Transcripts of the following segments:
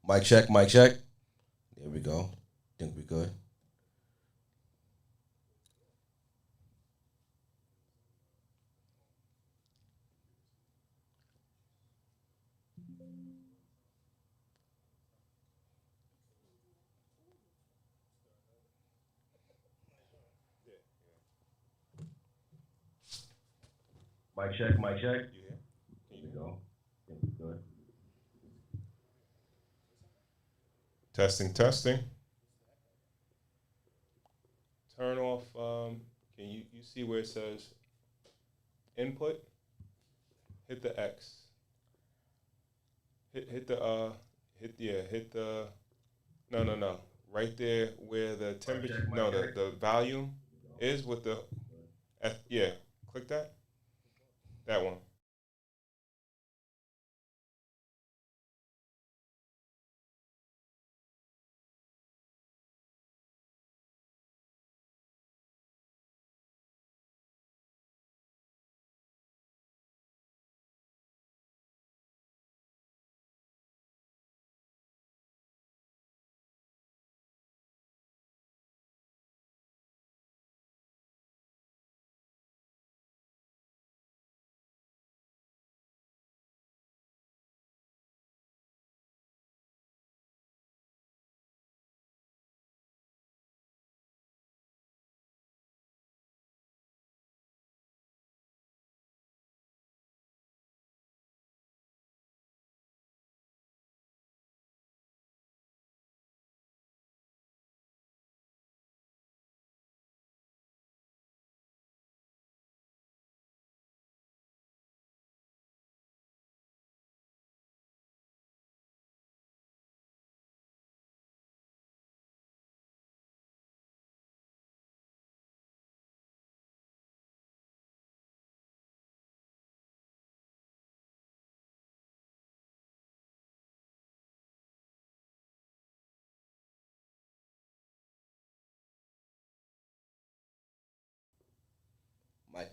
Mic check, mic check. There we go. Think we good. Mic check, mic check. There we go. Think we good. Testing, testing. Turn off. Can you see where it says input? Hit the X. Hit the hit the no. Right there where the temperature no the volume is with the yeah. Click that. That one.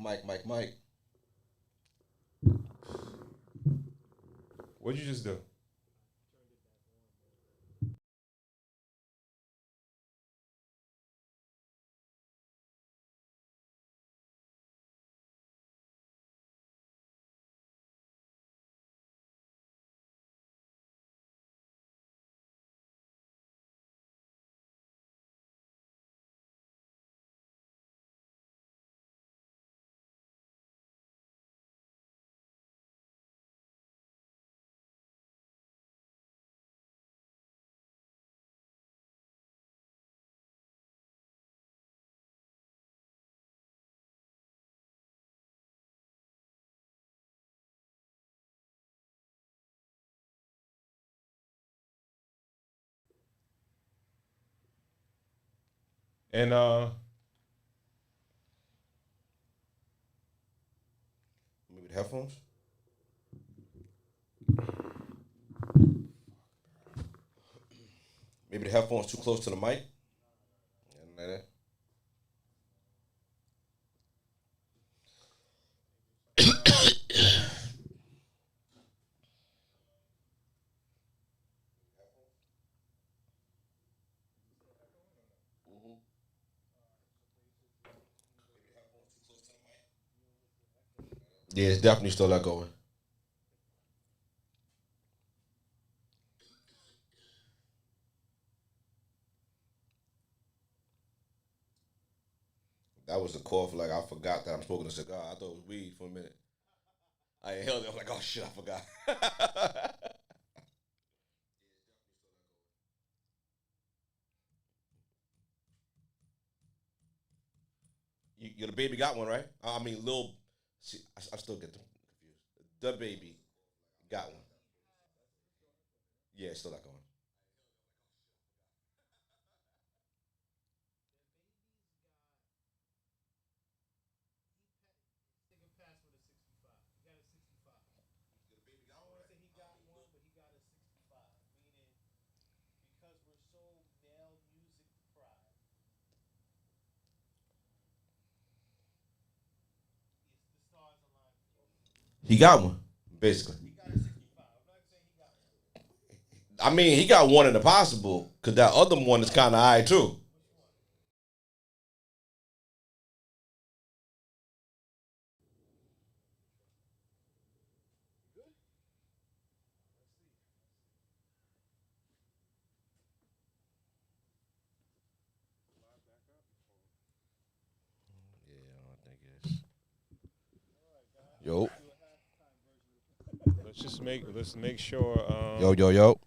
Mic. What'd you just do? And Maybe the headphones. Maybe the headphones too close to the mic. Yeah, like Yeah, it's definitely still echoing. That was the cough. Like I forgot that I'm smoking a cigar. I thought it was weed for a minute. I inhaled it. I'm like, oh shit, I forgot. The baby got one, right? I mean, little. See, I still get them confused. The baby got one. Yeah, it's still not going. He got one, basically. I mean, he got one in the possible because that other one is kind of high too. Yo, Let's make sure. yo. Yo.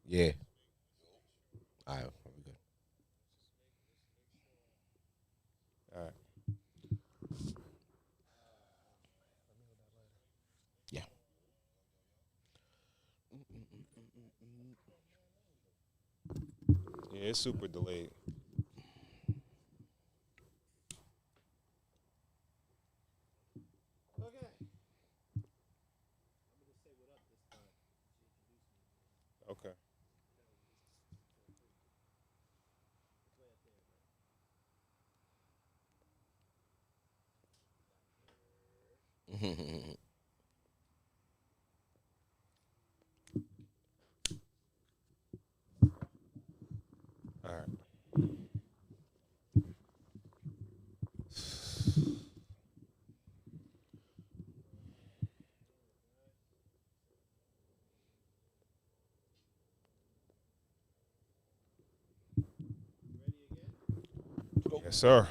Yeah. All right. We good. All right. Yeah. Yeah, it's super delayed. Okay. All right. Yes, sir.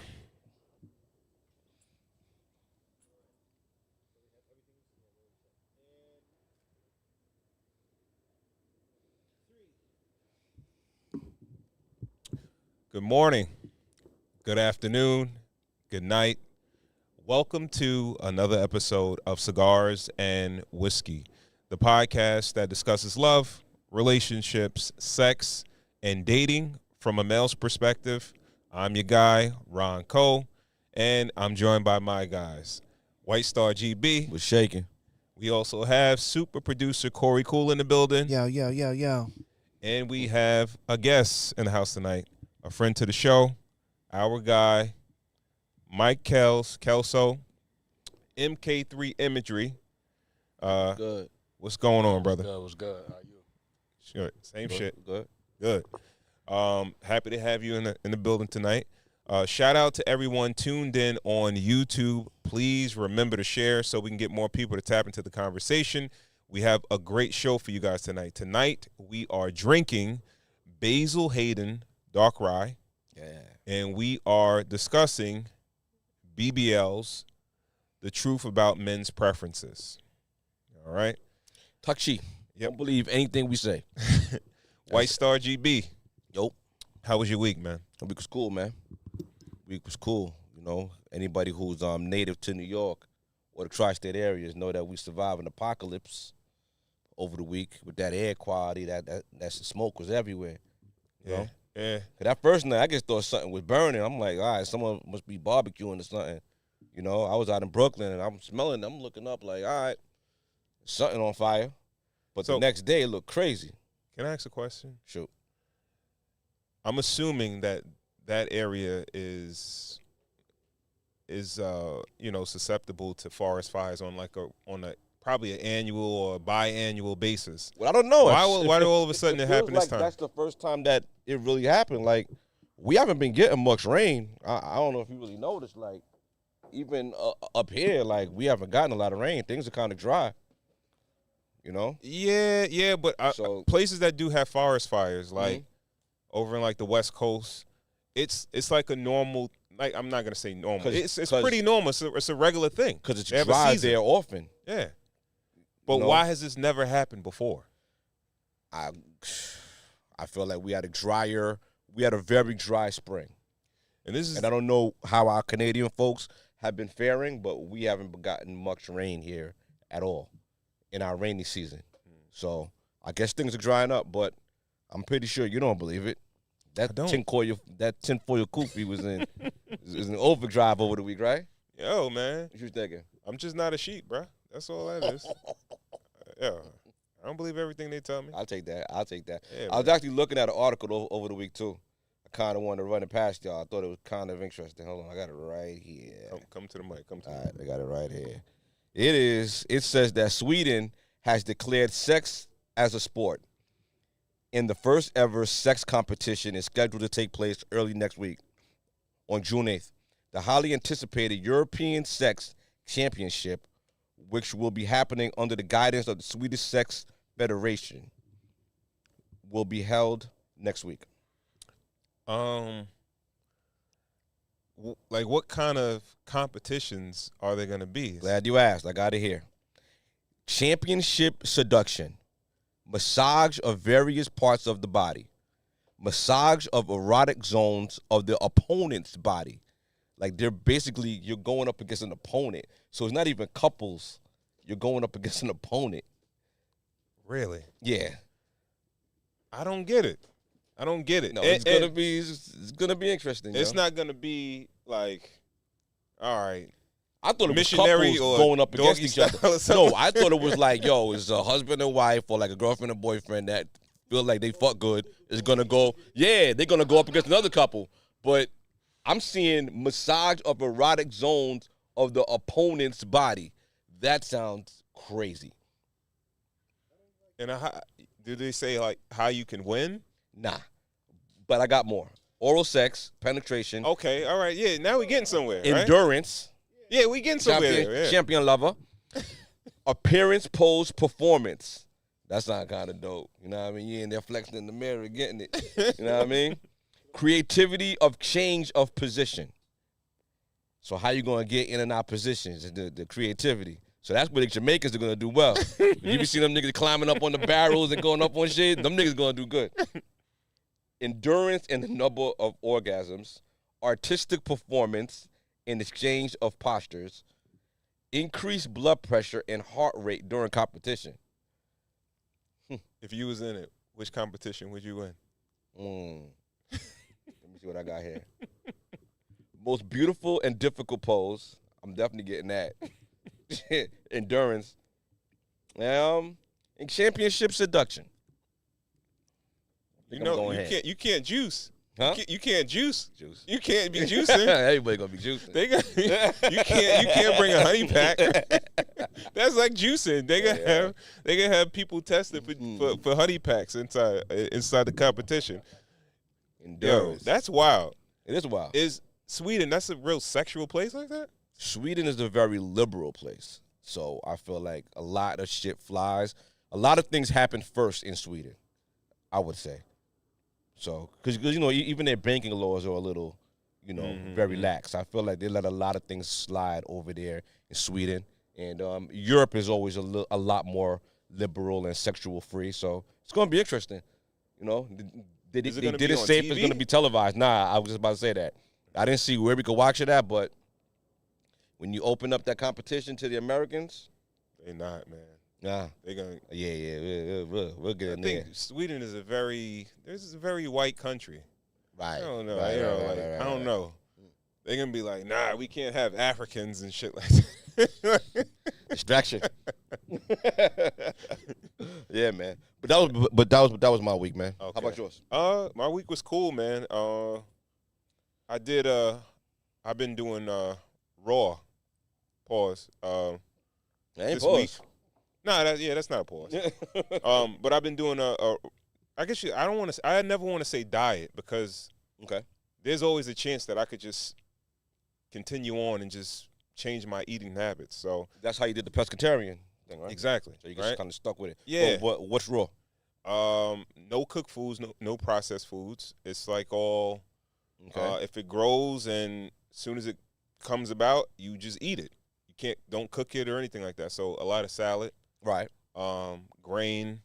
Good morning. Good afternoon. Good night. Welcome to another episode of Cigars and Whiskey, the podcast that discusses love, relationships, sex, and dating from a male's perspective. I'm your guy, Ron Cole, and I'm joined by my guys, White Star GB. We're shaking. We also have super producer Corey Cool in the building. Yo. And we have a guest in the house tonight, a friend to the show, our guy, Mike Kelso, MK3 Imagery. Good. What's going on, brother? What's good? How you? Sure. Same shit. Good. Happy to have you in the building tonight. Shout out to everyone tuned in on YouTube. Please remember to share so we can get more people to tap into the conversation. We have a great show for you guys tonight. Tonight, we are drinking Basil Hayden Dark Rye. Yeah. And we are discussing BBLs, the truth about men's preferences. All right? Takshi. Yep. Don't believe anything we say. White Star GB. Yo. How was your week, man? The week was cool, man. Week was cool. You know, anybody who's native to New York or the tri-state areas know that we survived an apocalypse over the week with that air quality. That smoke was everywhere. You know? Yeah. 'Cause that first night, I just thought something was burning. I'm like, all right, someone must be barbecuing or something. You know, I was out in Brooklyn, and I'm smelling, I'm looking up like, all right, something on fire. But the next day, it looked crazy. Can I ask a question? Shoot. I'm assuming that area is susceptible to forest fires on a probably an annual or biannual basis. Well, I don't know. Why do all of a sudden it happen this time? That's the first time that it really happened. Like, we haven't been getting much rain. I don't know if you really noticed. Like, even up here, like, we haven't gotten a lot of rain. Things are kind of dry. You know? Yeah, but places that do have forest fires, like over in like the West Coast, it's like a normal. Like, I'm not gonna say normal. It's pretty normal. It's a regular thing because it's dry there often. Yeah. But why has this never happened before? I feel like we had a very dry spring. And I don't know how our Canadian folks have been faring, but we haven't gotten much rain here at all in our rainy season. So I guess things are drying up, but I'm pretty sure you don't believe it. That tinfoil kufi was in overdrive over the week, right? Yo, man. What you thinking? I'm just not a sheep, bro. That's all that is. Yeah. I don't believe everything they tell me. I'll take that. Yeah, I was actually looking at an article over the week, too. I kind of wanted to run it past y'all. I thought it was kind of interesting. Hold on, I got it right here. Come to the mic. Come to All the right, I got it right here. It says that Sweden has declared sex as a sport. And the first ever sex competition is scheduled to take place early next week on June 8th. The highly anticipated European Sex Championship, which will be happening under the guidance of the Swedish Sex Federation, will be held next week. Like, what kind of competitions are they going to be? Glad you asked. I got it here. Championship seduction, massage of various parts of the body, massage of erotic zones of the opponent's body. Like, you're going up against an opponent. So it's not even couples. You're going up against an opponent. Really? Yeah. I don't get it. No, it's gonna be interesting. It's not gonna be like, all right. I thought it was missionary couples or going up against each other. No, I thought it was like, yo, it's a husband and wife or like a girlfriend and boyfriend that feel like they fuck good is gonna go. Yeah, they're gonna go up against another couple. But I'm seeing massage of erotic zones of the opponent's body. That sounds crazy. And do they say like how you can win? Nah, but I got more. Oral sex, penetration. Okay, all right, yeah. Now we're getting somewhere. Endurance. Right? Yeah, we getting somewhere. Champion lover. Appearance, pose, performance. That sounds kind of dope. You know what I mean? You in there flexing in the mirror, getting it. You know what I mean? Creativity of change of position. So how you gonna get in and out positions? The creativity. So that's where the Jamaicans are gonna do well. If you be seeing them niggas climbing up on the barrels and going up on shit, them niggas gonna do good. Endurance and the number of orgasms, artistic performance and exchange of postures, increased blood pressure and heart rate during competition. If you was in it, which competition would you win? Let me see what I got here. Most beautiful and difficult pose. I'm definitely getting that. Endurance. And championship seduction. You know, you can't juice. Huh? You can't juice. Juice. You can't be juicing. Everybody gonna be juicing. You can't bring a honey pack. That's like juicing. They gonna have people tested for honey packs inside the competition. Endurance. Yo, that's wild. It is wild. Is Sweden? That's a real sexual place like that. Sweden is a very liberal place, so I feel like a lot of shit flies. A lot of things happen first in Sweden, I would say. So, because you know, even their banking laws are a little, you know, very lax. I feel like they let a lot of things slide over there in Sweden, and Europe is always a lot more liberal and sexual free. So it's gonna be interesting. You know, they didn't say if it's gonna be televised. Nah, I was just about to say that. I didn't see where we could watch it at, but when you open up that competition to the Americans, they not, man. Nah, they gonna. Yeah, we'll get in there. I think Sweden is a very white country. Right. I don't know. Right, I don't know. They're gonna be like, nah, we can't have Africans and shit like that. Distraction. Yeah, man. But that was my week, man. Okay. How about yours? My week was cool, man. I've been doing Raw. Pause. Ain't pause. Week. No, that's not a pause. But I've been doing I guess I never want to say diet because there's always a chance that I could just continue on and just change my eating habits. So that's how you did the pescatarian thing, right? Exactly. So you just kind of stuck with it. Yeah. What's raw? No cooked foods, no processed foods. It's like all if it grows and as soon as it comes about, you just eat it. You don't cook it or anything like that. So a lot of salad. Right. Grain.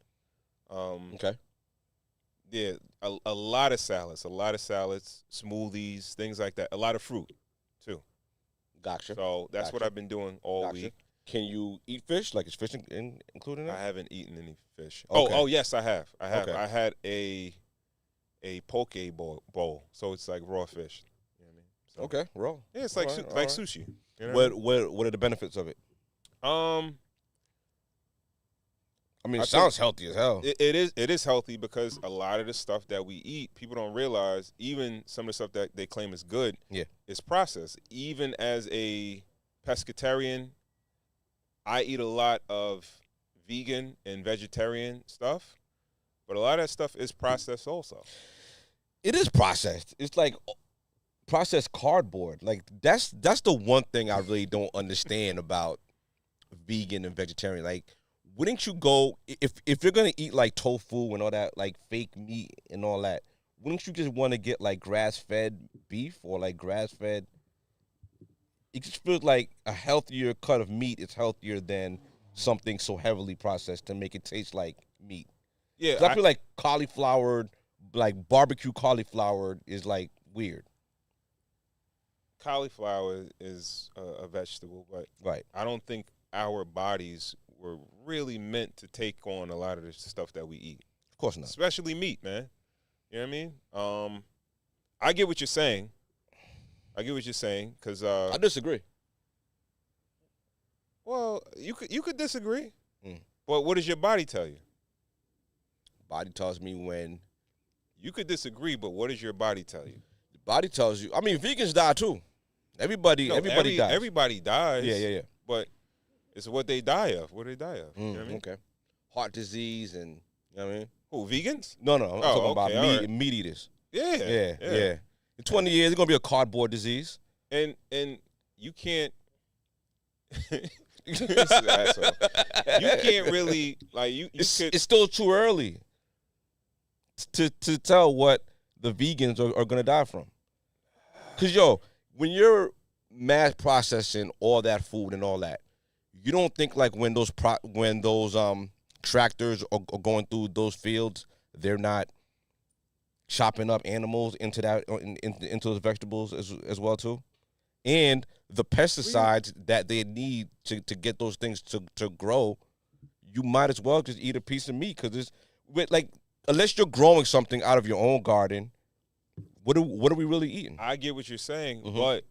Yeah, a lot of salads, smoothies, things like that. A lot of fruit, too. Gotcha. So that's what I've been doing all week. Can you eat fish? Like, is fish included in that? I haven't eaten any fish. Okay. Oh, yes, I have. Okay. I had a poke bowl, so it's like raw fish. You know what I mean? So, okay, raw. Yeah, it's like sushi. You know what are the benefits of it? I mean, it sounds healthy as hell. It is healthy because a lot of the stuff that we eat, people don't realize, even some of the stuff that they claim is good, is processed. Even as a pescatarian, I eat a lot of vegan and vegetarian stuff, but a lot of that stuff is processed also. It is processed. It's like processed cardboard. Like that's the one thing I really don't understand about vegan and vegetarian. Like, wouldn't you go if you're gonna eat like tofu and all that like fake meat and all that? Wouldn't you just want to get like grass-fed beef or like grass-fed? It just feels like a healthier cut of meat is healthier than something so heavily processed to make it taste like meat. Yeah, I feel like cauliflower, like barbecue cauliflower, is like weird. Cauliflower is a vegetable, but I don't think our bodies were really meant to take on a lot of the stuff that we eat. Of course not. Especially meat, man. You know what I mean? I get what you're saying. Because I disagree. Well, you could disagree, but what does your body tell you? Body tells me when. You could disagree, but what does your body tell you? The body tells you. I mean, vegans die too. Everybody dies. Everybody dies. Yeah. But it's what they die of. What they die of. You know what I mean? Okay. Heart disease and, you know what I mean? Who, vegans? No. I'm talking about meat eaters. Yeah. In 20 years, it's going to be a cardboard disease. And you can't. You can't really, like, it's still too early to tell what the vegans are going to die from. Because, when you're mass processing all that food and all that, you don't think like when those tractors are going through those fields, they're not chopping up animals into those vegetables as well too, and the pesticides that they need to get those things to grow. You might as well just eat a piece of meat because unless you're growing something out of your own garden, what are we really eating? I get what you're saying, but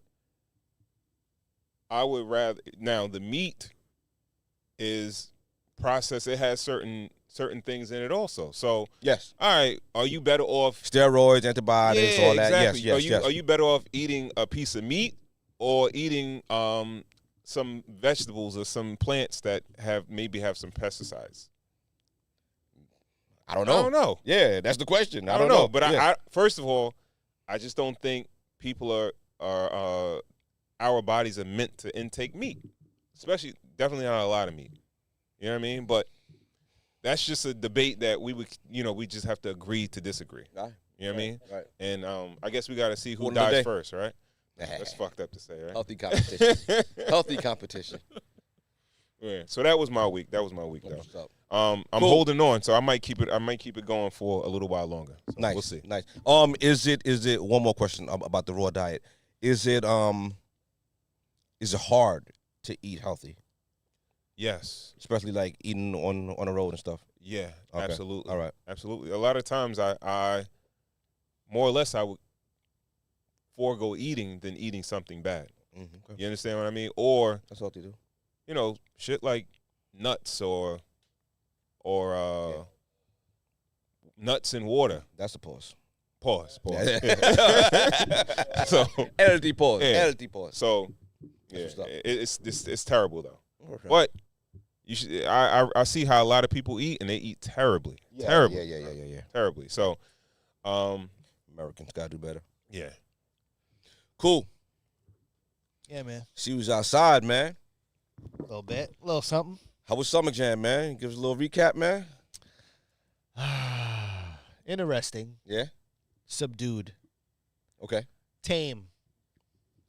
I would rather now the meat is processed. It has certain things in it also. So yes, all right. Are you better off steroids, antibiotics, all that? Exactly. Yes. Are you better off eating a piece of meat or eating some vegetables or some plants that maybe have some pesticides? I don't know. Yeah, that's the question. I don't know. But I first of all, I just don't think people are our bodies are meant to intake meat, definitely not a lot of meat. You know what I mean? But that's just a debate that we just have to agree to disagree. Right. You know what I mean? Right. And I guess we got to see who dies first, right? That's fucked up to say, right? Healthy competition. Healthy competition. Yeah. So that was my week. Though. I'm holding on, so I might keep it going for a little while longer. So nice. We'll see. Nice. Is it one more question about the raw diet? Is it hard to eat healthy? Yes. Especially like eating on the road and stuff. Yeah, okay. Absolutely. All right. Absolutely. A lot of times I more or less I would forego eating than eating something bad. Mm-hmm. Okay. You understand what I mean? Or that's what they do. Shit like nuts or nuts and water. That's a pause. Pause. So LD pause. Yeah. LD pause. So yeah, it's terrible though. Okay. But you should. I see how a lot of people eat, and they eat terribly. Yeah, terribly. Yeah. Terribly. So, Americans gotta do better. Yeah. Cool. Yeah, man. She was outside, man. A little bit, a little something. How was Summer Jam, man? Give us a little recap, man. Interesting. Yeah. Subdued. Okay. Tame.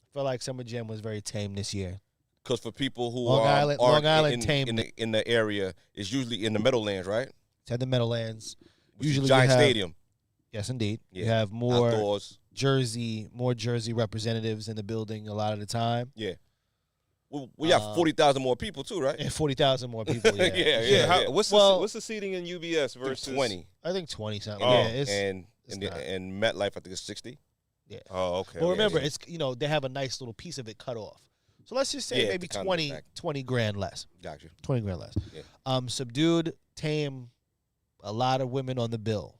I feel like Summer Jam was very tame this year. Because for people who Long Island tame in the area, it's usually in the Meadowlands, right? It's at the Meadowlands. Usually giant stadium. Yes, indeed. Yeah. You have more outdoors. Jersey representatives in the building a lot of the time. Yeah. We have 40,000 more people too, right? And 40,000 more people. Yeah. yeah. What's the seating in UBS versus 20? I think 20 something. Oh. Yeah, and MetLife, I think it's 60. Yeah. Oh, okay. Well, remember, it's they have a nice little piece of it cut off. So let's just say maybe 20 grand less. Gotcha. 20 grand less. Yeah. Subdued. tame a lot of women on the bill.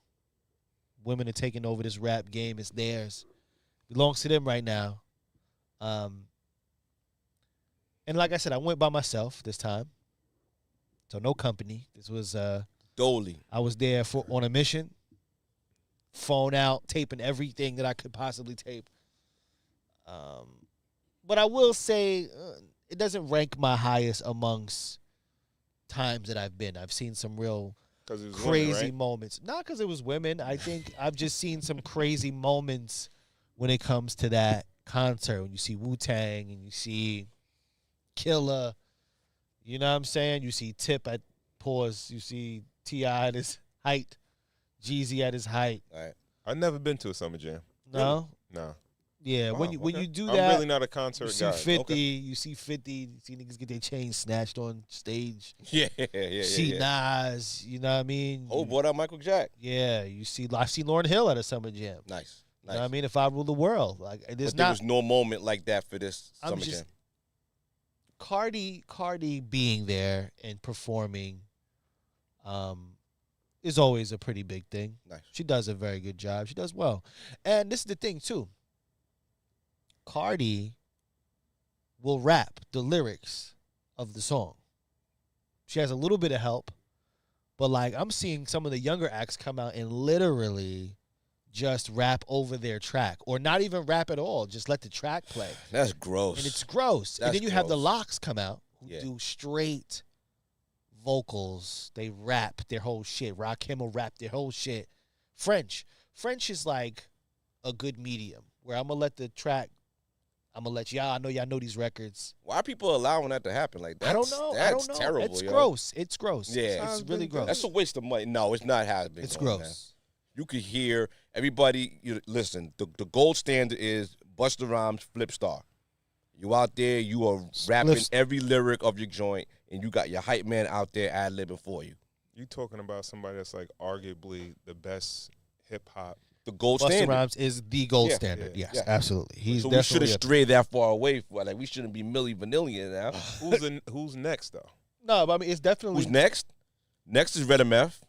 Women are taking over this rap game. It's theirs. Belongs to them right now. And like I said, I went by myself this time. So no company. This was Dolly. I was there on a mission. Phone out, taping everything that I could possibly tape. But I will say it doesn't rank my highest amongst times that I've been. I've seen some real crazy women, right? moments. Not because it was women. I think I've just seen some crazy moments when it comes to that concert. When you see Wu-Tang and you see Killer, you know what I'm saying? You see Tip at pause. You see T.I. at his height. Jeezy at his height. All right. I've never been to a summer jam. No? Really? No. Yeah, Wow, when okay. you do I'm that, really not a concert you see guy. 50, Okay. you see niggas get their chains snatched on stage. Yeah. See Nas, you know what I mean? Oh, brought out Michael Jack. Yeah, I see Lauryn Hill at a summer jam. Nice. You know what I mean? If I rule the world, like But there was no moment like that for this I'm summer just- jam. Cardi being there and performing is always a pretty big thing. Nice. She does a very good job. She does well. And this is the thing, too. Cardi will rap the lyrics of the song. She has a little bit of help, but, like, I'm seeing some of the younger acts come out and literally just rap over their track, or not even rap at all. Just let the track play. That's gross. And it's gross. That's And then you have the gross. Locks come out who Yeah. do straight vocals. They rap their whole shit. Rakim will rap their whole shit. French is like a good medium where I'm gonna let the track. I'm gonna let y'all. I know y'all know these records. Why are people allowing that to happen? Like that? I don't know. That's terrible. It's yo. gross. It's gross. Yeah. It's really gross. That's a waste of money. No, it's not happening. It's man. gross. You could hear everybody. Listen, the gold standard is Busta Rhymes, Flip Star. You out there, you are rapping every lyric of your joint, and you got your hype man out there ad-libbing for you. You talking about somebody that's like arguably the best hip hop. The gold Busta standard. Rhymes is the gold Yeah. standard. Yeah. Yes, absolutely. He's So we should definitely have strayed that far away. Like we shouldn't be Milli Vanilli now. Who's next though? no, but I mean it's definitely Who's next? Next is Red MF.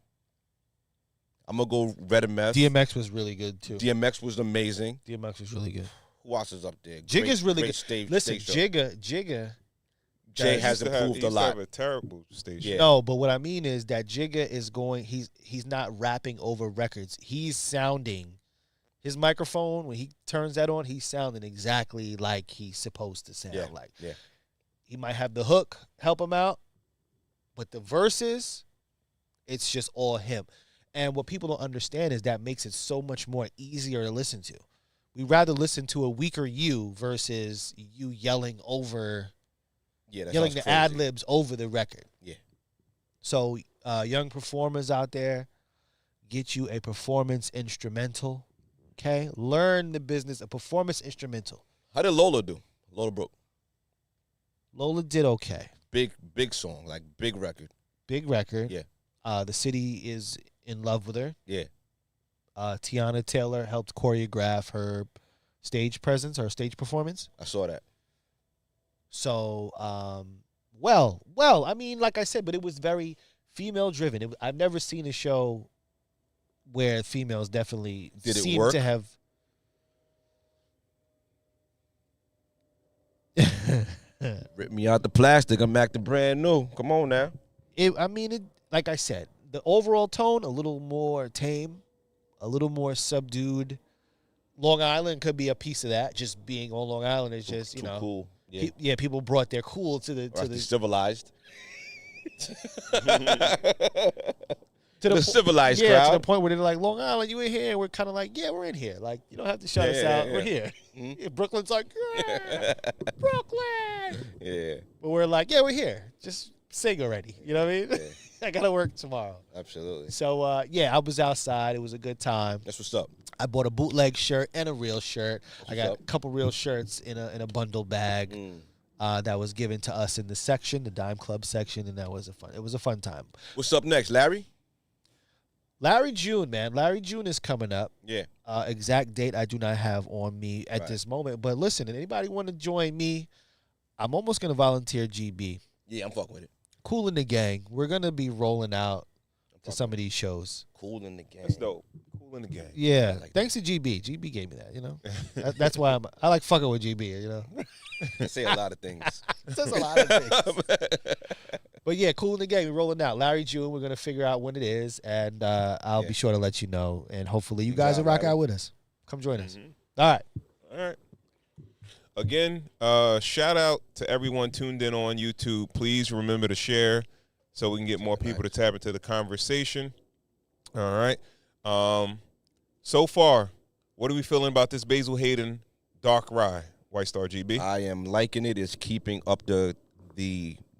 I'm gonna go Red MF. DMX was really good too. DMX was amazing. DMX was really good. Who else is up there? Jigga's really great good. Stage, Listen, stage show. Jigga. Jay guys, has He used to improved have, a lot. Have a terrible station. Yeah. No, but what I mean is that Jigga is going. He's not rapping over records. He's sounding. His microphone when he turns that on, he's sounding exactly like he's supposed to sound. Yeah. Like Yeah. he might have the hook help him out, but the verses, it's just all him. And what people don't understand is that makes it so much more easier to listen to. We'd rather listen to a weaker you versus you yelling over. Yeah, that Yelling sounds the crazy. ad libs over the record. Yeah. So, young performers out there, get you a performance instrumental. Okay, learn the business of performance instrumental. How did Lola do? Lola Brooke. Lola did okay. Big song, like big record. Big record. Yeah. The city is in love with her. Yeah. Tiana Taylor helped choreograph her stage presence, her stage performance. I saw that. So, well, I mean, like I said, but it was very female driven. I've never seen a show where females definitely Did it seem work? to have. Rip me out the plastic. I'm acting brand new. Come on now. Like I said, the overall tone a little more tame, a little more subdued. Long Island could be a piece of that. Just being on Long Island is just Too cool. Yeah. People brought their cool to the civilized. to the po- civilized to crowd. the point where they're like, Long Island, you in here? We're kind of like, yeah, we're in here. Like, you don't have to shut us out. We're here. Mhm. Yeah, Brooklyn's like, yeah, Brooklyn. Yeah, But we're like, yeah, we're here. Just sing already. You know what I mean? Yeah. I got to work tomorrow. absolutely. So, yeah, I was outside. It was a good time. That's what's up. I bought a bootleg shirt and a real shirt. I got up? a couple real shirts in a bundle bag that was given to us in the section, the Dime Club section, and it was a fun time. What's up next, Larry? Larry June, man. Larry June is coming up. Yeah. Exact date I do not have on me at Right. this moment. But listen, if anybody want to join me, I'm almost going to volunteer GB. Yeah, I'm fucking with it. Cool in the Gang. We're going to be rolling out to some of these shows. Cool in the game. That's dope. Cool in the game. Yeah, like thanks to GB. GB gave me that. You know, that's why I like fucking with GB. You know, I say a lot of things. says a lot of things. But yeah, cool in the game. We're rolling out Larry June. We're gonna figure out when it is, and I'll be sure to let you know. And hopefully, you guys will rock out with us. Come join us. All right. All right. Again, shout out to everyone tuned in on YouTube. Please remember to share so we can get more people to tap into the conversation. All right. So far, what are we feeling about this Basil Hayden dark rye, White Star GB? I am liking it. It's keeping up the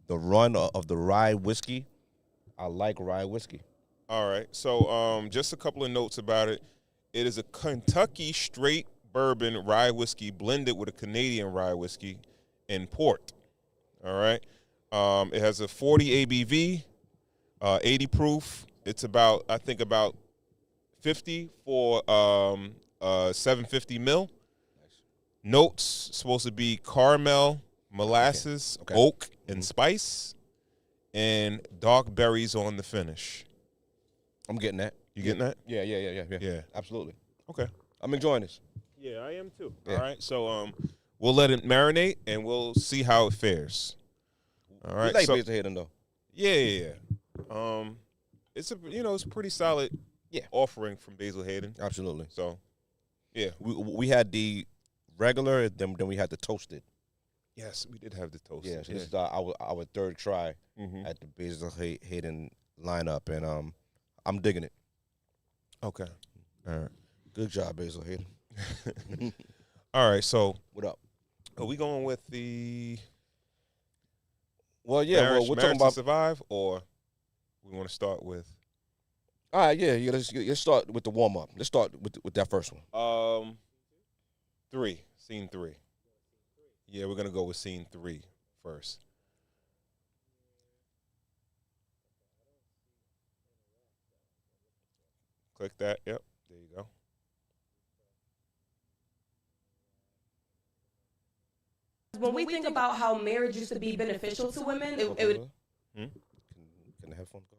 run of the rye whiskey. I like rye whiskey. All right. So just a couple of notes about it. It is a Kentucky straight bourbon rye whiskey blended with a Canadian rye whiskey and port. All right. It has a 40 ABV, 80 proof. It's about 50 for 750 mil. Notes supposed to be caramel, molasses, oak, and spice, and dark berries on the finish. I'm getting that. You getting that? Yeah. Absolutely. Okay. I'm enjoying this. Yeah, I am too. Yeah. All right. So we'll let it marinate and we'll see how it fares. All right. We like so, Basil Hayden though. Yeah. It's it's a pretty solid offering from Basil Hayden. Absolutely. So yeah. We had the regular, then we had the toasted. Yes, we did have the toast. Yeah, so this is our third try at the Basil Hayden lineup, and I'm digging it. Okay. All right. Good job, Basil Hayden. All right, so what up? Are we going with the we're talking about survive, or we want to start with? All right, let's start with the warm up. Let's start with that first one. Scene 3. Yeah, we're gonna go with scene 3 first. Click that. Yep. There you go. When we think about how marriage used to be beneficial to women, it would. Can the headphones go?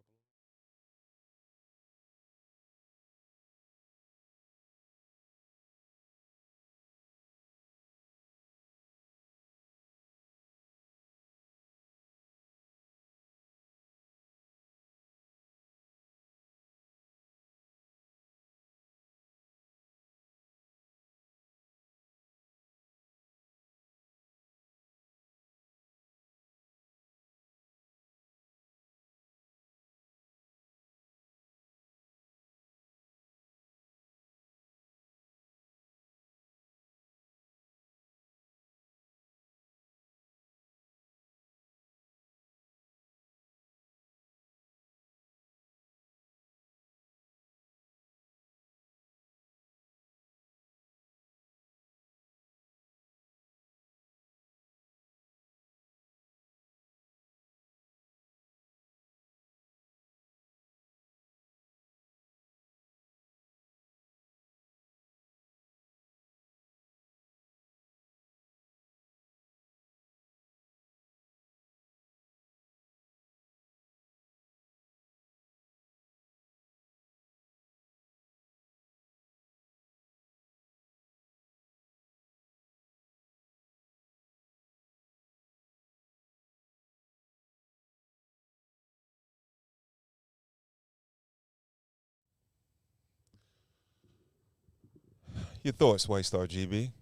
Your thoughts, White Star GB.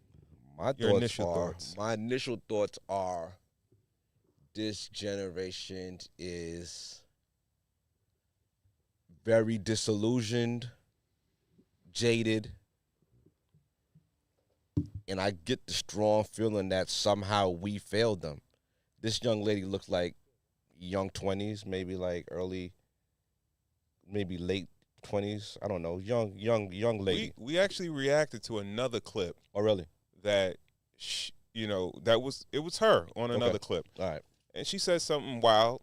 My initial thoughts are this generation is very disillusioned, jaded, and I get the strong feeling that somehow we failed them. This young lady looks like young 20s, maybe like early, maybe late 20s. I don't know. Young lady. We actually reacted to another clip. Oh, really? That it was her on another clip. All right. And she said something wild.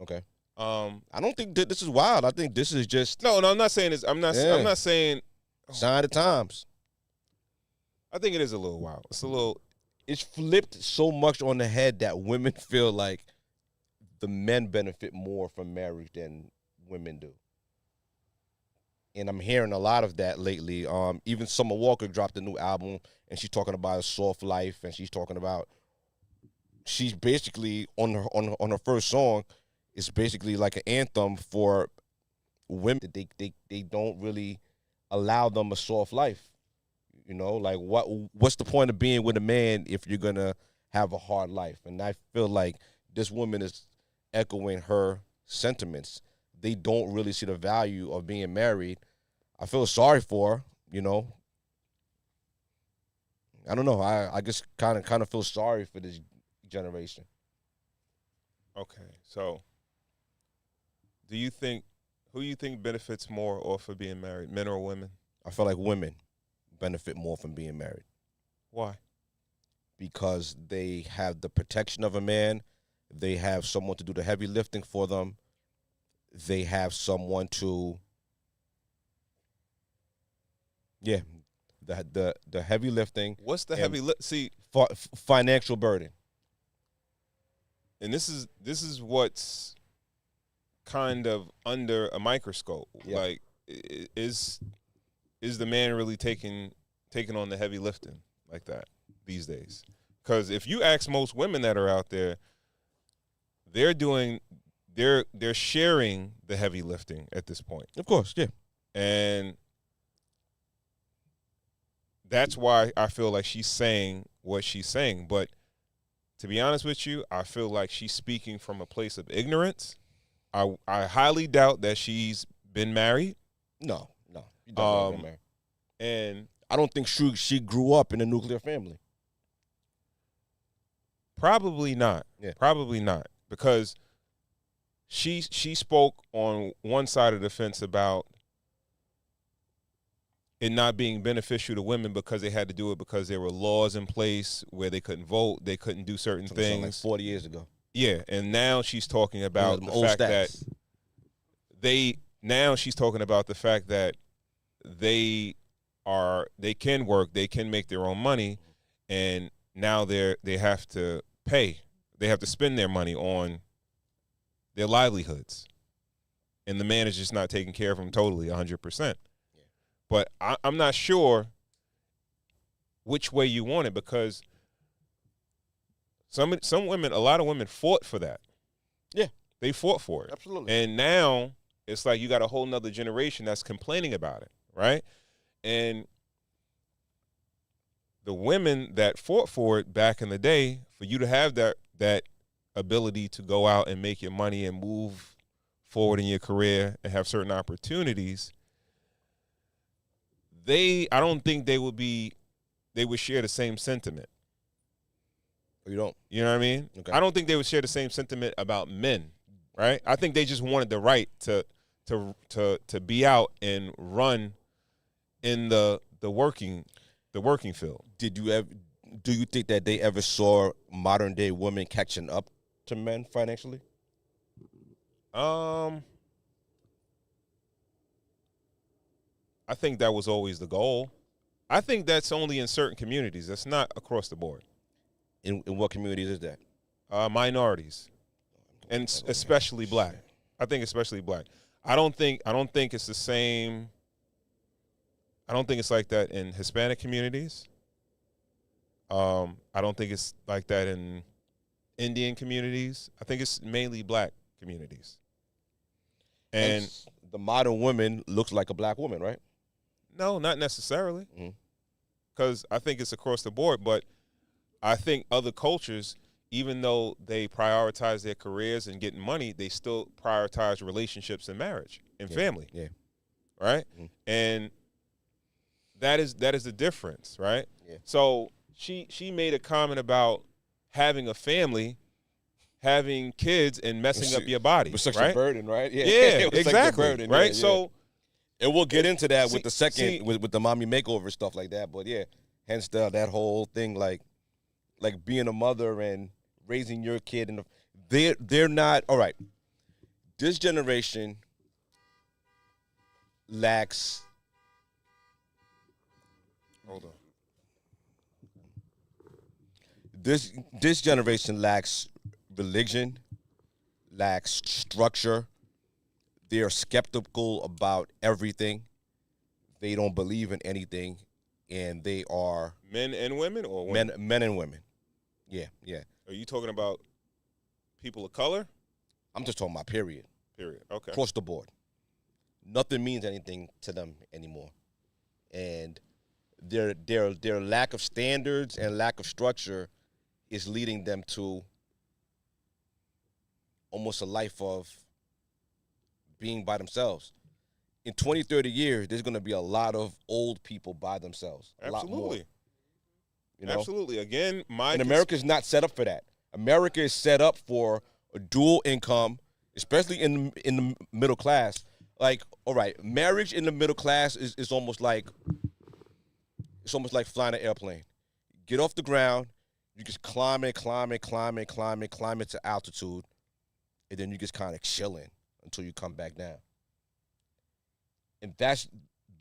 Okay. I don't think that this is wild. I think this is just No, I'm not saying this. I'm not saying sign of the times. I think it is a little wild. It's flipped so much on the head that women feel like the men benefit more from marriage than women do. and I'm hearing a lot of that lately. Even Summer Walker dropped a new album, and she's talking about a soft life, and she's talking about she's basically on her first song. It's basically like an anthem for women that they don't really allow them a soft life. You know, like what's the point of being with a man if you're gonna have a hard life? And I feel like this woman is echoing her sentiments. They don't really see the value of being married. I feel sorry for her, you know. I don't know. I just kind of feel sorry for this generation. Okay, so who you think benefits more off of being married, men or women? I feel like women benefit more from being married. Why? Because they have the protection of a man. They have someone to do the heavy lifting for them. They have someone to, the heavy lifting. What's the heavy lift? See, financial burden. And this is what's kind of under a microscope. Yeah. Like, is the man really taking on the heavy lifting like that these days? Because if you ask most women that are out there, they're sharing the heavy lifting at this point. Of course, yeah. And that's why I feel like she's saying what she's saying. But to be honest with you, I feel like she's speaking from a place of ignorance. I highly doubt that she's been married. No. She definitely been married. And I don't think she grew up in a nuclear family. Probably not. Yeah. Probably not. Because she spoke on one side of the fence about it not being beneficial to women because they had to do it because there were laws in place where they couldn't vote, they couldn't do certain things. Like 40 years ago. Yeah, and now she's talking about the fact that she's talking about the fact that they can work, they can make their own money, and now they have to pay. They have to spend their money on their livelihoods. And the man is just not taking care of them totally 100%. But I'm not sure which way you want it, because some women, a lot of women fought for that. Yeah. They fought for it. Absolutely. And now it's like you got a whole nother generation that's complaining about it, right? And the women that fought for it back in the day, for you to have that ability to go out and make your money and move forward in your career and have certain opportunities, I don't think they would share the same sentiment. You don't? You know what I mean? Okay. I don't think they would share the same sentiment about men, right? I think they just wanted the right to be out and run in the working field. Do you think that they ever saw modern day women catching up to men financially? I think that was always the goal. I think that's only in certain communities. That's not across the board. In what communities is that? Minorities, and especially black. I think especially black. I don't think it's the same. I don't think it's like that in Hispanic communities. I don't think it's like that in Indian communities. I think it's mainly black communities. And the modern woman looks like a black woman, right? No, not necessarily. Because I think it's across the board. But I think other cultures, even though they prioritize their careers and getting money, they still prioritize relationships and marriage and family. Yeah. Right? And that is the difference, right? Yeah. So she made a comment about having a family, having kids, and messing up your body. It was such right? a burden, right? Yeah, Yeah, it was exactly. such a burden, right? Yeah. So, and we'll get into that with the second, with the mommy makeover stuff like that. But yeah, hence that whole thing, like being a mother and raising your kid, and they're not all right. This generation lacks. Hold on. This generation lacks religion, lacks structure. They are skeptical about everything. they don't believe in anything, and they are Men and women, or women? men and women. Yeah, yeah. Are you talking about people of color? I'm just talking about period. Period. Okay. Across the board. Nothing means anything to them anymore. And their lack of standards and lack of structure is leading them to almost a life of being by themselves. In 20, 30 years, there's going to be a lot of old people by themselves. A lot more. Absolutely. You know? Absolutely. Again, And America's not set up for that. America is set up for a dual income, especially in the middle class. Like, all right, marriage in the middle class is almost like flying an airplane. Get off the ground, you just climb it to altitude, and then you just kind of chilling until you come back down. And that's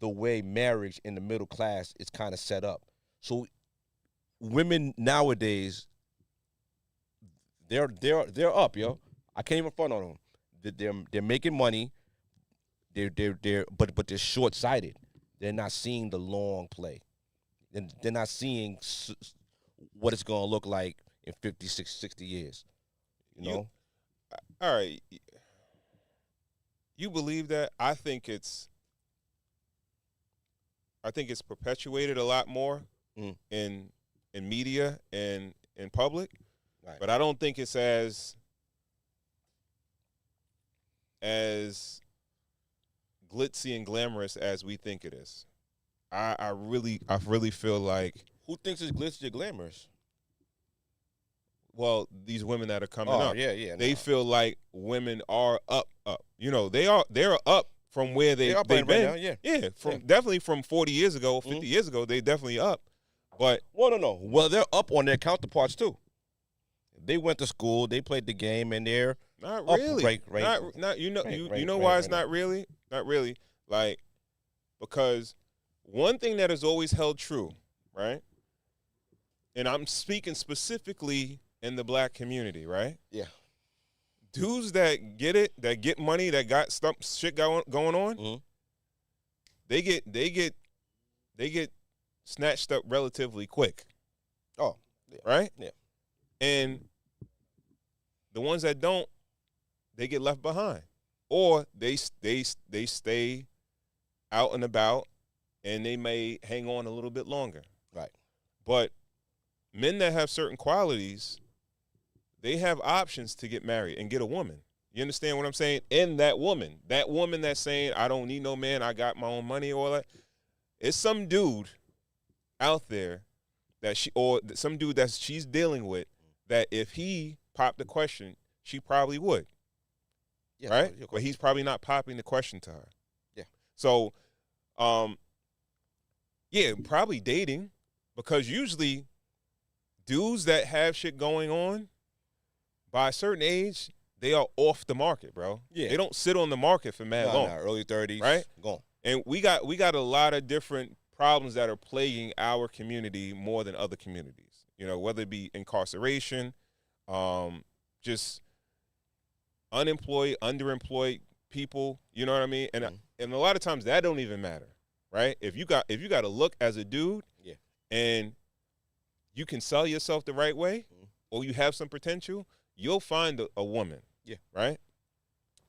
the way marriage in the middle class is kind of set up. So women nowadays, they're up, yo. I can't even front on them. They're making money. But they're short-sighted. They're not seeing the long play. They're not seeing what it's going to look like in 50, 60 years. You know? All right. You believe that? I think it's perpetuated a lot more in media and in public. Right. But I don't think it's as glitzy and glamorous as we think it is. I really feel like, Who thinks it's glitzy or glamorous? well, these women that are coming Oh, up, yeah. they feel like women are up. You know, they're up from where they've up been. right now, yeah. Definitely from 40 years ago, 50 years ago, they definitely up. But No. Well, they're up on their counterparts, too. They went to school, they played the game, and they're not up really. right. You know why it's not really? Not really. Like, because one thing that has always held true, right? And I'm speaking specifically in the black community, right? Yeah. Dudes that get it, that get money, that got shit going on, they get snatched up relatively quick. Oh, yeah. Right? Yeah. And the ones that don't, they get left behind, or they stay out and about, and they may hang on a little bit longer. Right. But men that have certain qualities, they have options to get married and get a woman. You understand what I'm saying? And that woman that's saying, I don't need no man, I got my own money, all that. It's some dude out there that some dude that she's dealing with, that if he popped the question, she probably would. Yeah, right? But he's probably not popping the question to her. Yeah. So, probably dating, because usually dudes that have shit going on, by a certain age, they are off the market, bro. Yeah. They don't sit on the market for mad long. Early 30s. Right? Gone. And we got a lot of different problems that are plaguing our community more than other communities. You know, whether it be incarceration, just unemployed, underemployed people, you know what I mean? And and a lot of times that don't even matter, right? If you got to look as a dude, and you can sell yourself the right way, or you have some potential, you'll find a woman. Yeah. Right?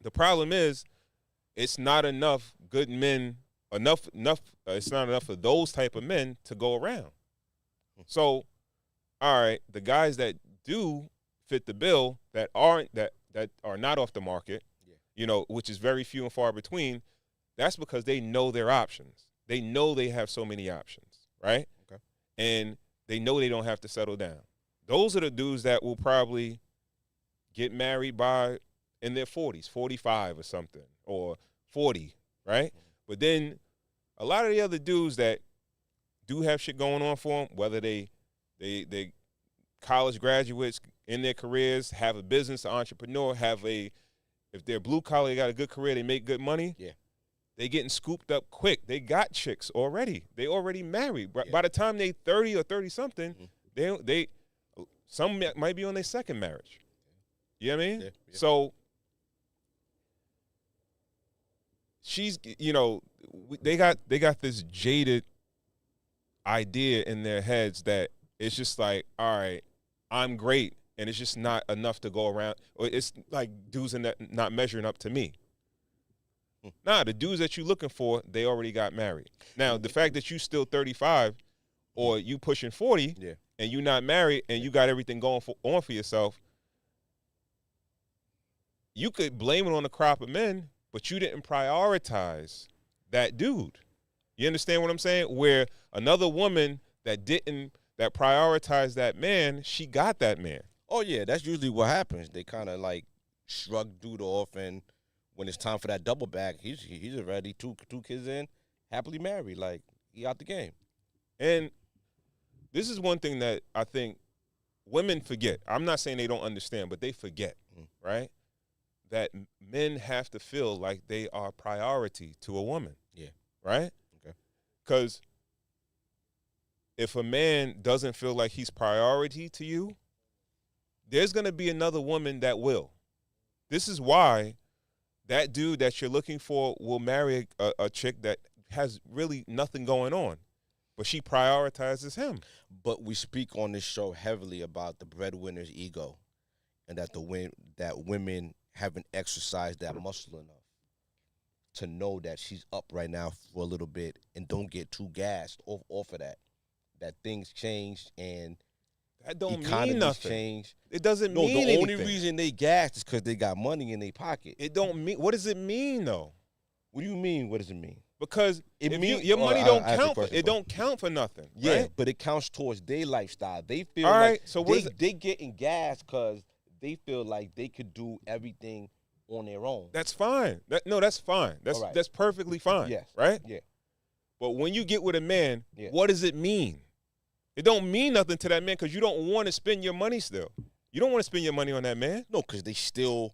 The problem is, it's not enough good men, it's not enough of those type of men to go around. So, all right, the guys that do fit the bill, that are not off the market, you know, which is very few and far between, that's because they know their options. They know they have so many options, right? Okay. And they know they don't have to settle down. Those are the dudes that will probably get married in their 40s, 45 or something, or 40, right? But then a lot of the other dudes that do have shit going on for them, whether they college graduates in their careers, have a business, an entrepreneur, if they're blue collar, they got a good career, they make good money. Yeah. They getting scooped up quick. They got chicks already. They already married. By the time they 30 or 30 something, some might be on their second marriage. You know what I mean? Yeah. So she's, you know, they got this jaded idea in their heads that it's just like, all right, I'm great, and it's just not enough to go around. Or it's like dudes not measuring up to me. Nah, the dudes that you looking for, they already got married. Now, the fact that you still 35 or you pushing 40 and you not married and you got everything going on for yourself, you could blame it on the crop of men, but you didn't prioritize that dude. You understand what I'm saying? Where another woman that prioritized that man, she got that man. Oh, yeah, that's usually what happens. They kind of like shrug dude off, and when it's time for that double back, he's already two kids in, happily married. Like, he out the game. And this is one thing that I think women forget. I'm not saying they don't understand, but they forget, right? That men have to feel like they are priority to a woman. Yeah. Right? Okay. Because if a man doesn't feel like he's priority to you, there's going to be another woman that will. This is why that dude that you're looking for will marry a chick that has really nothing going on, but she prioritizes him. But we speak on this show heavily about the breadwinner's ego, and that women haven't exercised that muscle enough to know that she's up right now for a little bit and don't get too gassed off of that. That things change and that don't economies mean nothing. Change. It doesn't mean anything. The only reason they gassed is because they got money in their pocket. It don't mean. What does it mean though? What do you mean? What does it mean? Because your money don't count. It don't count for nothing. Yeah, right? but it counts towards their lifestyle. They feel all like right. So they getting gas because they feel like they could do everything on their own. That's fine. That's fine. That's perfectly fine. Yes. Right? Yeah. But when you get with a man, what does it mean? It don't mean nothing to that man because you don't want to spend your money still. You don't want to spend your money on that man. No, because they still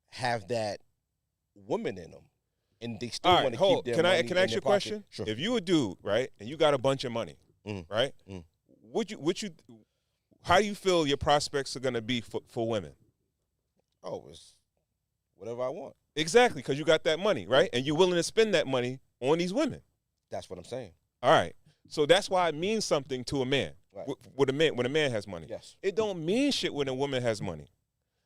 have that woman in them. And they still want to keep their money in their pocket. Can I ask you a question? Sure. If you a dude, right, and you got a bunch of money, right, how do you feel your prospects are going to be for women? Oh, it's whatever I want. Exactly, because you got that money, right? And you're willing to spend that money on these women. That's what I'm saying. All right. So that's why it means something to a man. Right. When a man has money. Yes. It don't mean shit when a woman has money.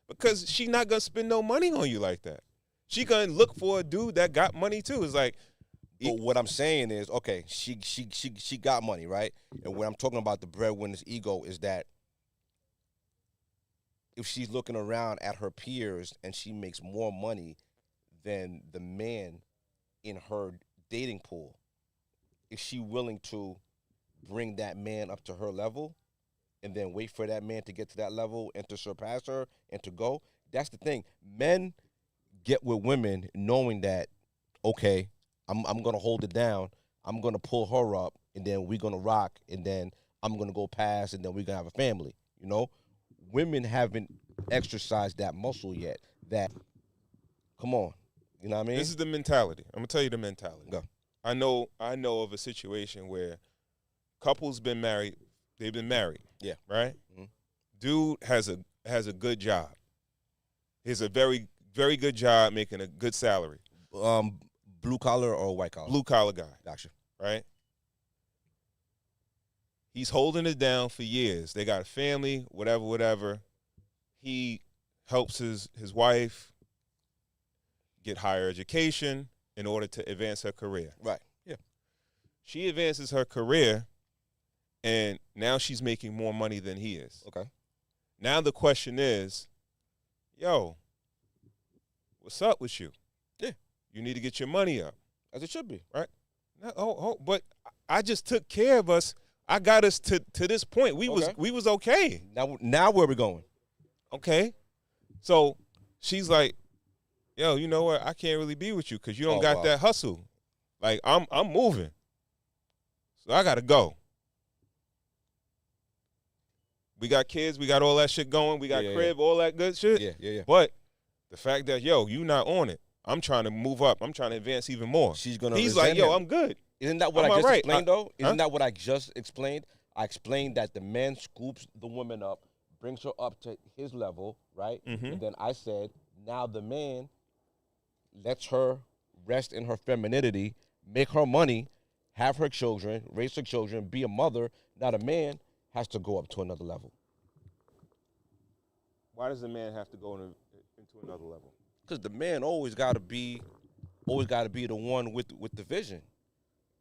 Because she not going to spend no money on you like that. She going to look for a dude that got money too. It's like, but what I'm saying is, okay, she got money, right? And when I'm talking about the breadwinner's ego is that if she's looking around at her peers and she makes more money than the man in her dating pool, is she willing to bring that man up to her level and then wait for that man to get to that level and to surpass her and to go? That's the thing. Men get with women knowing that, okay, I'm going to hold it down. I'm going to pull her up, and then we're going to rock, and then I'm going to go past, and then we're going to have a family, you know? Women haven't exercised that muscle yet. That, come on, you know what I mean? This is the mentality. I'm going to tell you the mentality. Go. I know of a situation where couples been married, they've been married. Yeah. Right? Mm-hmm. Dude has a good job. He has a very, very good job making a good salary. Blue collar or white collar? Blue collar guy. Gotcha. Right? He's holding it down for years. They got a family, whatever. He helps his wife get higher education in order to advance her career. Right. Yeah. She advances her career, and now she's making more money than he is. Okay. Now the question is, yo, what's up with you? Yeah. You need to get your money up. As it should be. Right? No, but I just took care of us. I got us to this point. We was okay. Now where we going? Okay. So she's like, yo, you know what? I can't really be with you because you don't got that hustle. Like, I'm moving. So I gotta go. We got kids, we got all that shit going, we got crib, all that good shit. Yeah. But the fact that, yo, you not on it. I'm trying to move up. I'm trying to advance even more. He's like, yo, him. I'm good. Isn't that what I just right? explained, though? Isn't that what I just explained? I explained that the man scoops the woman up, brings her up to his level, right? Mm-hmm. And then I said, now the man lets her rest in her femininity, make her money, have her children, raise her children, be a mother. Now the man has to go up to another level. Why does the man have to go into another level? Because the man always got to be the one with the vision,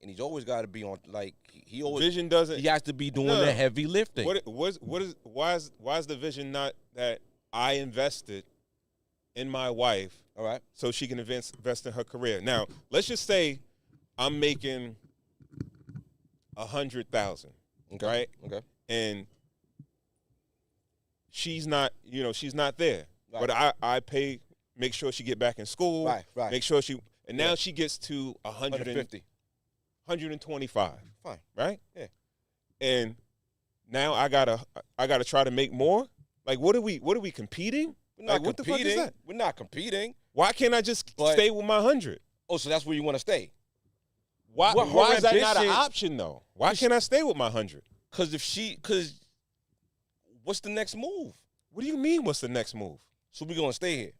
and he's always got to be on like he always vision doesn't. He has to be doing the heavy lifting. Why is the vision not that I invested in my wife, all right, so she can invest in her career? Now let's just say I'm making $100,000, right? Okay, and she's not there, right. but I pay. Make sure she get back in school. Right. Make sure now she gets to 150. 125. Fine. Right? Yeah. And now I gotta try to make more? Like what are we competing? We're not like, what competing. the fuck is that? We're not competing. Why can't I just stay with my 100? Oh, so that's where you want to stay. Why is that not an option though? Why can't I stay with my 100? Because what's the next move? What do you mean what's the next move? So we're gonna stay here.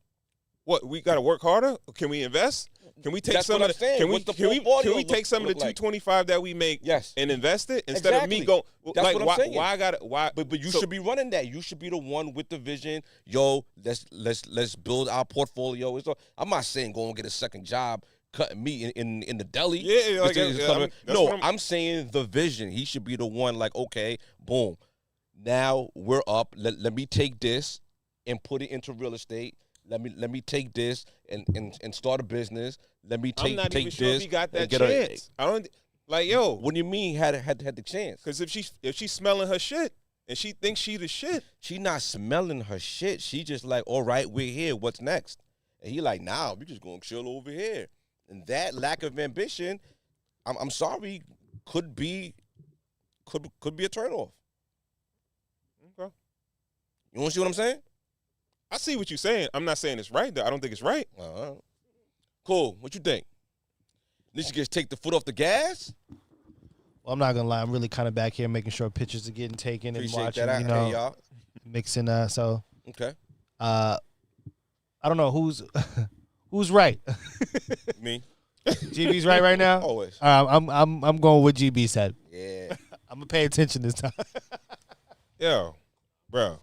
What, we got to work harder? Can we invest? Can we take That's some what of I'm saying. can What's the we portfolio take some of the 225 that we make and invest it instead of me going That's like what I'm saying. why But you should be running that. You should be the one with the vision. Yo, let's build our portfolio. I'm not saying go and get a second job cutting meat in the deli. Yeah, like, I'm saying the vision. He should be the one like, okay, boom. Now we're up. Let me take this and put it into real estate. Let me take this and start a business. Let me take I'm not take even sure this. if he got that get chance. I don't like yo. What do you mean had the chance? Because if she's smelling her shit and she thinks she the shit, She not smelling her shit. She just like, all right, we're here. What's next? And he like, nah, we just gonna chill over here. And that lack of ambition, I'm sorry, could be a turnoff. Okay. You want to see what I'm saying? I see what you're saying. I'm not saying it's right though. I don't think it's right. Cool. What you think? Need to just take the foot off the gas? Well, I'm not gonna lie. I'm really kind of back here making sure pictures are getting taken Appreciate and watching. that. You know, Hey, y'all. mixing. So Okay. I don't know who's right. Me. GB's right now. Always. All right, I'm going with GB said. Yeah. I'm gonna pay attention this time. Yo, bro.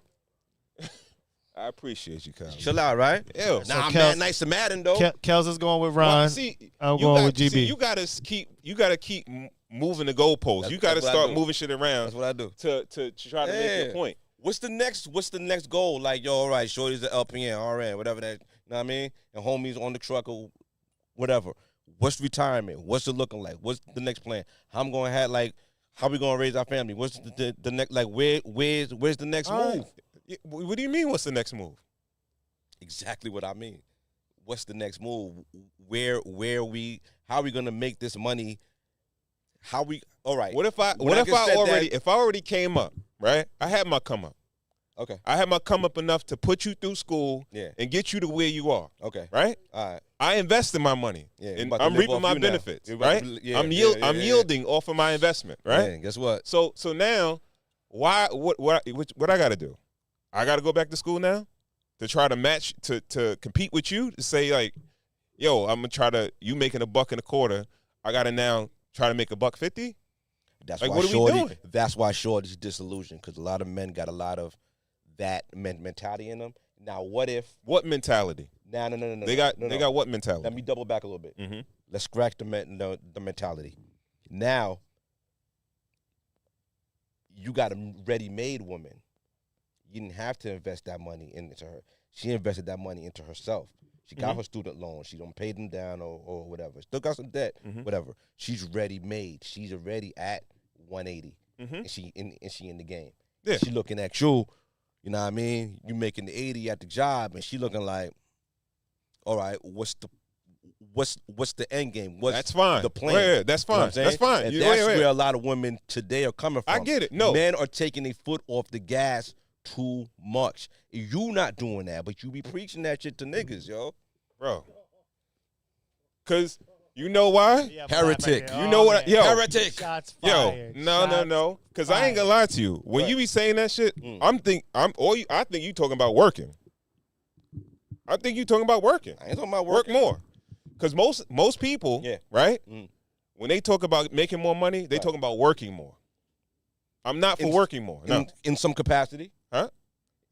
I appreciate you, Kyle. Chill out, right? Ew. Nah, I'm Kels- mad nice to Madden though. Kels is going with Ron. Well, see, I'm going with GB. See, you gotta keep moving the goalposts. You gotta that's what I start do. moving shit around That's what I do. to try to make your point. What's the next goal? Like, yo, all right, shorty's an LPN, RN, whatever that, you know what I mean? And homies on the truck or whatever. What's retirement? What's it looking like? What's the next plan? How I'm going to have, like, how we going to raise our family? What's the next, like, where's the next move? What do you mean, what's the next move? Exactly what I mean. What's the next move? How are we going to make this money? All right. If I already came up, right? I had my come up. Okay. I had my come up enough to put you through school and get you to where you are. Okay. Right? All right. I invested my money. Yeah, and about to I'm live reaping off my you now. benefits, You're about right? to- I'm yielding off of my investment, right? Man, guess what? So now, what I got to do? I got to go back to school now to try to match to compete with you to say like, yo, I'm gonna try to you making $1.25. I got to now try to make $1.50. That's like, why what are we Shorty. doing? That's why Shorty's disillusioned because a lot of men got a lot of that mentality in them. Now, what mentality? No. They got what mentality? Let me double back a little bit. Mm-hmm. Let's scratch the mentality. Now, you got a ready-made woman. You didn't have to invest that money into her. She invested that money into herself. She got her student loans. She don't pay them down or whatever. Still got some debt, whatever. She's ready-made. She's already at 180, and she in the game. Yeah. She looking at you. You know what I mean? You making the 80 at the job, and she looking like, all right, what's the end game? What's that's fine. The plan? Yeah, that's fine. You know that's fine. And that's where a lot of women today are coming from. I get it. No, men are taking their foot off the gas too much. You not doing that, but you be preaching that shit to niggas, yo, bro. Cause you know why? Heretic. You know what? Yo, heretic. Shots yo, fired. no. Cause I ain't gonna lie to you. When you be saying that shit, I think you talking about working. I think you talking about working. I ain't talking about Work working. more. Because most people, right, when they talk about making more money, they talking about working more. I'm not for working more. No. In some capacity. Huh?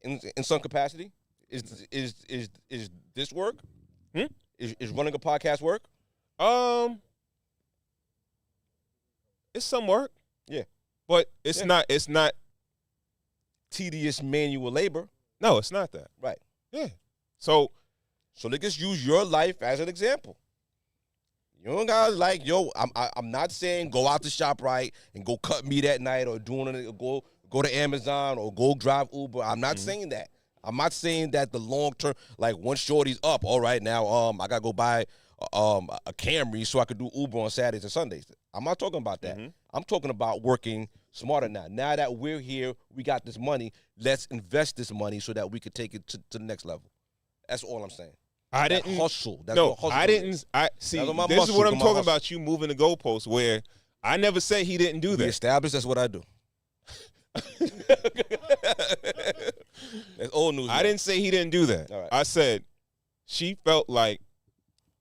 In some capacity. Is this work? Is running a podcast work? It's some work. Yeah. But it's not tedious manual labor. No, it's not that. Right. Yeah. So let's just use your life as an example. You don't gotta I'm not saying go out to ShopRite and go cut meat at night or go to Amazon or go drive Uber. I'm not saying that. I'm not saying that the long term, like once shorty's up, all right, now I gotta go buy a Camry so I could do Uber on Saturdays and Sundays. I'm not talking about that. I'm talking about working smarter now. Now that we're here, we got this money, let's invest this money so that we could take it to the next level. That's all I'm saying. I didn't hustle. That's no, what hustle I didn't. is. See, That's what this is what I'm talking hustle. about. You moving the goalposts where I never say he didn't do We that. established that's what I do. That's old news. I didn't say he didn't do that. Right. I said she felt like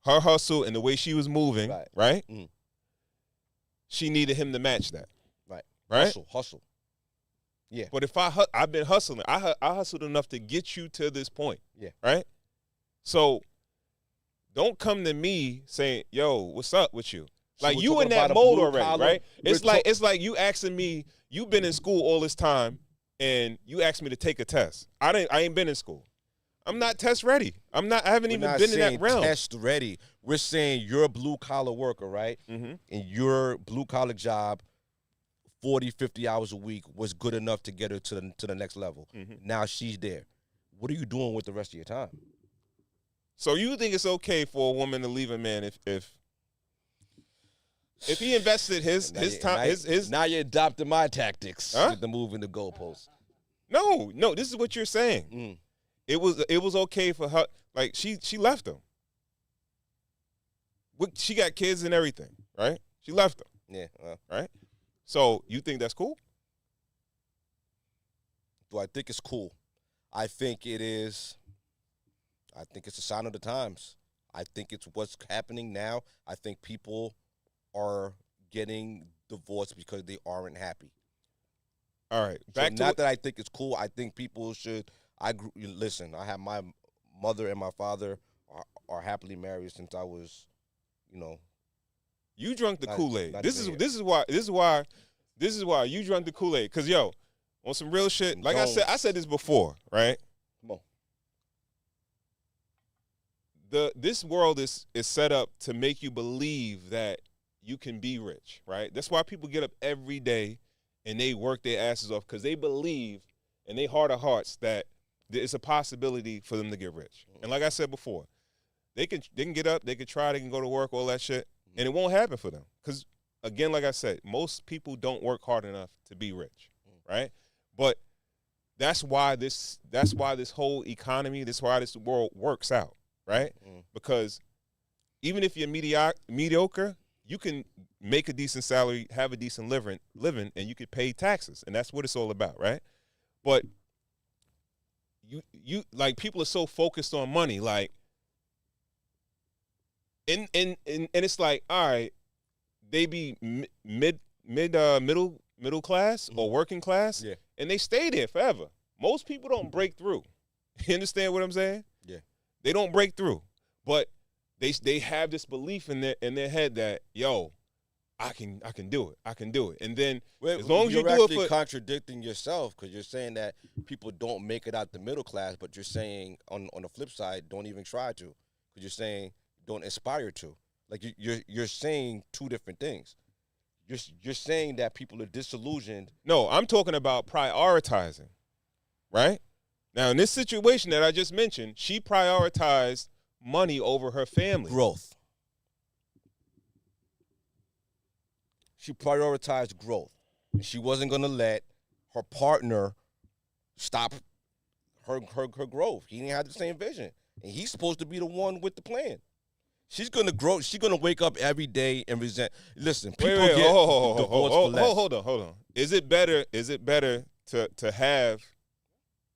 her hustle and the way she was moving, right? She needed him to match that. Right? Hustle. Yeah. But if I've been hustling. I hustled enough to get you to this point. Yeah. Right? So don't come to me saying, "Yo, what's up with you?" So Like we're you talking in that about a mode blue already, collar- right? It's like you asking me, you've been in school all this time and you asked me to take a test. I ain't been in school. I'm not test ready. I haven't even been in that realm. Test ready. We're saying you're a blue collar worker, right? And your blue collar job, 40, 50 hours a week was good enough to get her to the next level. Now she's there. What are you doing with the rest of your time? So you think it's okay for a woman to leave a man if he invested his time now you're adopting my tactics with the moving the goalposts. No, this is what you're saying. It was okay for her. Like she left him. She got kids and everything, right? She left him. Yeah. Right? So you think that's cool? Do I think it's cool? I think it is. I think it's a sign of the times. I think it's what's happening now. I think people are getting divorced because they aren't happy. All right. Not that I think it's cool. I think people should. Listen, I have my mother and my father are happily married since I was, You drunk the Kool-Aid. This is why you drunk the Kool-Aid. Cause on some real shit, like I said this before, right? Come on. This world is set up to make you believe that you can be rich, right? That's why people get up every day and they work their asses off because they believe in their heart of hearts that it's a possibility for them to get rich. And like I said before, they can get up, they can try, they can go to work, all that shit, and it won't happen for them. Because again, like I said, most people don't work hard enough to be rich, right? But that's why this whole economy, that's why this world works out, right? Because even if you're mediocre, you can make a decent salary, have a decent living, and you can pay taxes, and that's what it's all about, right? But you like people are so focused on money, like, and it's like, all right, they be middle class or working class, and they stay there forever. Most people don't break through. You understand what I'm saying? Yeah, they don't break through, but they have this belief in their head that I can do it. I can do it. And then as long as you do it, you're actually contradicting yourself because you're saying that people don't make it out the middle class, but you're saying on the flip side, don't even try to, because you're saying don't aspire to. Like you're saying two different things. You're saying that people are disillusioned. No, I'm talking about prioritizing. Right? Now, in this situation that I just mentioned, she prioritized money over her family. Growth. She prioritized growth. And she wasn't going to let her partner stop her growth. He didn't have the same vision. And he's supposed to be the one with the plan. She's going to grow. She's going to wake up every day and resent. Listen, people get divorced for less. Hold on. Is it better to have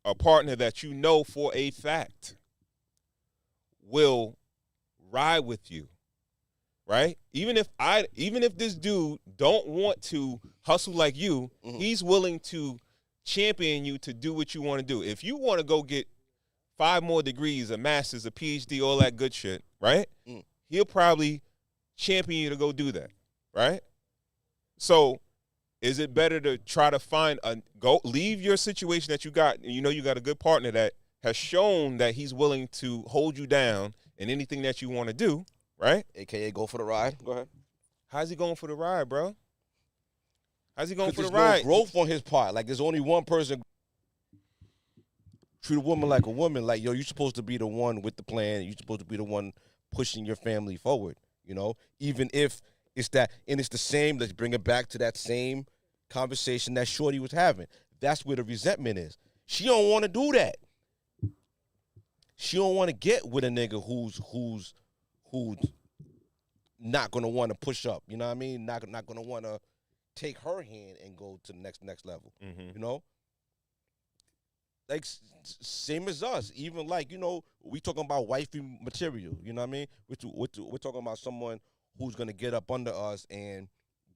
a partner that for a fact will ride with you right? Even if this dude don't want to hustle like you, he's willing to champion you to do what you want to do. If you want to go get 5 more degrees, a master's, a PhD, all that good shit, right? He'll probably champion you to go do that, right? So is it better to try to leave your situation that you got, and you know you got a good partner that has shown that he's willing to hold you down in anything that you want to do, right? AKA go for the ride. Go ahead. How's he going for the ride, bro? How's he going for the There's ride? no growth on his part. Like, there's only one person. Treat a woman like a woman. Like, yo, you're supposed to be the one with the plan. You're supposed to be the one pushing your family forward, you know? Even if it's that, and it's the same, let's bring it back to that same conversation that Shorty was having. That's where the resentment is. She don't want to do that. She don't want to get with a nigga who's not gonna want to push up. You know what I mean? Not gonna want to take her hand and go to the next level. You know, like same as us. Even like, you know, we talking about wifey material. You know what I mean? We're talking about someone who's gonna get up under us and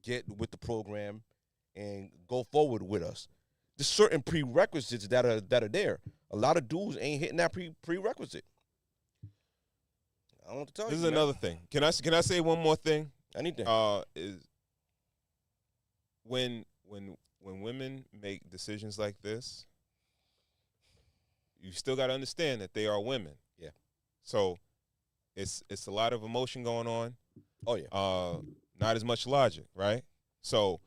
get with the program and go forward with us. There's certain prerequisites that are there. A lot of dudes ain't hitting that prerequisite. I don't know what to tell you. This is another thing. Can I say one more thing? Anything. Is when women make decisions like this, you still got to understand that they are women. Yeah. So it's a lot of emotion going on. Oh yeah. Not as much logic, right? So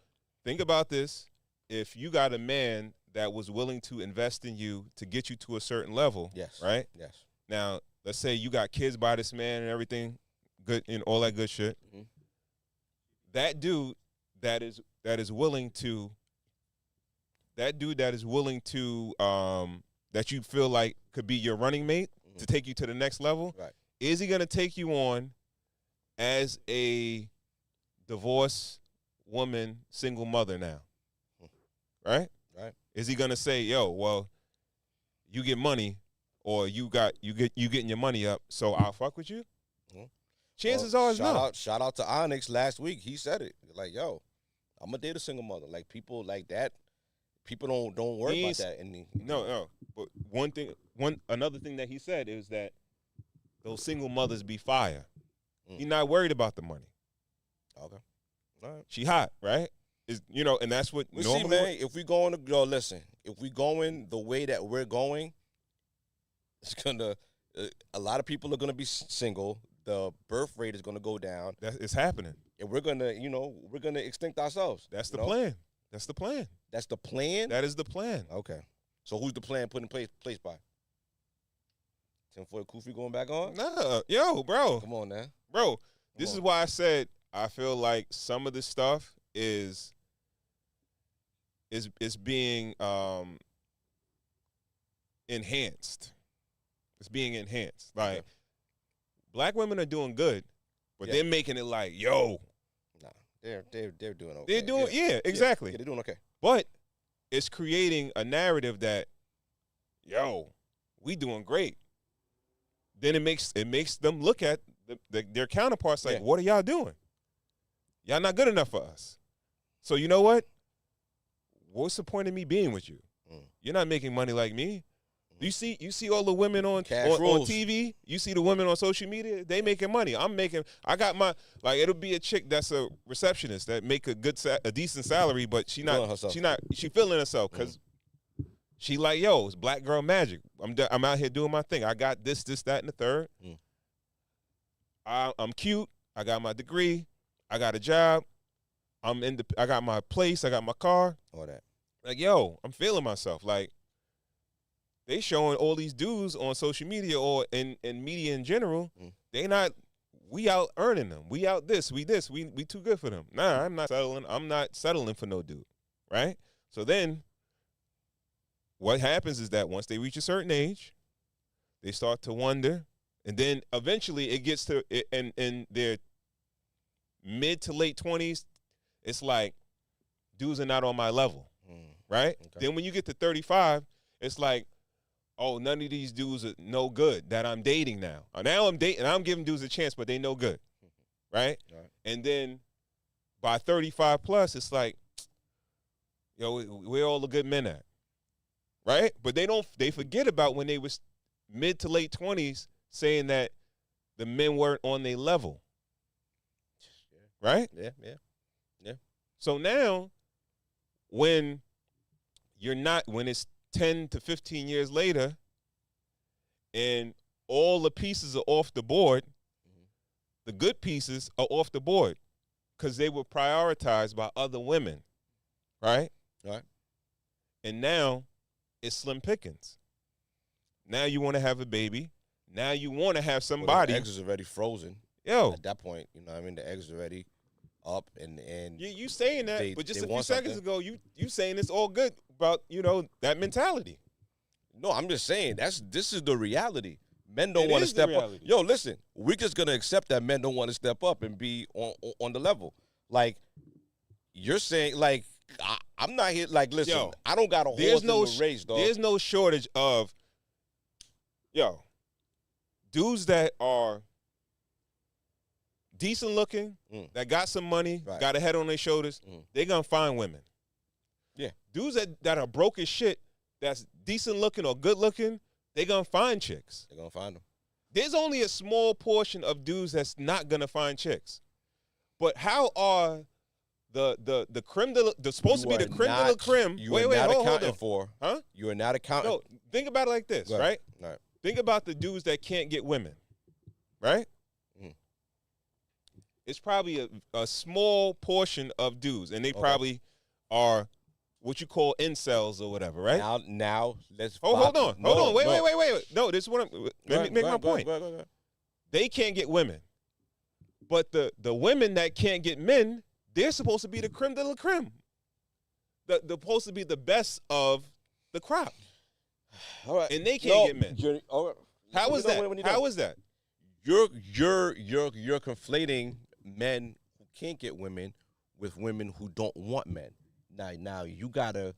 think about this. If you got a man that was willing to invest in you to get you to a certain level, Yes. right? Yes. Now, let's say you got kids by this man and everything, good and all that good shit. That dude that is willing to that you feel like could be your running mate to take you to the next level. Right. Is he gonna take you on as a divorced woman, single mother now? Right? Right. Is he gonna say, yo, well, you get money or you getting your money up, so I'll fuck with you? Chances are no. Shout out to Onyx last week. He said it. Like, yo, I'm gonna date a single mother. Like, people like that. People don't worry about that. No. But another thing that he said is that those single mothers be fire. He's not worried about the money. Okay. All right. She hot, right? And that's what We normally. see, man, if we going if we going the way that we're going, it's gonna. A lot of people are gonna be single. The birth rate is gonna go down. It's happening, and we're gonna extinct ourselves. That's the plan. That's the plan. That's the plan. That is the plan. Okay. So who's the plan put in place by? Tinfoil Kufi going back on? Nah, yo, bro. Come on, now. Bro, this is why I said I feel like some of this stuff is being enhanced. It's being enhanced. Like, black women are doing good, but they're making it like, yo. Nah, they're doing okay. They're doing, exactly. Yeah, they're doing okay. But it's creating a narrative that, yo, we doing great. Then it makes them look at their counterparts like, what are y'all doing? Y'all not good enough for us. So you know what? What's the point of me being with you? You're not making money like me. You see all the women on TV. You see the women on social media. They making money. I got my, like, it'll be a chick that's a receptionist that make a decent salary, but she feeling herself because she like, yo, it's black girl magic. I'm out here doing my thing. I got this, that, and the third. I'm cute. I got my degree. I got a job. I got my place. I got my car. All that. Like, yo, I'm feeling myself. Like, they showing all these dudes on social media or in media in general. We out earning them. We out this. We too good for them. Nah, I'm not settling. I'm not settling for no dude. Right? So then what happens is that once they reach a certain age, they start to wonder. And then eventually it gets to, in their mid to late 20s, it's like, dudes are not on my level. Right? Okay. Then when you get to 35, it's like, oh, none of these dudes are no good that I'm dating now. Now I'm dating, and I'm giving dudes a chance, but they no good. right? And then by 35 plus, it's like, yo, where all the good men at, right? But they forget about when they was mid to late 20s saying that the men weren't on their level, right? Yeah. So now, when it's 10 to 15 years later, and all the pieces are off the board, the good pieces are off the board because they were prioritized by other women, right? Right. And now it's slim pickings. Now you want to have a baby. Now you want to have somebody. The eggs is already frozen. Yo. At that point, you know what I mean? The eggs is already up and you saying that, but just a few seconds ago, you saying it's all good about, that mentality. No, I'm just saying this is the reality. Men don't want to step up. Yo, listen, we're just gonna accept that men don't want to step up and be on the level. Like you're saying, like I'm not here. Like, listen, yo, I don't got a horse in the race, dog. There's no shortage of dudes that are decent looking, that got some money, got a head on their shoulders. They gonna find women. Yeah, dudes that are broke as shit, that's decent looking or good looking, they gonna find chicks. They're gonna find them. There's only a small portion of dudes that's not gonna find chicks. But how are the creme de la, supposed to be the creme de la creme? You are not accounting for. Huh? You are not accounting. No, think about it like this, right? Right. Think about the dudes that can't get women, right? It's probably a small portion of dudes, and they probably are what you call incels or whatever, right? Now let's. Hold on. Wait. No, this is what let me make my point. Go ahead. They can't get women, but the women that can't get men, they're supposed to be the creme de la creme. They're supposed to be the best of the crop. All right, and they can't get men. All right. How is that? How is that? You're conflating men who can't get women with women who don't want men. Now you gotta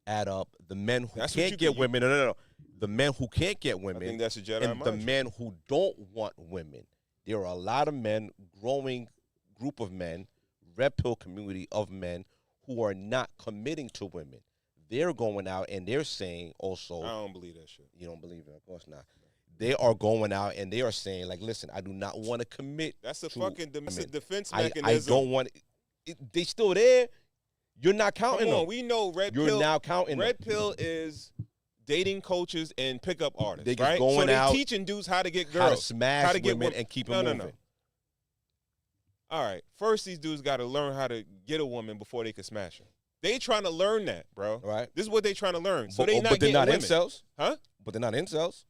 add up the men who can't get women. No. The men who can't get women. I think that's a Jedi and the men who don't want women. There are a lot of men, growing group of men, red pill community of men who are not committing to women. They're going out and they're saying also. I don't believe that shit. You don't believe it? Of course not. They are going out and they are saying, like, listen, I do not want to commit. That's a fucking defense mechanism. I don't want it. They still there. You're not counting them. We know red pill. You're now counting red pill is dating coaches and pickup artists. They right? going so out, they're teaching dudes how to get girls, how to smash women and keep them moving. No. All right. First, these dudes got to learn how to get a woman before they can smash her. They trying to learn that, bro. Right. This is what they trying to learn. So but they're not women. incels, huh? But they're not incels.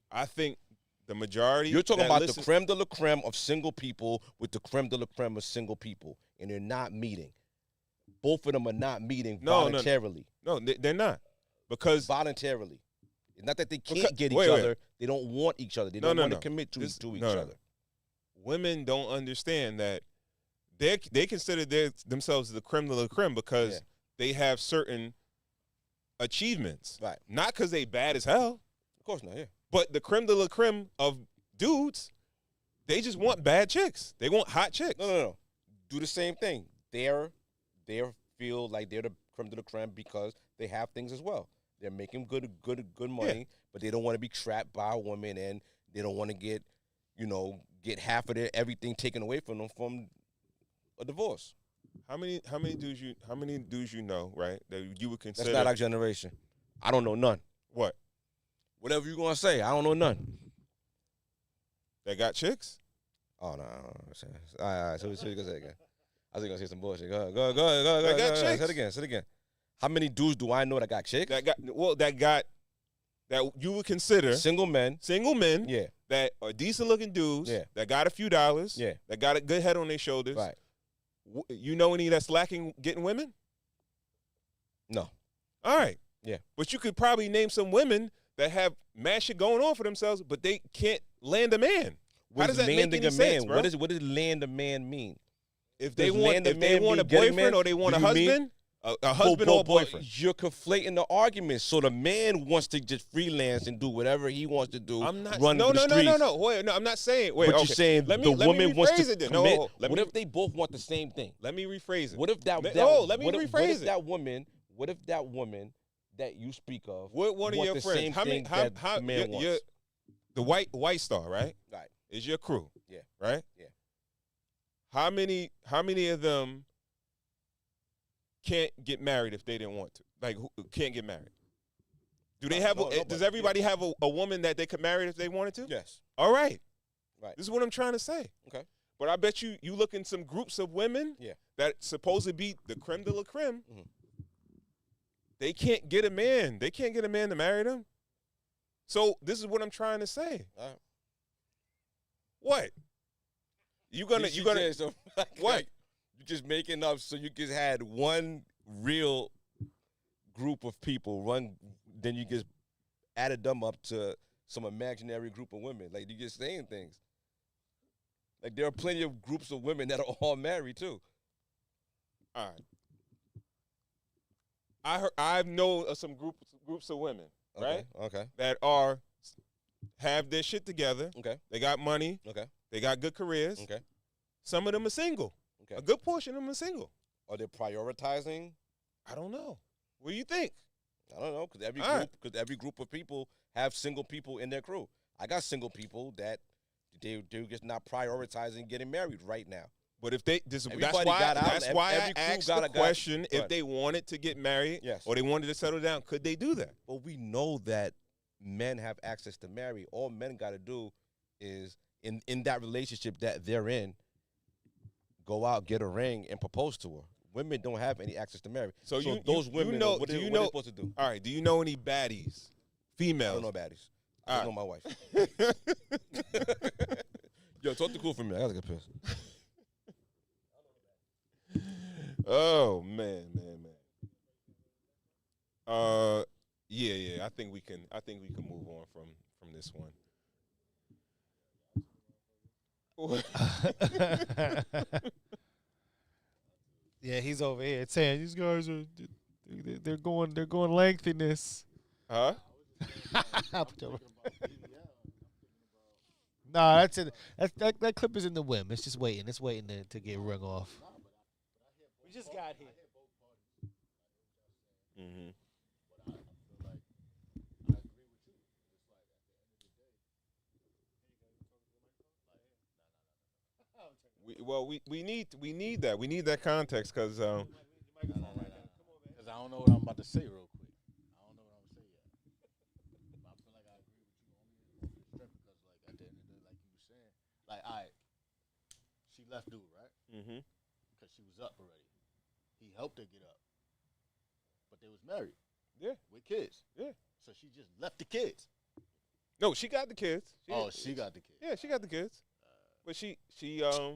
I think the majority. You're talking about the creme de la creme of single people with the creme de la creme of single people, and they're not meeting. Both of them are not meeting voluntarily. No, they're not. Because voluntarily. It's not that they can't get each other. They don't want each other. They don't want to commit to each other. Women don't understand that they consider themselves the creme de la creme because they have certain achievements. Right. Not because they bad as hell. Of course not, yeah. But the creme de la creme of dudes, they just want bad chicks. They want hot chicks. No. Do the same thing. They feel like they're the creme de la creme because they have things as well. They're making good money, but they don't want to be trapped by a woman, and they don't want to get half of their everything taken away from them from a divorce. How many dudes you know, right, that you would consider? That's not our generation. I don't know none. What? Whatever you're gonna say, I don't know none. They got chicks? Oh no. All right. So you gonna say again? I was gonna say some bullshit. Go ahead. They got chicks. Say it again. How many dudes do I know that got chicks? That you would consider single men. Yeah. That are decent looking dudes. Yeah. That got a few dollars. Yeah. That got a good head on their shoulders. Right. You know any that's lacking getting women? No. All right. Yeah. But you could probably name some women that have mad shit going on for themselves, but they can't land a man. How does that make any sense, bro? What does land a man mean? If they want a boyfriend or they want a husband, a husband or boyfriend. You're conflating the arguments. So the man wants to just freelance and do whatever he wants to do. I'm not. Run No. the streets. Wait, no, I'm not saying. Wait, But okay. you're saying let the me woman wants to it then. commit. No, What if they both want the same thing? Let me rephrase it. What if that? Let me what rephrase if it. that woman? What if that woman that you speak of? What one of want your the friends? same How many? thing How that man wants? The White Star, right? Right. Is your crew? Yeah. Right. Yeah. How many of them can't get married if they didn't want to? Like, who can't get married? Do they have? Does everybody have a woman that they could marry if they wanted to? Yes. All right. Right. This is what I'm trying to say. Okay. But I bet you look in some groups of women that supposed to be the creme de la creme. Mm-hmm. They can't get a man. They can't get a man to marry them. So this is what I'm trying to say. All right. What? You gonna what? You just making up so you just had one real group of people then you just added them up to some imaginary group of women. Like, you just saying things. Like, there are plenty of groups of women that are all married too. All right. I know of some groups of women, right? Okay. That have their shit together. Okay. They got money. Okay. They got good careers. Okay. Some of them are single. Okay. A good portion of them are single. Are they prioritizing? I don't know. What do you think? I don't know, because every group of people have single people in their crew. I got single people that they're just not prioritizing getting married right now. But if that's Everybody why got out, that's why every I crew asked got the a guy. question Go if ahead. they wanted to get married or they wanted to settle down, could they do that? Well, we know that men have access to marry. All men got to do is in that relationship that they're in, go out, get a ring, and propose to her. Women don't have any access to marry. So those women, what are they supposed to do? All right. Do you know any baddies, females? I don't know baddies. I don't know my wife. Yo, talk to cool for me. I gotta get pissed. Oh man. Yeah. I think we can move on from this one. Yeah, he's over here saying these guys are they're going lengthiness. Huh? Nah, that's it. That clip is in the whim. It's just waiting. It's waiting to get rung off. We just got here. Mm-hmm. We need that. We need that context because I don't know what I'm about to say real quick. I don't know what I'm gonna say yet. But I feel like I agree with you on the strength because, like, at the end of the day, like you were saying, like, all right, she left dude, right? Mm-hmm. Because she was up already. He helped her get up, but they was married. Yeah. With kids. Yeah. So she just left the kids. No, she got the kids. She got the kids. Yeah, she got the kids. But she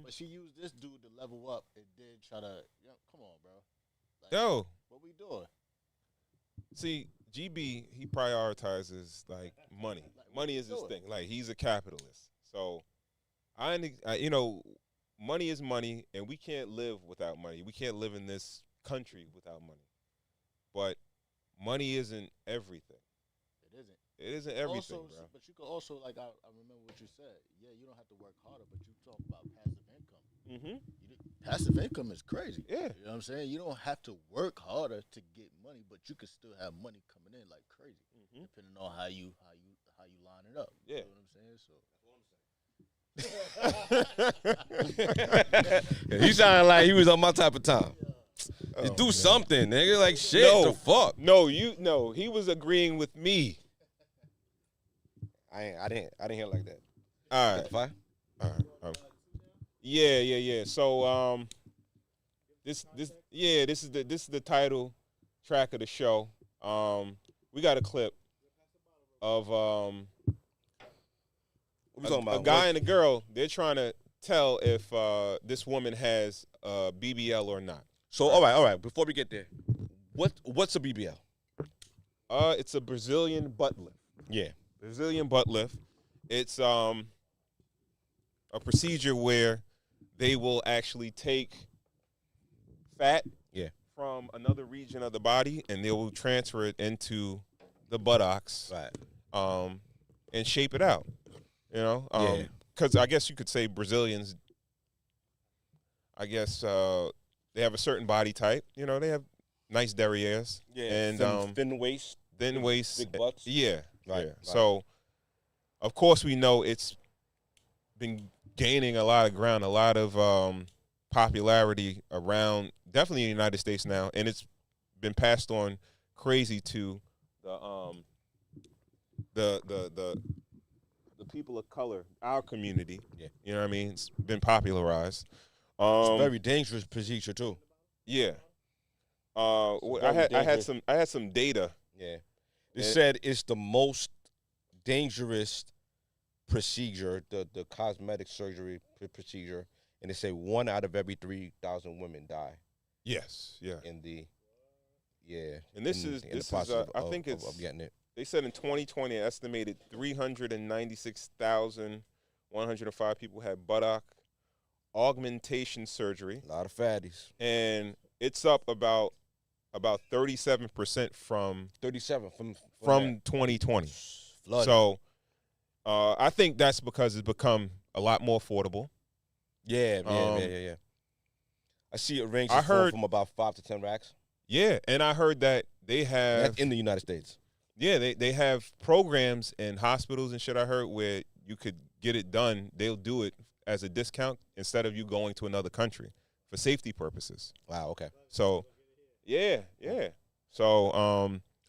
But she used this dude to level up and did try to. Come on, bro. Like, yo. What we doing? See, GB, he prioritizes like money. Money is his thing. Like, he's a capitalist. So, money is money, and we can't live without money. We can't live in this country without money. But money isn't everything. It isn't. It isn't everything, also, bro. But you could also, like, I remember what you said. Yeah, you don't have to work harder, but you talk about passive income. Mm-hmm. Passive income is crazy. Yeah. You know what I'm saying? You don't have to work harder to get money, but you can still have money coming in like crazy, depending on how you line it up. Yeah. You know what I'm saying? So He sounded like he was on my type of time. Do something, nigga. Like, shit, the fuck? No, he was agreeing with me. I didn't hear it like that. All right. Fine. All right. Yeah. So this is the title track of the show. We got a clip of a guy and a girl. They're trying to tell if this woman has a BBL or not. So all right. Before we get there, what's a BBL? It's a Brazilian butt lift. Yeah. Brazilian butt lift. It's a procedure where they will actually take fat from another region of the body, and they will transfer it into the buttocks, Right. and shape it out. You know, Yeah. because I guess you could say Brazilians. I guess they have a certain body type. You know, they have nice derrieres. Yeah. And thin waist. thin waist, big butts. Yeah, Right, yeah. right. So, of course, we know it's been gaining a lot of ground, a lot of popularity around, definitely in the United States now, and it's been passed on crazy to the people of color, our community. Yeah. You know what I mean? It's been popularized. It's a very dangerous procedure too. Yeah. It's I very had dangerous. some data. Yeah. It said it's the most dangerous procedure, the cosmetic surgery procedure, and they say 1 out of every 3,000 women die Yes. Yeah. in the And this in is the process I think of it's getting it. they said in 2020 an estimated 396,105 people had buttock augmentation surgery, A lot of fatties. and it's up about 37% from 37 from 2020. flood. So I think that's because it's become a lot more affordable. yeah. I see it ranges from about 5 to 10 racks. Yeah, and I heard that they have That's in the United States. Yeah, they have programs in hospitals and shit, I heard, where you could get it done. They'll do it as a discount instead of you going to another country for safety purposes. Wow. Okay. So, yeah. So,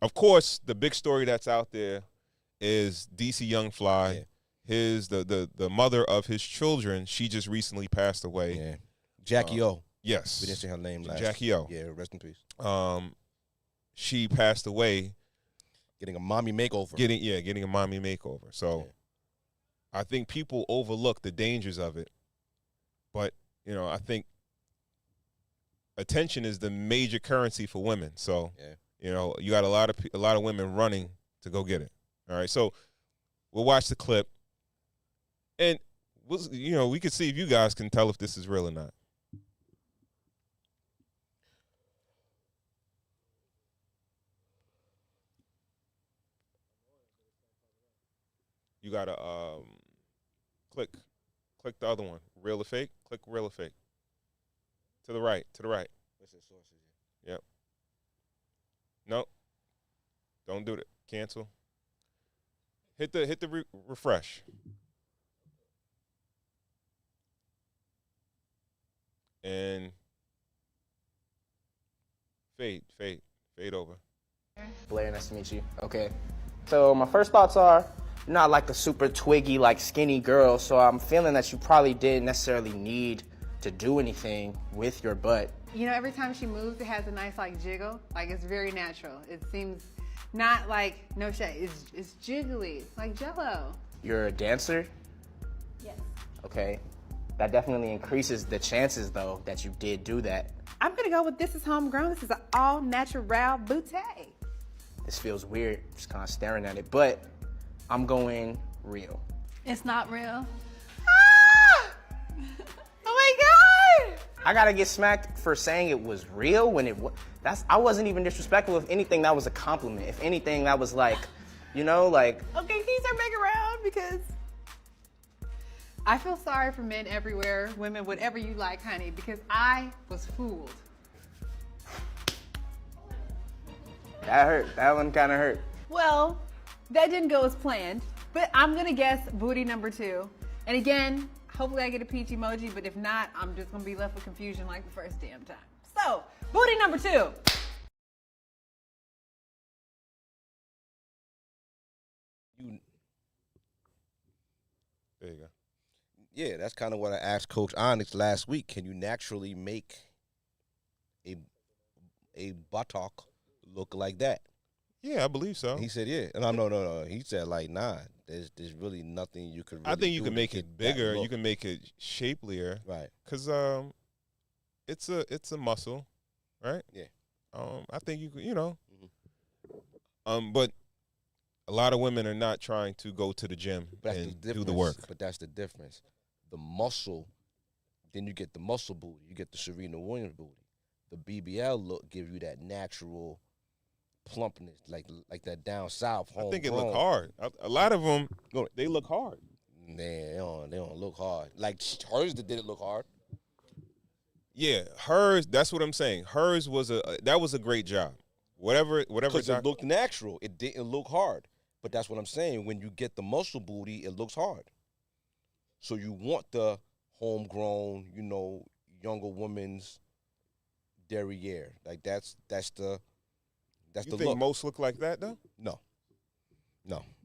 of course, the big story that's out there is DC Young Fly. Yeah. The mother of his children, she just recently passed away. Yeah. Jackie O. Yes. We didn't say her name last. Jackie O. Yeah. Rest in peace. She passed away. Getting a mommy makeover. Getting a mommy makeover. So I think people overlook the dangers of it. But, you know, I think attention is the major currency for women. So, you know, you got a lot of women running to go get it. All right. So we'll watch the clip. And we could see if you guys can tell if this is real or not. You gotta click the other one. Real or fake? Click real or fake. To the right. What's the sources? Yep. Nope. Don't do it. Cancel. Hit the refresh. And fade over. Blair, nice to meet you. Okay. So my first thoughts are, you're not like a super twiggy, like skinny girl, so I'm feeling that you probably didn't necessarily need to do anything with your butt. You know, every time she moves, it has a nice like jiggle. Like it's very natural. It seems not like no shade. It's jiggly. It's like Jello. You're a dancer? Yes. Okay. That definitely increases the chances though that you did do that. I'm gonna go with this is homegrown. This is an all natural booty. This feels weird, just kind of staring at it, but I'm going real. It's not real. Ah! Oh my God! I gotta get smacked for saying it was real when it was. I wasn't even disrespectful. If anything, that was a compliment. If anything, that was like, you know, like. Okay, can you start back around because I feel sorry for men everywhere, women, whatever you like, honey, because I was fooled. That hurt. That one kind of hurt. Well, that didn't go as planned, but I'm gonna guess booty number 2. And again, hopefully I get a peach emoji, but if not, I'm just gonna be left with confusion like the first damn time. So, booty number 2. There you go. Yeah, that's kind of what I asked Coach Onyx last week. Can you naturally make a buttock look like that? Yeah, I believe so. And he said, yeah. And no. He said, like, nah, there's really nothing you could really I think you do can to make get it that bigger. You look. can make it shapelier. Right. Because it's a muscle, right? Yeah. I think you could, you know. But a lot of women are not trying to go to the gym and do the work. But that's the difference. The muscle, then you get the muscle booty. You get the Serena Williams booty. the BBL look give you that natural plumpness, like that down south. I think it homegrown. look hard. A lot of them, they look hard. Man, they don't look hard. Like hers that didn't look hard. Yeah, hers. That's what I'm saying. Hers was that was a great job. Whatever. Because it looked natural. It didn't look hard. But that's what I'm saying. When you get the muscle booty, it looks hard. So you want the homegrown, younger woman's derriere. Like that's the You think look. most look like that though? No.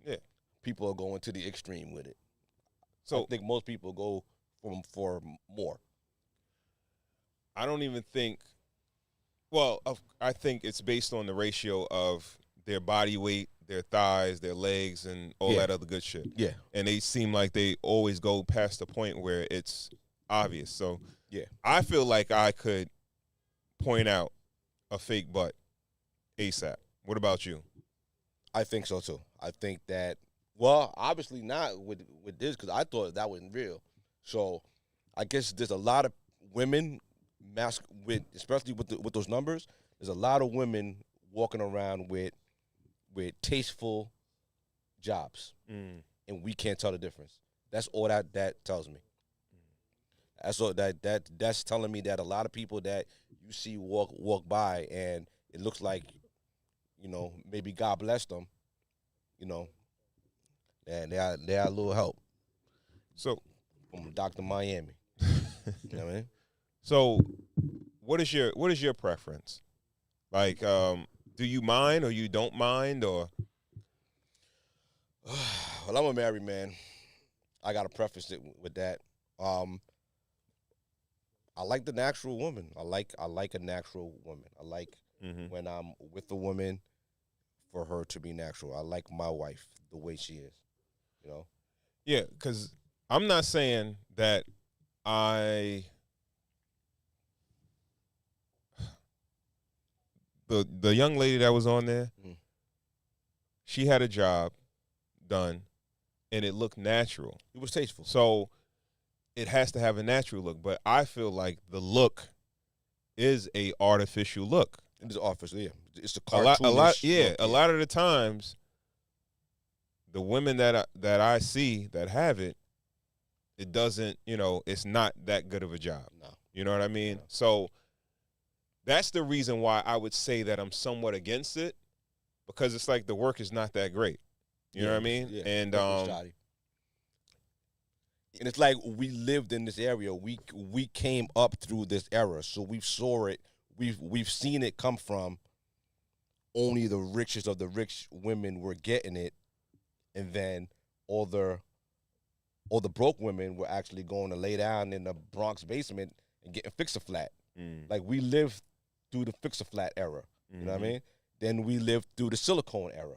Yeah. People are going to the extreme with it. So I think most people go for more. I don't even think. Well, I think it's based on the ratio of their body weight, their thighs, their legs, and all that other good shit. Yeah. And they seem like they always go past the point where it's obvious. So Yeah. I feel like I could point out a fake butt ASAP. What about you? I think so too. I think that, well, obviously not with this because I thought that wasn't real. So I guess there's a lot of women especially with those numbers. There's a lot of women walking around with tasteful jobs, and we can't tell the difference. That's all that tells me. That's all that's telling me that a lot of people that you see walk by and it looks like, maybe God bless them, and they are a little help. So From Dr. Miami. You know what I mean? So what is your preference? Like, do you mind or you don't mind or? Well, I'm a married man. I gotta preface it with that. I like the natural woman. I like a natural woman. I like when I'm with a woman for her to be natural. I like my wife the way she is. Yeah, because I'm not saying that the young lady that was on there, she had a job done, and it looked natural. It was tasteful. So it has to have a natural look. But I feel like the look is a artificial look. It is artificial, yeah. It's a A lot, cartoonish look, a lot of the times, the women that I see that have it, it doesn't, it's not that good of a job. No. You know what I mean? No. So that's the reason why I would say that I'm somewhat against it, because it's like the work is not that great. You know what I mean? Yeah. And And it's like we lived in this area. We came up through this era, so we saw it. We've seen it come from only the richest of the rich women were getting it, and then all the broke women were actually going to lay down in the Bronx basement and getting fix-a-flat. Like we lived through the fix-a-flat era. You know what I mean? Then we lived through the silicone era.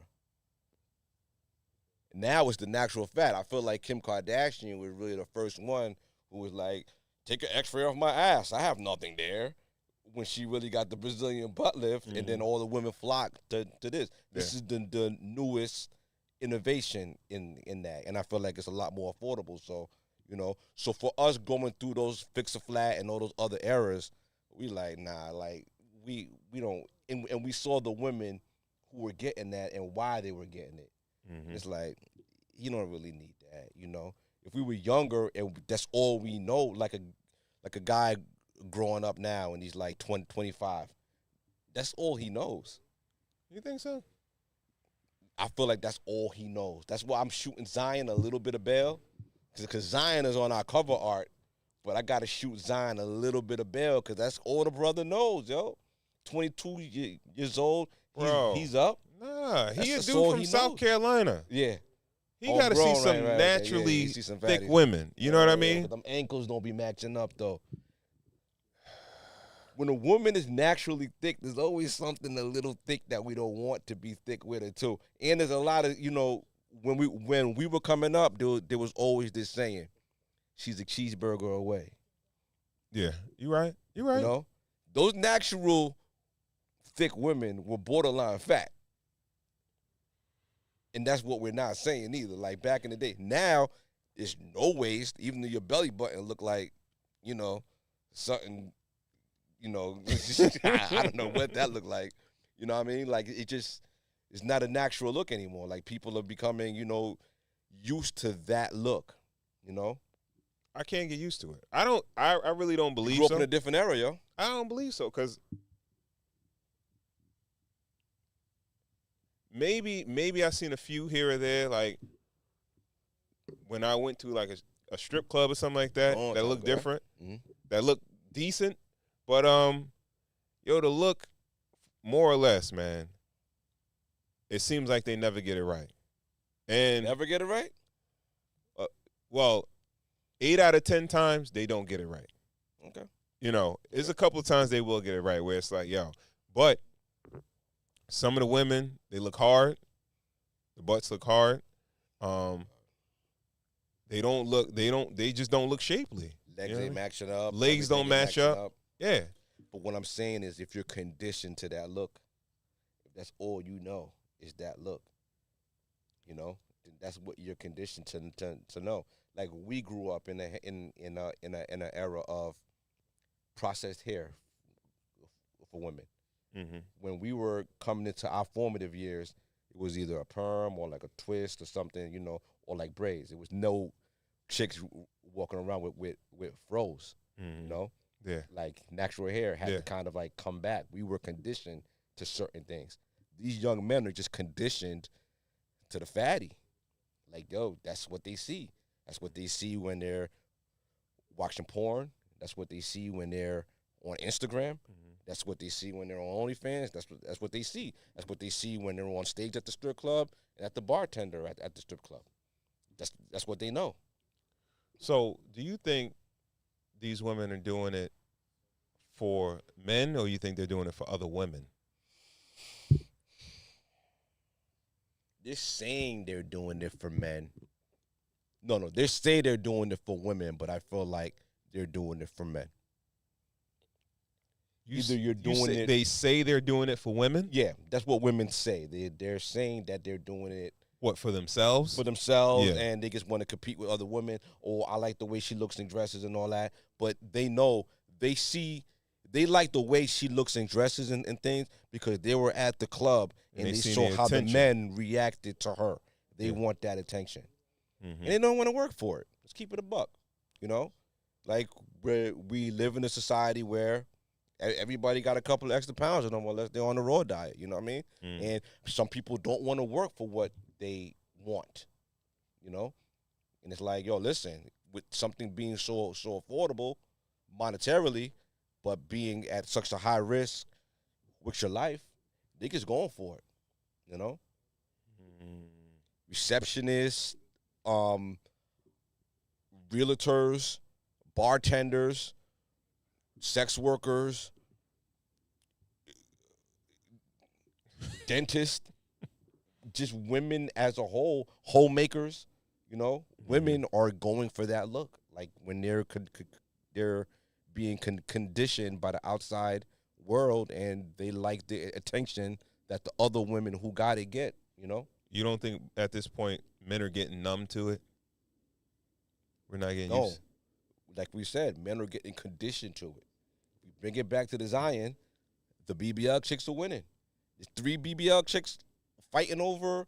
Now it's the natural fat. I feel like Kim Kardashian was really the first one who was like, take an x-ray off my ass. I have nothing there. When she really got the Brazilian butt lift, and then all the women flocked to this. This is the newest innovation in that. And I feel like it's a lot more affordable. So, so for us going through those fix-a-flat and all those other eras, we like, nah, like we don't, and we saw the women who were getting that and why they were getting it. It's like, you don't really need that, If we were younger and that's all we know, like a guy growing up now and he's like 20, 25, that's all he knows. You think so? I feel like that's all he knows. That's why I'm shooting Zion a little bit of bail, because Zion is on our cover art, but I got to shoot Zion a little bit of bail because that's all the brother knows, yo. 22 years old, Bro. he's up. Nah, That's he a just dude all from he South knows. Carolina. Yeah. He got to see Homegrown, some right. naturally Yeah, you see some thick fatties. women. You know what I mean? But them ankles don't be matching up, though. When a woman is naturally thick, there's always something a little thick that we don't want to be thick with it, too. And there's a lot of, when we were coming up, there was always this saying, she's a cheeseburger away. Yeah, you right. You right. Those natural thick women were borderline fat. And that's what we're not saying either. Like back in the day. Now, it's no waist. Even though your belly button look like, something, You know, I don't know what that looked like. You know what I mean? Like it just it's not a natural look anymore. Like people are becoming, used to that look. You know, I can't get used to it. I don't. I really don't believe grew up so. in a different era, yo. I don't believe so because maybe I've seen a few here or there, like when I went to like a strip club or something like that that looked different, that looked decent, but the look more or less, man, it seems like they never get it right. And Never get it right? well, 8 out of 10 times they don't get it right. Okay. There's a couple of times they will get it right where it's like, but some of the women, they look hard. The butts look hard. They just don't look shapely. Legs ain't matching up. Legs don't match up. Yeah. But what I'm saying is if you're conditioned to that look, if that's all you know is that look, then that's what you're conditioned to know. Like we grew up in an era of processed hair for women. Mm-hmm. When we were coming into our formative years, it was either a perm or like a twist or something, or like braids. There was no chicks walking around with froze, Mm-hmm. Yeah. Like natural hair had to kind of like come back. We were conditioned to certain things. These young men are just conditioned to the fatty. Like, yo, that's what they see. That's what they see when they're watching porn. That's what they see when they're on Instagram. Mm-hmm. That's what they see when they're on OnlyFans. That's what they see. That's what they see when they're on stage at the strip club and at the bartender at the strip club. That's what they know. So, do you think these women are doing it for men, or you think they're doing it for other women? They're saying they're doing it for men. No, they say they're doing it for women, but I feel like they're doing it for men. Either you're doing it. They say they're doing it for women. Yeah, that's what women say. They're saying that they're doing it What, for themselves? for themselves, Yeah. and they just want to compete with other women. Or I like the way she looks in dresses and all that. But they know they like the way she looks in dresses and things because they were at the club and they seen saw the how the attention. men reacted to her. They Yeah. want that attention. Mm-hmm. And they don't want to work for it. Let's keep it a buck, Like we live in a society where everybody got a couple of extra pounds on them unless they're on the raw diet, you know what I mean? Mm. And some people don't want to work for what they want, And it's like, yo, listen, with something being so affordable monetarily, but being at such a high risk with your life, niggas going for it, Receptionists, realtors, bartenders, sex workers, dentists, just women as a whole, homemakers, women are going for that look. Like when they're being conditioned by the outside world and they like the attention that the other women who got it get, You don't think at this point men are getting numb to it? We're not getting No. used. Like we said, men are getting conditioned to it. We bring it back to the Zion, the BBL chicks are winning. There's 3 BBL chicks fighting over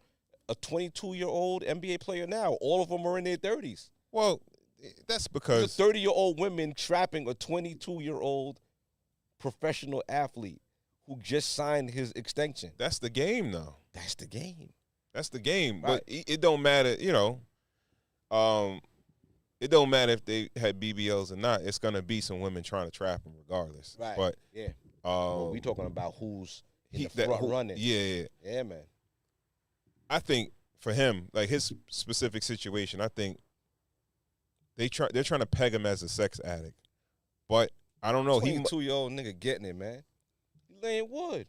a 22-year-old NBA player now. All of them are in their 30s. Well, that's There's because 30-year-old women trapping a 22-year-old professional athlete who just signed his extension. that's the game, though. That's the game. That's the game. Right. But it don't matter, it don't matter if they had BBLs or not. It's gonna be some women trying to trap them regardless. Right. But Yeah. Well, we talking about who's in the front running. Yeah. Yeah, man. I think for him, like his specific situation, I think they're trying to peg him as a sex addict. But I don't know. 22-year-old nigga getting it, man. He laying wood.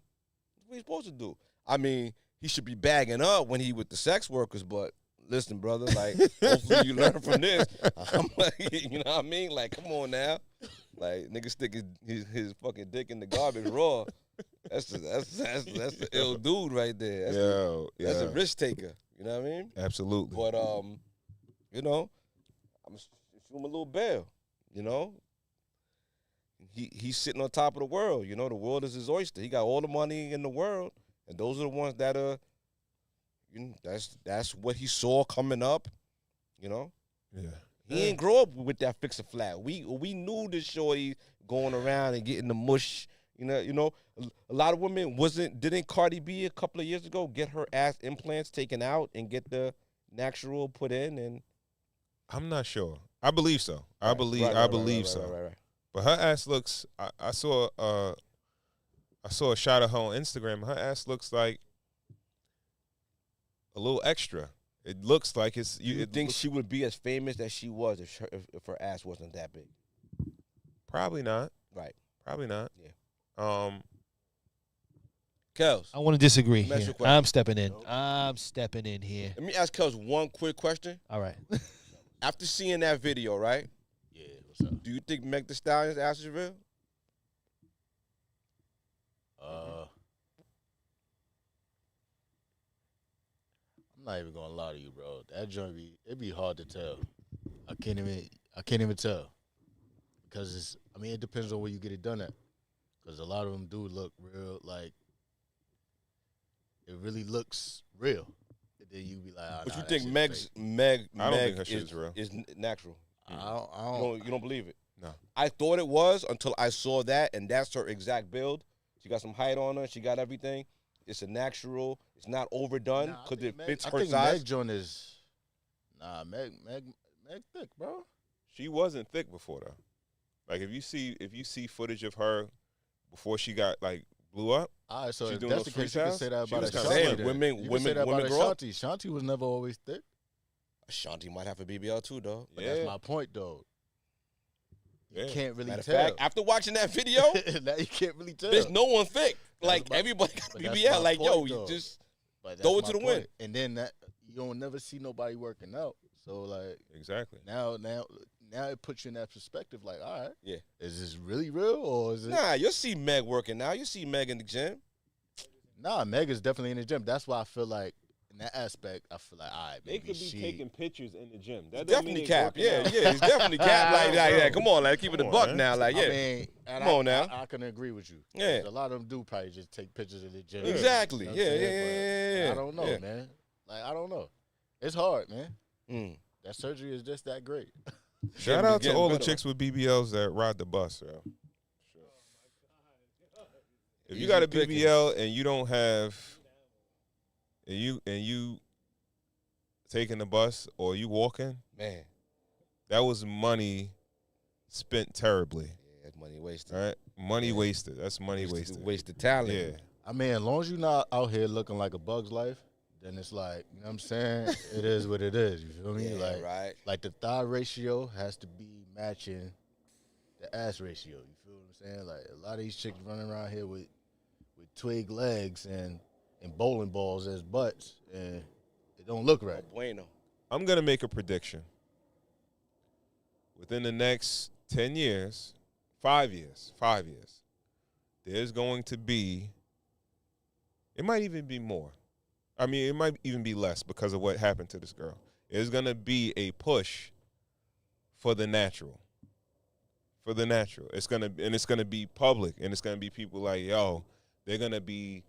That's what he's supposed to do. I mean, he should be bagging up when he with the sex workers, but listen, brother, like, hopefully you learn from this. I'm like, you know what I mean? Like, come on now. Like, nigga stick his fucking dick in the garbage raw. That's the ill dude right there. That's a risk taker. You know what I mean? Absolutely. But I'm gonna shoot him a little bail. he's sitting on top of the world. You know, the world is his oyster. He got all the money in the world, and those are the ones that that's what he saw coming up. You know, Yeah. he ain't grow up with that fix a flat. We knew this shorty going around and getting the mush. You know, a lot of women didn't Cardi B a couple of years ago get her ass implants taken out and get the natural put in? And I'm not sure. I believe so. I believe so. Right. But her ass looks. I saw a shot of her on Instagram. Her ass looks like a little extra. It looks like it's. You think she would be as famous as she was if her ass wasn't that big? Probably not. Right. Probably not. Yeah. Kels, I want to disagree Let me ask you here. a question. I'm stepping in. I'm stepping in here. let me ask Kels one quick question. All right. After seeing that video, right? Yeah, what's up? Do you think Meg Thee Stallion's ass is real? I'm not even gonna lie to you, bro. That joint it'd be hard to tell. I can't even tell because it depends on where you get it done at. Because a lot of them do look real, like it really looks real. And then you be like, oh, But nah, you that think shit's fake. Meg I don't think her shit is is real. Is natural? I don't. You don't believe it? No. I thought it was until I saw that, and that's her exact build. She got some height on her. She got everything. It's a natural. It's not overdone Nah, I because think it fits I her think size. Meg joint is Meg thick, bro. She wasn't thick before though. Like if you see footage of her before she got like blew up. All right, so She if doing that's those the case, you can freestyles? say that She about was kinda Ashanti. slim. then. Women- You can say that women about grow up. Ashanti. Ashanti was never always thick. Ashanti might have a BBL too, though. But Yeah. that's my point, though. You Yeah. can't really Matter of tell. fact, after watching that video, Now you can't really tell. there's no one thick. Like my- everybody got a but that's BBL. my Like point, yo, though. you just But throw that's it to my the wind. point. And then that you don't never see nobody working out. So like Exactly. now it puts you in that perspective. Like, all right, Yeah. is this really real or is it? nah. You'll see Meg working now. You see Meg in the gym. Nah, Meg is definitely in the gym. That's why I feel like in that aspect, I feel like, all right, They maybe could be she. taking pictures in the gym. That don't Definitely mean cap. they Yeah, working yeah. out. He's definitely cap. Like, yeah. Come on, like keep it a Come buck on, now. man. Like, yeah. I mean, and Come on now. I can agree with you. Yeah. 'Cause a lot of them do probably just take pictures in the gym. Exactly. You know what I'm Yeah, saying? But yeah. I don't know, Yeah. man. Like, I don't know. It's hard, man. Mm. That surgery is just that great. Shout Getting- out to getting all the better. chicks with BBLs that ride the bus, yo. If you Easy got a pickings. BBL and you don't have, and you taking the bus or you walking, Man, that was money spent terribly. yeah, that's money wasted. All right, money Yeah. wasted. That's money wasted. Wasted talent. Yeah, I mean, as long as you're not out here looking like a bug's life, then it's like, you know what I'm saying? It is what it is. You feel me? Yeah, Like, right. like the thigh ratio has to be matching the ass ratio. You feel what I'm saying? Like a lot of these chicks running around here with twig legs and bowling balls as butts, and it don't look right. Bueno. I'm gonna make a prediction. Within the next 10 years, 5 years, there's going to be. It might even be more. I mean, it might even be less because of what happened to this girl. There's going to be a push for the natural. For the natural. It's going to be public, and it's going to be people like, yo, they're going to be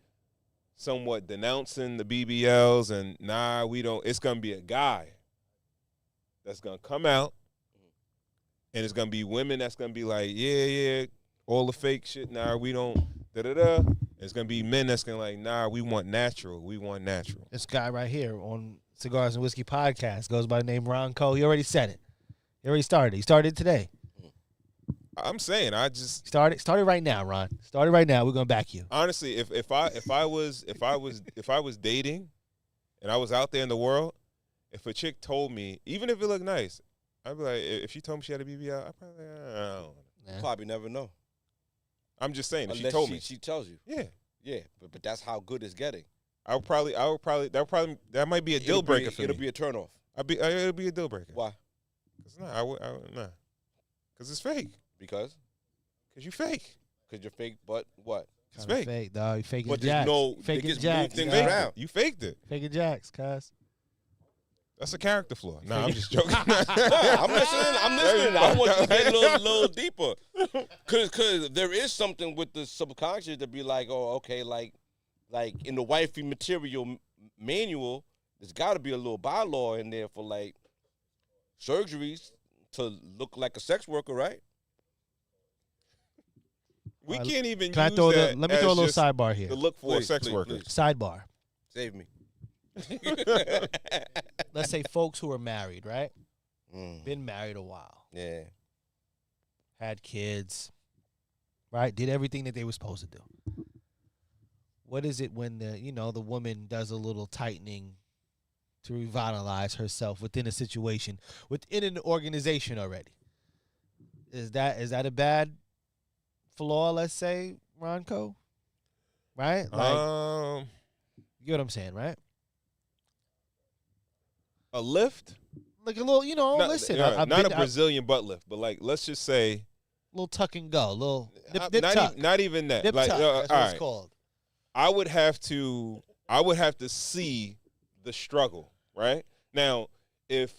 somewhat denouncing the BBLs and nah, we don't. It's going to be a guy that's going to come out, and it's going to be women that's going to be like, yeah, all the fake shit, nah, we don't, da-da-da. It's going to be men that's going to like, nah, we want natural. This guy right here on Cigars and Whiskey Podcast goes by the name Ron Cole. He already said it. He already started. He started today. I'm saying, I just Started right now, Ron. Started right now. We're gonna back you. honestly, if I was dating, and I was out there in the world, if a chick told me, even if it looked nice, I'd be like, if she told me she had a BBL, I'd probably, I don't know. Yeah. Probably never know. I'm just saying, if Unless she told me, she tells you. yeah, Yeah, but that's how good it's getting. I would probably that might be a deal breaker for me. It'll be a turnoff. It'll be a deal breaker. Why? Cause nah, cause it's fake. Because Cause you fake. you're fake. But what? It's Kinda fake. fake, dog. You faking But there's jacks. no- faking niggas move jacks. things dog. around. You faked it. Faking jacks, cuz. That's a character flaw. Nah, I'm just joking. I'm listening. I want you to get a little deeper. Cause there is something with the subconscious to be like, oh, okay, like in the wifey material manual, there's got to be a little bylaw in there for like surgeries to look like a sex worker, right? We can't even Can I use throw that let me throw a little just sidebar here. to look for Please, a sex please, worker. please. Sidebar. Save me. Let's say folks who are married, right? Mm. Been married a while, Yeah. had kids, right? Did everything that they were supposed to do. What is it when the woman does a little tightening to revitalize herself within a situation, within an organization already? Is that a bad flaw, let's say, Ronco? Right? Like, you get what I'm saying, right? A lift? Like a little, listen. I've not been, a Brazilian butt lift, but like let's just say, little tuck and go, little nip tuck. not even that. Nip Like, tuck, all that's what it's right. called. I would have to see the struggle, right? Now, if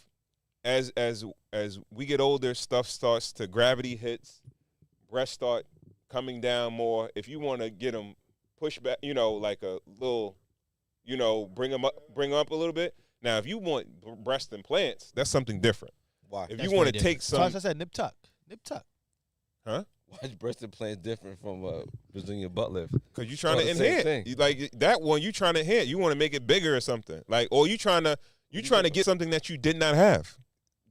as we get older, stuff starts to gravity hits, breasts start coming down more. If you want to get them pushed back, like a little, bring them up a little bit. Now, if you want breast implants, that's something different. Why? If That's you want to very take different. some, So I said nip tuck. huh? Why is breast implants different from Brazilian butt lift? Because you're trying Oh, to the same enhance. thing. Like that one, you trying to enhance. You want to make it bigger or something. Like, or you trying to get something that you did not have.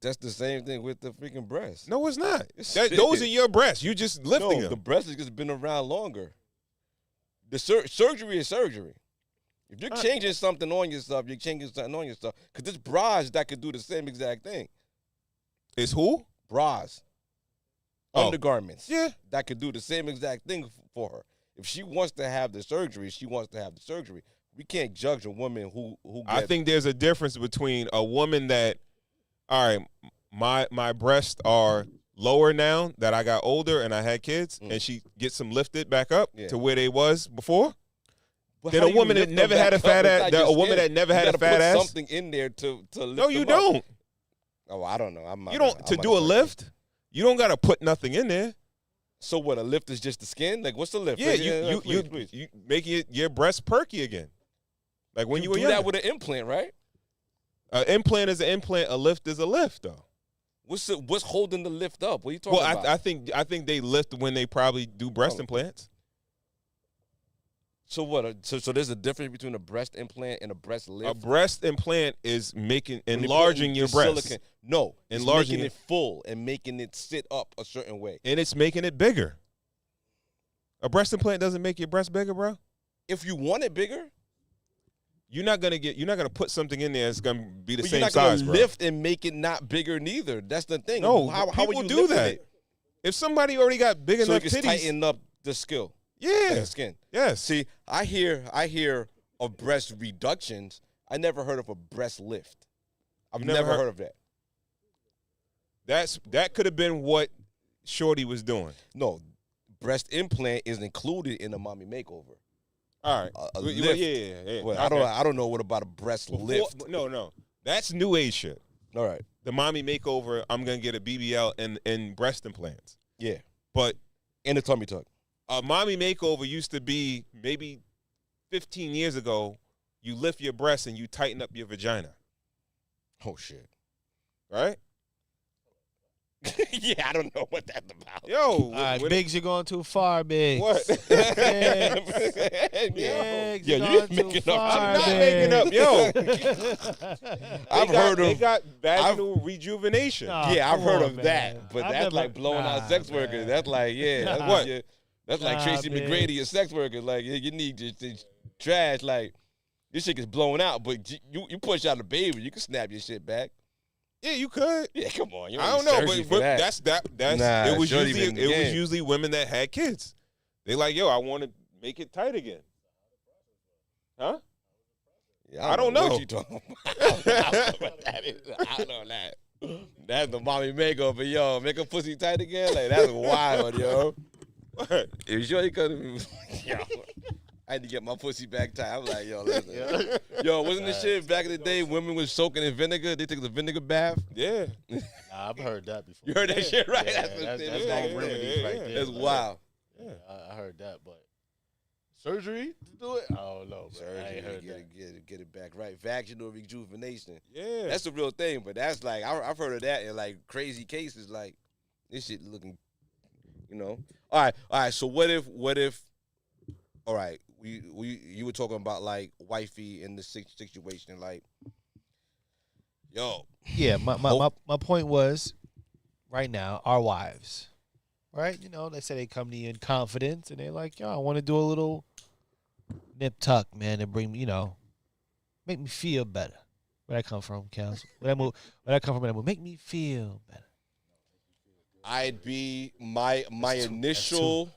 That's the same thing with the freaking breast. No, it's not. Those are your breasts. You just lifting No, the them. breast has just been around longer. The surgery is surgery. If you're changing something on yourself, you're changing something on yourself. Because there's bras that could do the same exact thing. It's who? Bras. Oh. Undergarments. Yeah. That could do the same exact thing for her. If she wants to have the surgery, she wants to have the surgery. We can't judge a woman who I think there's a difference between a woman that, all right, my breasts are lower now that I got older and I had kids, and she gets them lifted back up to where they was before. But Then how a do you woman that lift them never had a back up fat ass, inside your a woman skin? that never You had a gotta fat put ass. something in there to lift No, you them up. don't. Oh, I don't know. You don't to do a lift. You don't got to put nothing in there. So what? A lift is just the skin? Like what's the lift? Yeah, Please. you make your breast perky again, like when you were do younger. that with an implant, right? An implant is an implant. A lift is a lift, though. What's holding the lift up? What are you talking Well, about? I think they lift when they probably do breast implants. So what? So there's a difference between a breast implant and a breast lift. A breast implant is enlarging your breast. Silicone. No, Enlarging making it full and making it sit up a certain way. And it's making it bigger. A breast implant doesn't make your breast bigger, bro. If you want it bigger, you're not gonna put something in there that's gonna be the but same you're not size, gonna bro. lift and make it not bigger neither. That's the thing. No, how people would you do lifting that. it? If somebody already got big So enough you can titties, tighten up the skill. yeah, Like the skin. yes. See, I hear of breast reductions. I never heard of a breast lift. I've You never never heard- heard of that. That could have been what Shorty was doing. No, breast implant is included in a mommy makeover. All right, A Well, lift. yeah. Well, Okay. I don't know what about a breast lift. No, that's new age shit. All right. The mommy makeover. I'm gonna get a BBL and breast implants. Yeah. But And a tummy tuck. a mommy makeover used to be maybe 15 years ago. You lift your breasts and you tighten up your vagina, Oh shit. right? Yeah, I don't know what that's about. Yo, All right, Biggs, you're going too far, Biggs. what? Biggs, Yeah, you're you going too making up. far, I'm not Biggs. making up, yo. I've heard They of. got vaginal rejuvenation. Nah. Yeah, I've come heard on, of man. that, but I've that's never- like blowing out nah, sex man. workers. That's like, yeah, that's Nah. what? That's like Nah, Tracy man. McGrady and sex workers. Like, you need just trash. Like, this shit gets blown out, but you push out a baby, you can snap your shit back. Yeah, you could. Yeah, come on. You I need don't know, surgery but, for that. that's Nah, it was shouldn't usually even in the it was game. usually women that had kids. They like, yo, I want to make it tight again. Huh? Yeah, I don't know. what you talking about. I don't know what that is. I don't know that. That's the mommy makeover, yo. Make a pussy tight again? Like, that's wild, yo. What? You sure you couldn't? Yo. I had to get my pussy back tight. I was like, yo, listen. Yo, wasn't this shit back in the day? Women was soaking in vinegar. They took the vinegar bath. Yeah. Nah, I've heard that before. You heard that shit, right? Yeah, that's that's like remedies right there. That's Like, wild. Yeah. I heard that, but surgery to do it? I don't know. Bro. I ain't heard that. Get it back right. Vaginal rejuvenation. Yeah. That's the real thing. But that's like I've heard of that in like crazy cases. Like this shit looking, you know. All right. So what if? All right, you were talking about like wifey in the situation, like, yo. Yeah, my point was, right now, our wives, right? You know, they say they come to you in confidence, and they're like, yo, I want to do a little nip tuck, man, and bring me, you know, make me feel better. Where I come from, Kels? Where I come from, make me feel better. I'd be my initial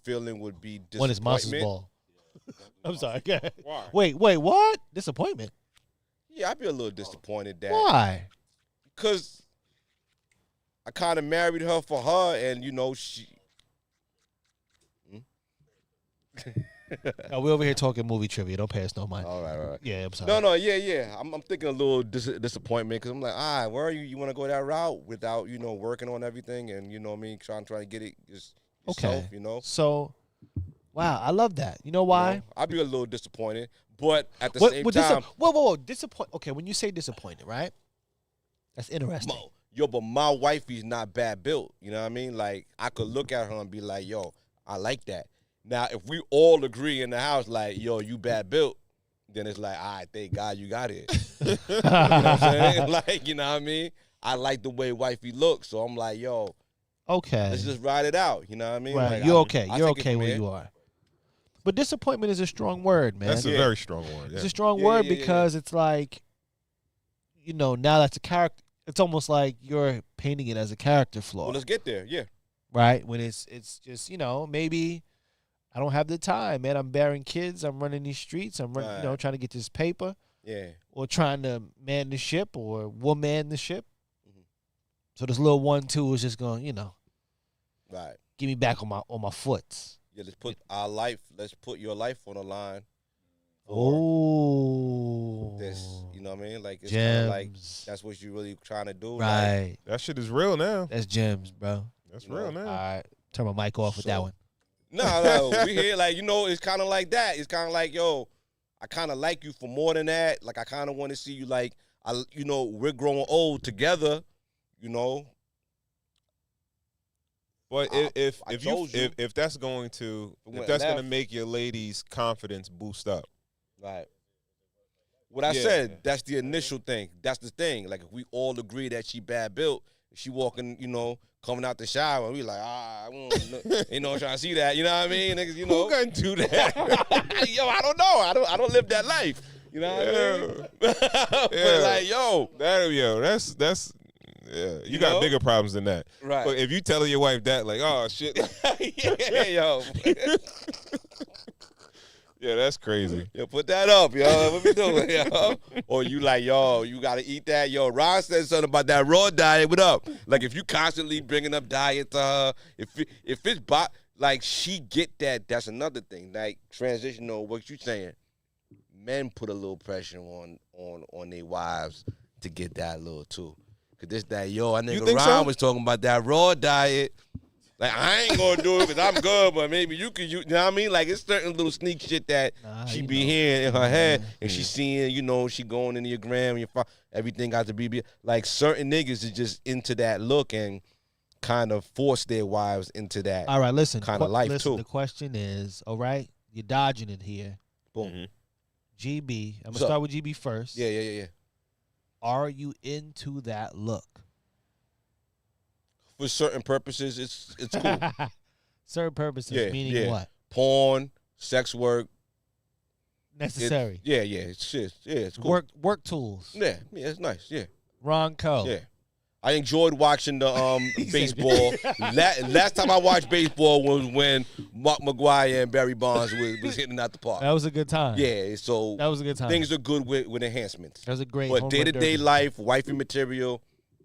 feeling would be disappointment. One is monster's ball. I'm sorry. Why? Wait, what? Disappointment? Yeah, I'd be a little disappointed that. Why? Because I kind of married her for her, and you know she. No, we're over here talking movie trivia. Don't pay us no mind. All right. Yeah, I'm sorry. No, yeah. I'm thinking a little disappointment because I'm like, where are you? You want to go that route without, you know, working on everything and, you know what I mean, trying to get it just yourself, Okay. you know? So, wow, I love that. You know why? You know, I'd be a little disappointed, but at the same time. Whoa. Disappoint. Okay, when you say disappointed, right? That's interesting. But my wifey's not bad built. You know what I mean? Like, I could look at her and be like, yo, I like that. Now, if we all agree in the house, like, yo, you bad built, then it's like, all right, thank God you got it. You know what I'm saying? Like, you know what I mean? I like the way wifey looks, so I'm like, yo, okay, let's just ride it out. You know what I mean? Right, Like, you're okay. I You're take it okay from where here. you are. But disappointment is a strong word, man. That's a very strong word. It's Yeah. a strong Yeah, word yeah, yeah, because it's like, you know, now that's a character. It's almost like you're painting it as a character flaw, Well, let's get there. Yeah. right? When it's just, you know, maybe I don't have the time, man. I'm bearing kids. I'm running these streets. I'm running, you know, Right. trying to get this paper, Yeah. or trying to man the ship or woman the ship. Mhm. So this little 1-2 is just going, you know, Right. get me back on my foots. Yeah, let's put your life on the line. Oh, This, you know what I mean? Like, it's kind of like, gems. that's what you really trying to do. Like, Right. That shit is real now. That's gems, bro. That's You know, real All now. right. Turn my mic off with that So- one. No, we here, like, you know, it's kind of like that. It's kind of like, yo, I kind of like you for more than that. Like, I kind of want to see you, like, you know, we're growing old together, you know. But I if told you. if that's going to make your lady's confidence boost up. Right. What I Yeah. said, that's the initial thing. That's the thing. Like, if we all agree that she bad built, she walking, you know, coming out the shower, and we like, ain't no trying to see that. You know what I mean? Niggas, you know. Who gonna do that? Yo, I don't know. I don't live that life. You know what I mean? But like, yo. That's yeah. You got know? bigger problems than that. Right. But if you telling your wife that, like, oh shit, Yeah, yo. yeah, that's crazy. Yo, put that up, yo. What we doing, yo? Or you like, yo, you got to eat that. Yo, Ron said something about that raw diet. What up? Like, if you constantly bringing up diet to her, if it's like, she get that, that's another thing. Like, transitional, what you saying. Men put a little pressure on their wives to get that little, too. Because this, that, yo, I nigga think Ron so? was talking about that raw diet. Like, I ain't gonna do it because I'm good, but maybe you could, you know what I mean? Like, it's certain little sneak shit that she you be know. hearing in her head, and she seeing, you know, she going into your gram, everything got to be, like, certain niggas is just into that look and kind of force their wives into that. All right, listen. Kinda life, listen, too. The question is, all right, you're dodging it here. Boom. Mhm. GB, I'm going What's to up? start with GB first. Yeah. Are you into that look? For certain purposes, it's cool. Certain purposes, Yeah, meaning yeah. what? Porn, sex work. Necessary. It's shit. Yeah, it's cool. Work tools. Yeah, it's nice. Yeah. Ron Co. Yeah. I enjoyed watching the baseball. Last time I watched baseball was when Mark McGwire and Barry Bonds was hitting out the park. That was a good time. Yeah, so That was a good time. things are good with enhancements. That was a great But home run day-to-day derby. life, wifey material,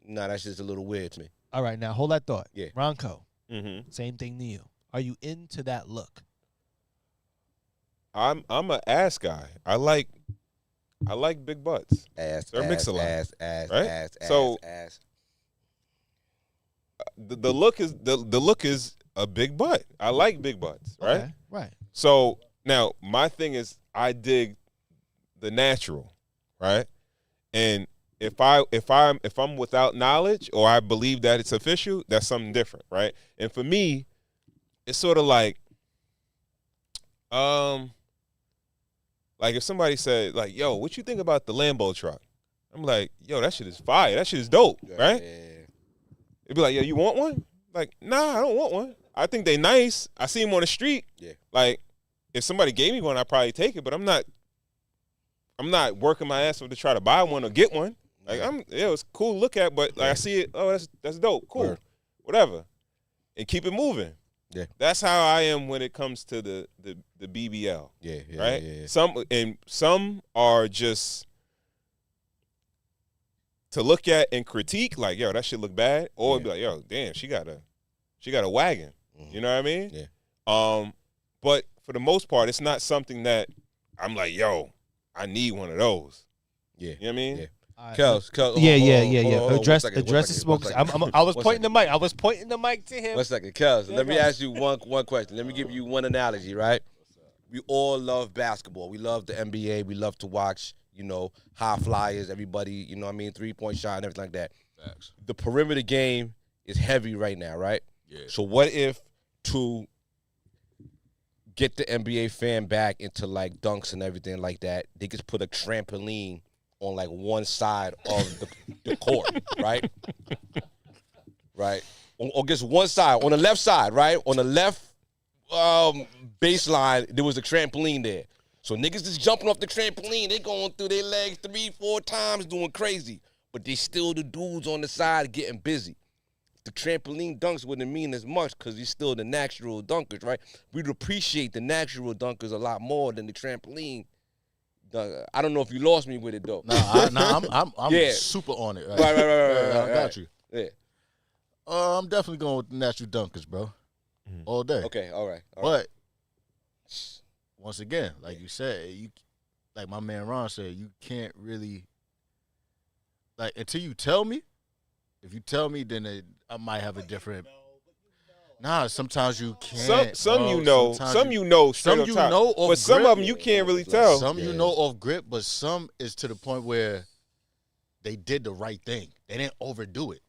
that's just a little weird to me. All right, now hold that thought. Yeah. Ron Co. Mm-hmm. Same thing to you. Are you into that look? I'm an ass guy. I like big butts. Ass, They're mix a lot, ass, right? ass, So ass. the look is a big butt. I like big butts, right? Okay, right. So now my thing is I dig the natural, right? And if I'm without knowledge or I believe that it's official, that's something different, right? And for me, it's sort of like if somebody said like, "Yo, what you think about the Lambo truck?" I'm like, "Yo, that shit is fire. That shit is dope," right? Yeah. It'd be like, "Yo, you want one?" Like, "Nah, I don't want one. I think they nice. I see them on the street. Yeah. Like, if somebody gave me one, I'd probably take it, but I'm not working my ass off to try to buy one or get one. Like, it's cool to look at, but like I see it, oh, that's dope, cool, Word. whatever, and keep it moving. Yeah. That's how I am when it comes to the BBL. Yeah, Right. Yeah. Some are just to look at and critique, like, yo, that shit look bad, or be like, yo, damn, she got a wagon. Mhm. You know what I mean? Yeah. But for the most part, it's not something that I'm like, yo, I need one of those. Yeah. You know what I mean? Yeah. All Kels, Yeah. Address one the second. smoke. I was One pointing the mic. I was pointing the mic to him. One second, Kels. Yeah, Let me go. ask you one question. Let me give you one analogy, right? We all love basketball. We love the NBA. We love to watch, high flyers, everybody, 3-point shot and everything like that. Facts. The perimeter game is heavy right now, right? Yeah. So what if to get the NBA fan back into like dunks and everything like that, they just put a trampoline on like one side of the court, right? Right? Or just one side, on the left side, right? On the left baseline, there was a trampoline there. So niggas just jumping off the trampoline, they going through their legs 3-4 times doing crazy. But they still the dudes on the side getting busy. The trampoline dunks wouldn't mean as much because he's still the natural dunkers, right? We'd appreciate the natural dunkers a lot more than the trampoline. I don't know if you lost me with it though. I'm Yeah. super on it. Right. I got right. you. Yeah. I'm definitely going with the natural dunkers, bro. All day. Okay. All right. But once again, like you said, like my man Ron said, you can't really like until you tell me. If you tell me, then I might have a different. Nah, sometimes you can't. Some bro. you know, Sometimes some you know straight some up you top. know off but some grip. of them you can't really tell. Some you know off grip, but some is to the point where they did the right thing. They didn't overdo it.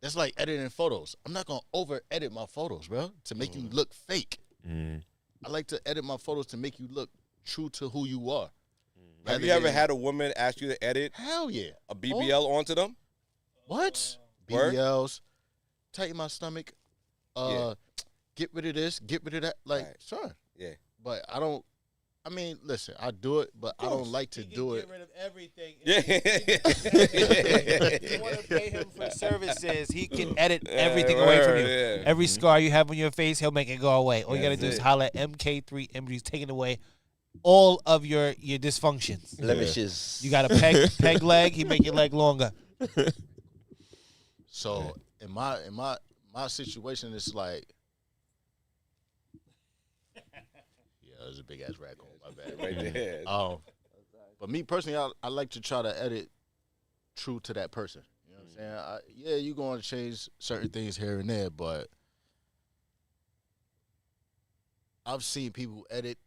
That's like editing photos. I'm not gonna over edit my photos, bro, to make you look fake. I like to edit my photos to make you look true to who you are. Have Rather you ever than- had a woman ask you to edit Hell yeah. a BBL onto them? What? Word? BBLs, tighten my stomach, Yeah. get rid of this, get rid of that. Like, Right. sure. Yeah. But listen, I do it, but I don't like to do it. Get rid of everything. Yeah. If you want to pay him for services, he can edit everything away from you. Yeah. Every scar you have on your face, he'll make it go away. All you gotta That's do is it. holler at MK3 Imagery's taking away all of your dysfunctions. Blemishes. You got a peg leg, he make your leg longer. So in my situation, it's like, yeah, there's a big ass raccoon. My bad. Right there. But me personally, I like to try to edit true to that person. You know what I'm saying? You're going to change certain things here and there, but I've seen people edit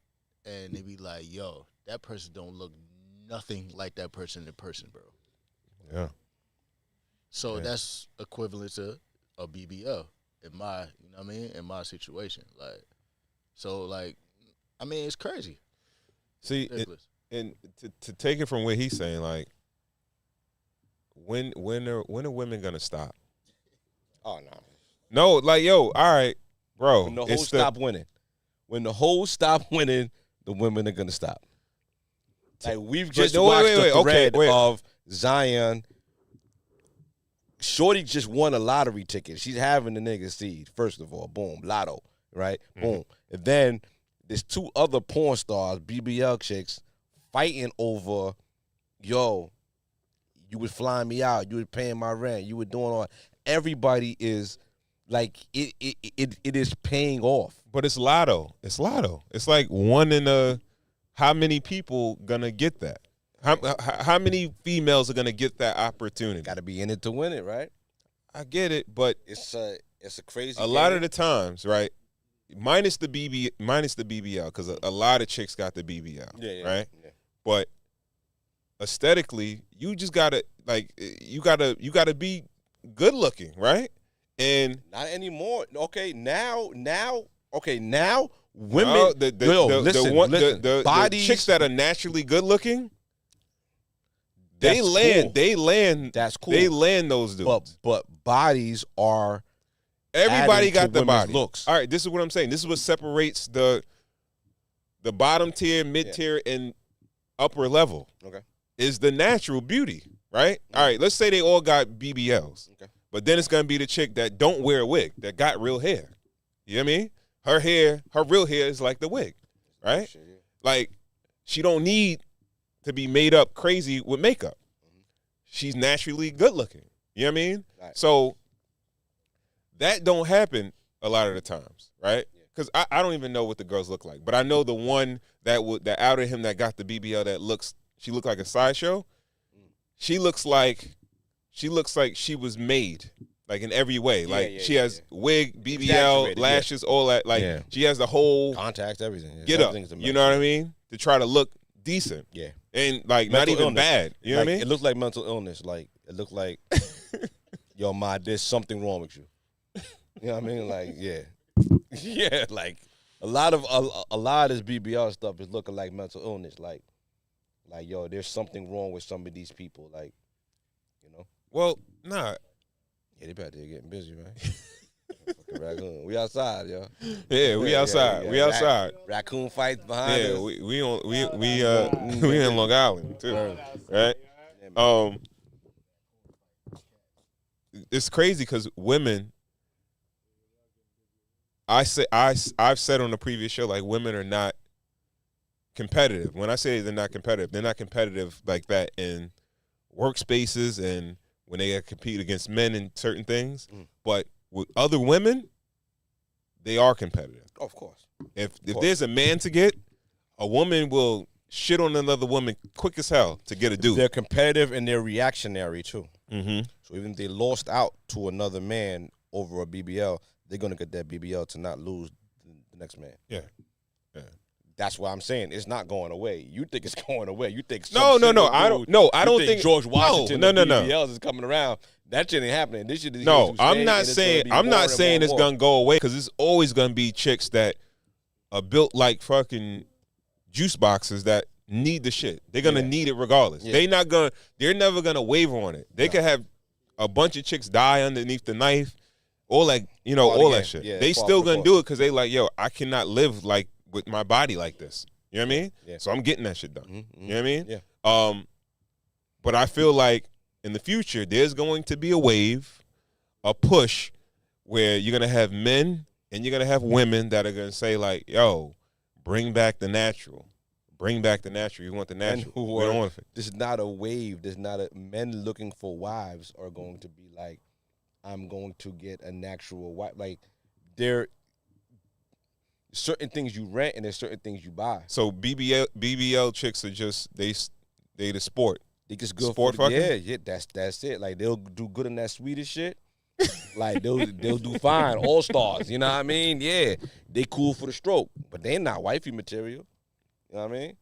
and they be like, yo, that person don't look nothing like that person in person, bro. Yeah. So that's equivalent to a BBL in my, you know what I mean, in my situation. Like, so like, I mean, it's crazy. See, Ridiculous. and to take it from what he's saying, like, when are women gonna stop? Oh no. No, like, yo, all right, bro. When the it's hoes stop winning. When the hoes stop winning, the women are gonna stop. Like we've just no, watched wait, the okay, thread wait. of Zion. Shorty just won a lottery ticket. She's having the nigga seed. First of all, boom, lotto, right? Boom. And then there's two other porn stars, BBL chicks, fighting over, yo, you was flying me out, you was paying my rent, you were doing all. Everybody is Like it is paying off. But it's lotto. It's lotto. It's like one in a. How many people gonna get that? How many females are gonna get that opportunity? Got to be in it to win it, right? I get it, but It's a crazy. a lot of the times, right? Minus the BBL, because a lot of chicks got the BBL, right? Yeah. But aesthetically, you just gotta you gotta be good looking, right? And Not anymore. Okay, now women. no, the bodies. chicks that are naturally good looking, That's they cool. land. That's cool. They land those dudes. But bodies are Everybody adding got to the women's body. looks. All right, this is what I'm saying. This is what separates the bottom tier, mid tier, and upper level. Okay. Is the natural beauty, right? All right, let's say they all got BBLs. Okay. But then it's gonna be the chick that don't wear a wig, that got real hair. You know what I mean? Her real hair is like the wig, right? Shit, yeah. Like, she don't need to be made up crazy with makeup. She's naturally good looking. You know what I mean? Right. So that don't happen a lot of the times, right? Because I don't even know what the girls look like. But I know the one that outed him that got the BBL she looked like a sideshow. She looks like she was made, like, in every way. Like, she has wig, BBL, Exaggerated, lashes, all that. Like, Yeah. she has the whole Contacts, everything. get up. Everything's a You know what I mean? To try to look decent. Yeah. And, like, not Mental even illness. bad. You know Like, what I mean? It looks like mental illness. Like, it looked like, yo, ma, there's something wrong with you. You know what I mean? Like, yeah. Yeah, like, a lot of this BBL stuff is looking like mental illness. Like, yo, there's something wrong with some of these people. Like, you know? Well, nah. Yeah, they back there getting busy, man. Fucking raccoon. We outside, yo. Yeah, we outside. We outside. Raccoon fights behind Yeah, us. we in Long Island too, right? It's crazy because women. I've said on the previous show, like, women are not competitive. When I say they're not competitive like that in workspaces and when they compete against men in certain things. But with other women, they are competitive. Of course. If there's a man to get, a woman will shit on another woman quick as hell to get a dude. They're competitive and they're reactionary too. Mm-hmm. So even if they lost out to another man over a BBL, they're gonna get that BBL to not lose the next man. Yeah. That's why I'm saying it's not going away. You think it's going away? You think No. I don't think George Washington. No. BBLs is coming around. That shit ain't happening. This shit is No, here to I'm stay, not and it's saying gonna be more and more it's and gonna go away, because it's always gonna be chicks that are built like fucking juice boxes that need the shit. They're gonna need it regardless. Yeah. They're never gonna waver on it. They could have a bunch of chicks die underneath the knife, or, like, you know, all that shit. Yeah, they fall still for the gonna do it because they like, yo, I cannot live like with my body like this. You know what I mean? Yeah. So I'm getting that shit done. Mm-hmm. You know what I mean? Yeah. But I feel like in the future there's going to be a wave, a push, where you're gonna have men and you're gonna have women that are gonna say, like, yo, bring back the natural. Bring back the natural. You want the natural. We don't want it. This is not a wave. This is not a men looking for wives are going to be like, I'm going to get a natural wife. Like, there certain things you rent and there's certain things you buy. So BBL chicks are just they the sport. They just good Sport for the, fucking? yeah, that's it. Like, they'll do good in that Swedish shit. Like, they'll do fine. All stars. You know what I mean? Yeah. They cool for the stroke. But they not wifey material. You know what I mean?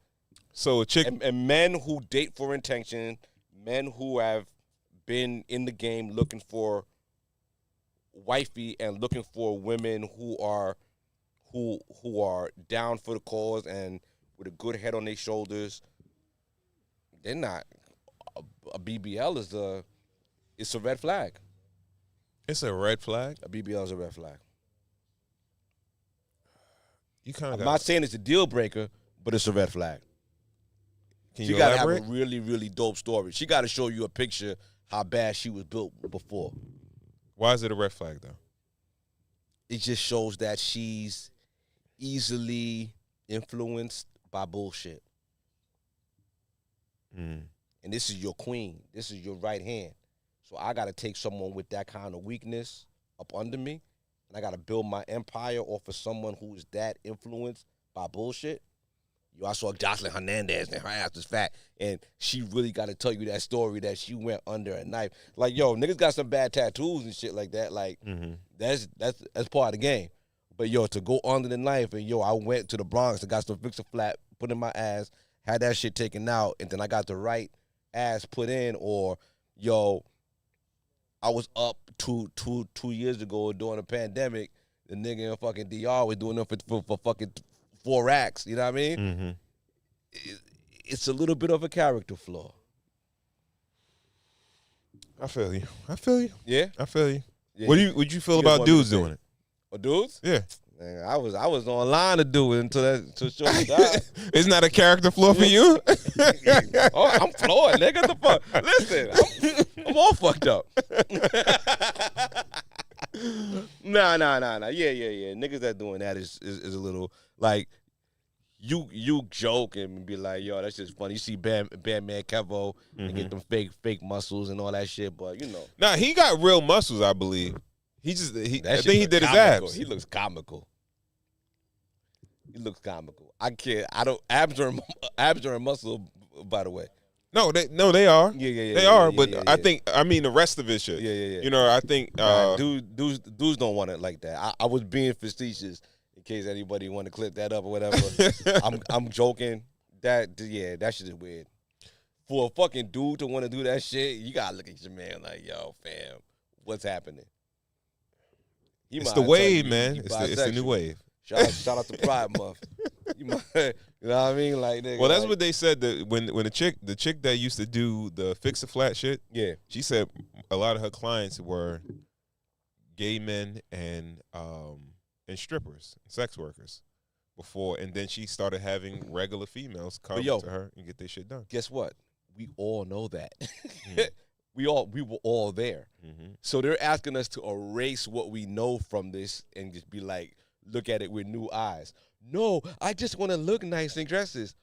So a chick And men who date for intention, men who have been in the game looking for wifey and looking for women who are down for the cause and with a good head on their shoulders. They're not. A BBL it's a red flag. It's a red flag. A BBL is a red flag. You kind of I'm not saying it's a deal breaker, but it's a red flag. Can She you got to have elaborate? a really, really dope story. She got to show you a picture how bad she was built before. Why is it a red flag though? It just shows that she's easily influenced by bullshit. Mm. And this is your queen. This is your right hand. So I got to take someone with that kind of weakness up under me and I got to build my empire off of someone who's that influenced by bullshit. Yo, I saw Jocelyn Hernandez and her ass was fat, and she really got to tell you that story that she went under a knife. Like, yo, niggas got some bad tattoos and shit like that. Like, that's part of the game. But, yo, to go under the knife, and, yo, I went to the Bronx and got some Fix-A-Flat put in my ass, had that shit taken out, and then I got the right ass put in, or, yo, I was up two years ago during the pandemic. The nigga in fucking DR was doing it for fucking 4 racks. You know what I mean? It's a little bit of a character flaw. I feel you. Yeah? I feel you. Yeah, What you feel about dudes doing it? Or dudes? Yeah. Man, I was online to do it until short time. It's not a character flaw for you? Oh, I'm floored, nigga. The fuck? Listen, I'm all fucked up. Nah. Yeah. Niggas that doing that is a little like you joke and be like, yo, that's just funny. You see Bandman Kevo and get them fake muscles and all that shit, but you know. Nah, he got real muscles, I believe. I think he did his comical. abs. He looks comical. I can't. I don't. Abs are a muscle, by the way. No, they are. Yeah. They are, but yeah. I mean the rest of his shit. Yeah. You know, I think dudes don't want it like that. I was being facetious in case anybody want to clip that up or whatever. I'm joking. That shit is weird. For a fucking dude to want to do that shit, you gotta look at your man like, yo, fam, what's happening? It's the wave, man. It's the new wave. Shout out to Pride Month. You know what I mean? Like, nigga, well, that's what they said that when the chick that used to do the Fix-A-Flat shit. Yeah, she said a lot of her clients were gay men and strippers, sex workers, before, and then she started having regular females come to her and get their shit done. Guess what? We all know that. We were all there. So they're asking us to erase what we know from this and just be like, look at it with new eyes. No, I just want to look nice in dresses.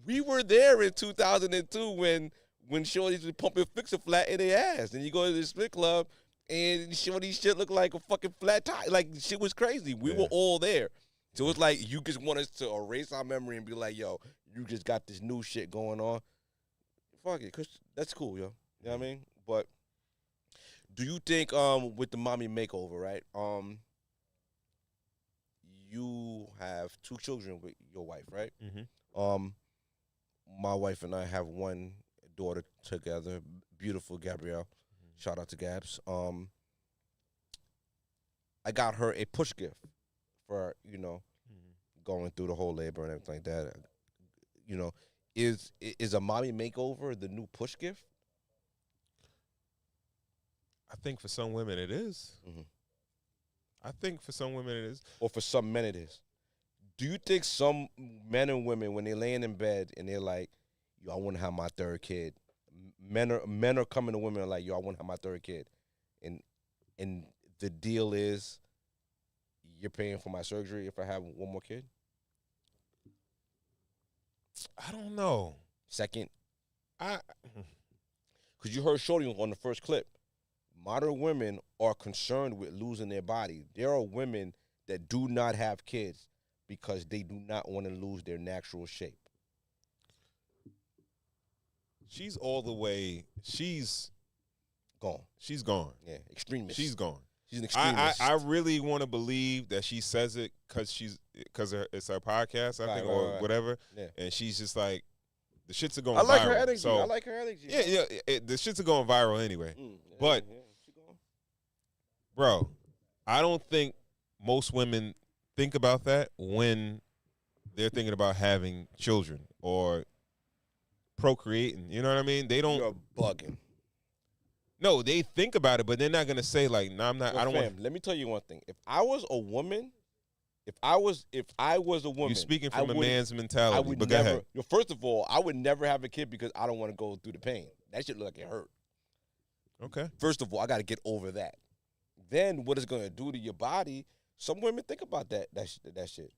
We were there in 2002 when shorties was pumping Fix-A-Flat in their ass. And you go to the split club and shorty shit look like a fucking flat tire. Like, shit was crazy. We were all there. So it's like you just want us to erase our memory and be like, yo, you just got this new shit going on. Fuck it, because that's cool, yo. You know what I mean? But do you think with the mommy makeover, right? You have 2 children with your wife, right? My wife and I have 1 daughter together, beautiful Gabrielle. Shout out to Gabs. I got her a push gift for, going through the whole labor and everything like that. Is a mommy makeover the new push gift? I think for some women it is. I think for some women it is. Or for some men it is. Do you think some men and women, when they're laying in bed and they're like, yo, I want to have my 3rd kid, men are coming to women and like, yo, I want to have my 3rd kid. And the deal is you're paying for my surgery if I have 1 more kid? I don't know. Second, because you heard Shorty on the first clip. Modern women are concerned with losing their body. There are women that do not have kids because they do not want to lose their natural shape. She's all the way. She's gone. She's gone. Yeah, extremist. She's gone. She's an extremist. I really want to believe that she says it because it's her podcast, I think, or whatever. Yeah. And she's just like, the shits are going viral. I like her energy. So, I like her energy. Yeah. The shits are going viral anyway. But, bro, I don't think most women think about that when they're thinking about having children or procreating. You know what I mean? They don't. You're bugging. No, they think about it, but they're not gonna say like, "No, I'm not." Well, I don't want. Let me tell you one thing. If I was a woman, You're speaking from a man's mentality. I would but never. go ahead. First of all, I would never have a kid because I don't want to go through the pain. That shit look like it hurt. Okay. First of all, I got to get over that. Then what it's gonna do to your body? Some women think about that shit.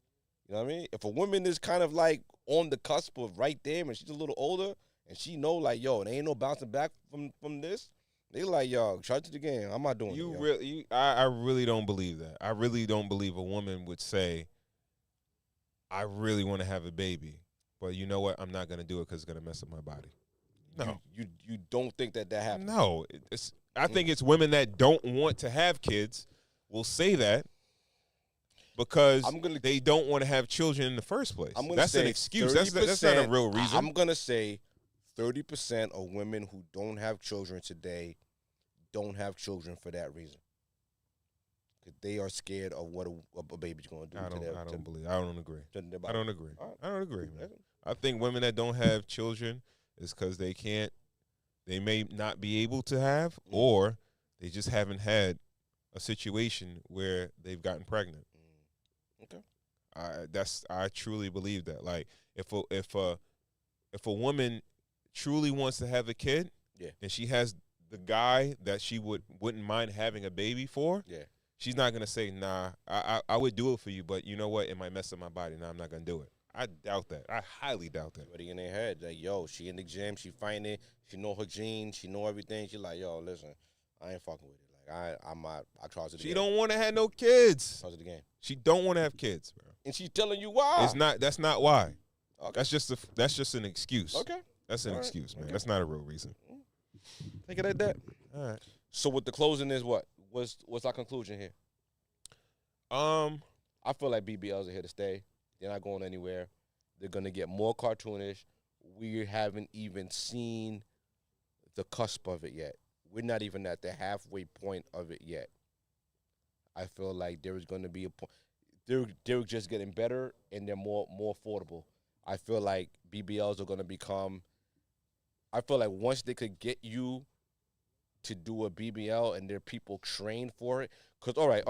You know what I mean? If a woman is kind of like on the cusp of right there, and she's a little older, and she know like, yo, there ain't no bouncing back from this. They like, yo, charge to the game. I'm not doing it. I really don't believe that. I really don't believe a woman would say, I really want to have a baby, but you know what? I'm not going to do it because it's going to mess up my body. No. You don't think that happens? No. I think it's women that don't want to have kids will say that because they don't want to have children in the first place. That's an excuse. That's not a real reason. I'm going to say 30% of women who don't have children today don't have children for that reason. Because they are scared of what a baby's going to do to them. I don't agree. I don't agree. Right. I don't agree, man. I think women that don't have children is because they may not be able to have, or they just haven't had a situation where they've gotten pregnant. Okay. I truly believe that. Like if a woman truly wants to have a kid, and she has the guy that she wouldn't mind having a baby for, she's not gonna say, nah, I would do it for you, but you know what? It might mess up my body. Nah, I'm not gonna do it. I doubt that. I highly doubt that. Everybody in their head, like, yo, she in the gym, she fighting it, she know her genes, she know everything. She like, yo, listen, I ain't fucking with it. Like, I trust the game. She don't want to have no kids. Trust the game. She don't want to have kids, bro. And she's telling you why. That's not why. Okay. That's just an excuse. Okay. That's an excuse, man. Okay. That's not a real reason. Think it like that. All right. So with the closing is what? What's our conclusion here? I feel like BBLs are here to stay. They're not going anywhere. They're gonna get more cartoonish. We haven't even seen the cusp of it yet. We're not even at the halfway point of it yet. I feel like there is gonna be a point. They're just getting better and they're more affordable. I feel like BBLs are gonna become. I feel like once they could get you to do a BBL and there are people trained for it. Cause all right,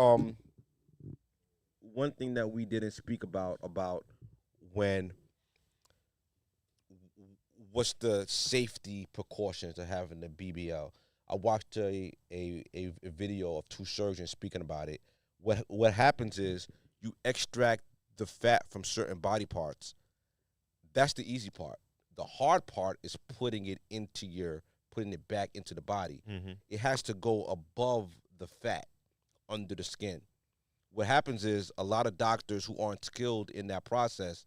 one thing that we didn't speak about when what's the safety precautions of having the BBL. I watched a video of two surgeons speaking about it. What happens is you extract the fat from certain body parts. That's the easy part. The hard part is putting it back into the body. Mm-hmm. It has to go above the fat under the skin. What happens is a lot of doctors who aren't skilled in that process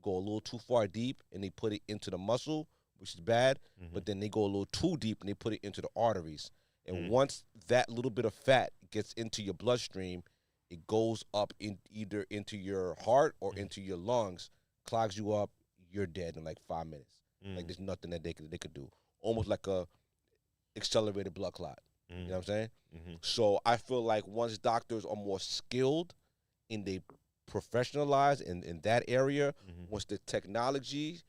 go a little too far deep and they put it into the muscle, which is bad, but then they go a little too deep and they put it into the arteries. And once that little bit of fat gets into your bloodstream, it goes up either into your heart or into your lungs, clogs you up, you're dead in like 5 minutes. Like there's nothing that they could do. Almost like a accelerated blood clot. You know what I'm saying? So I feel like once doctors are more skilled and they professionalize in that area, once the technology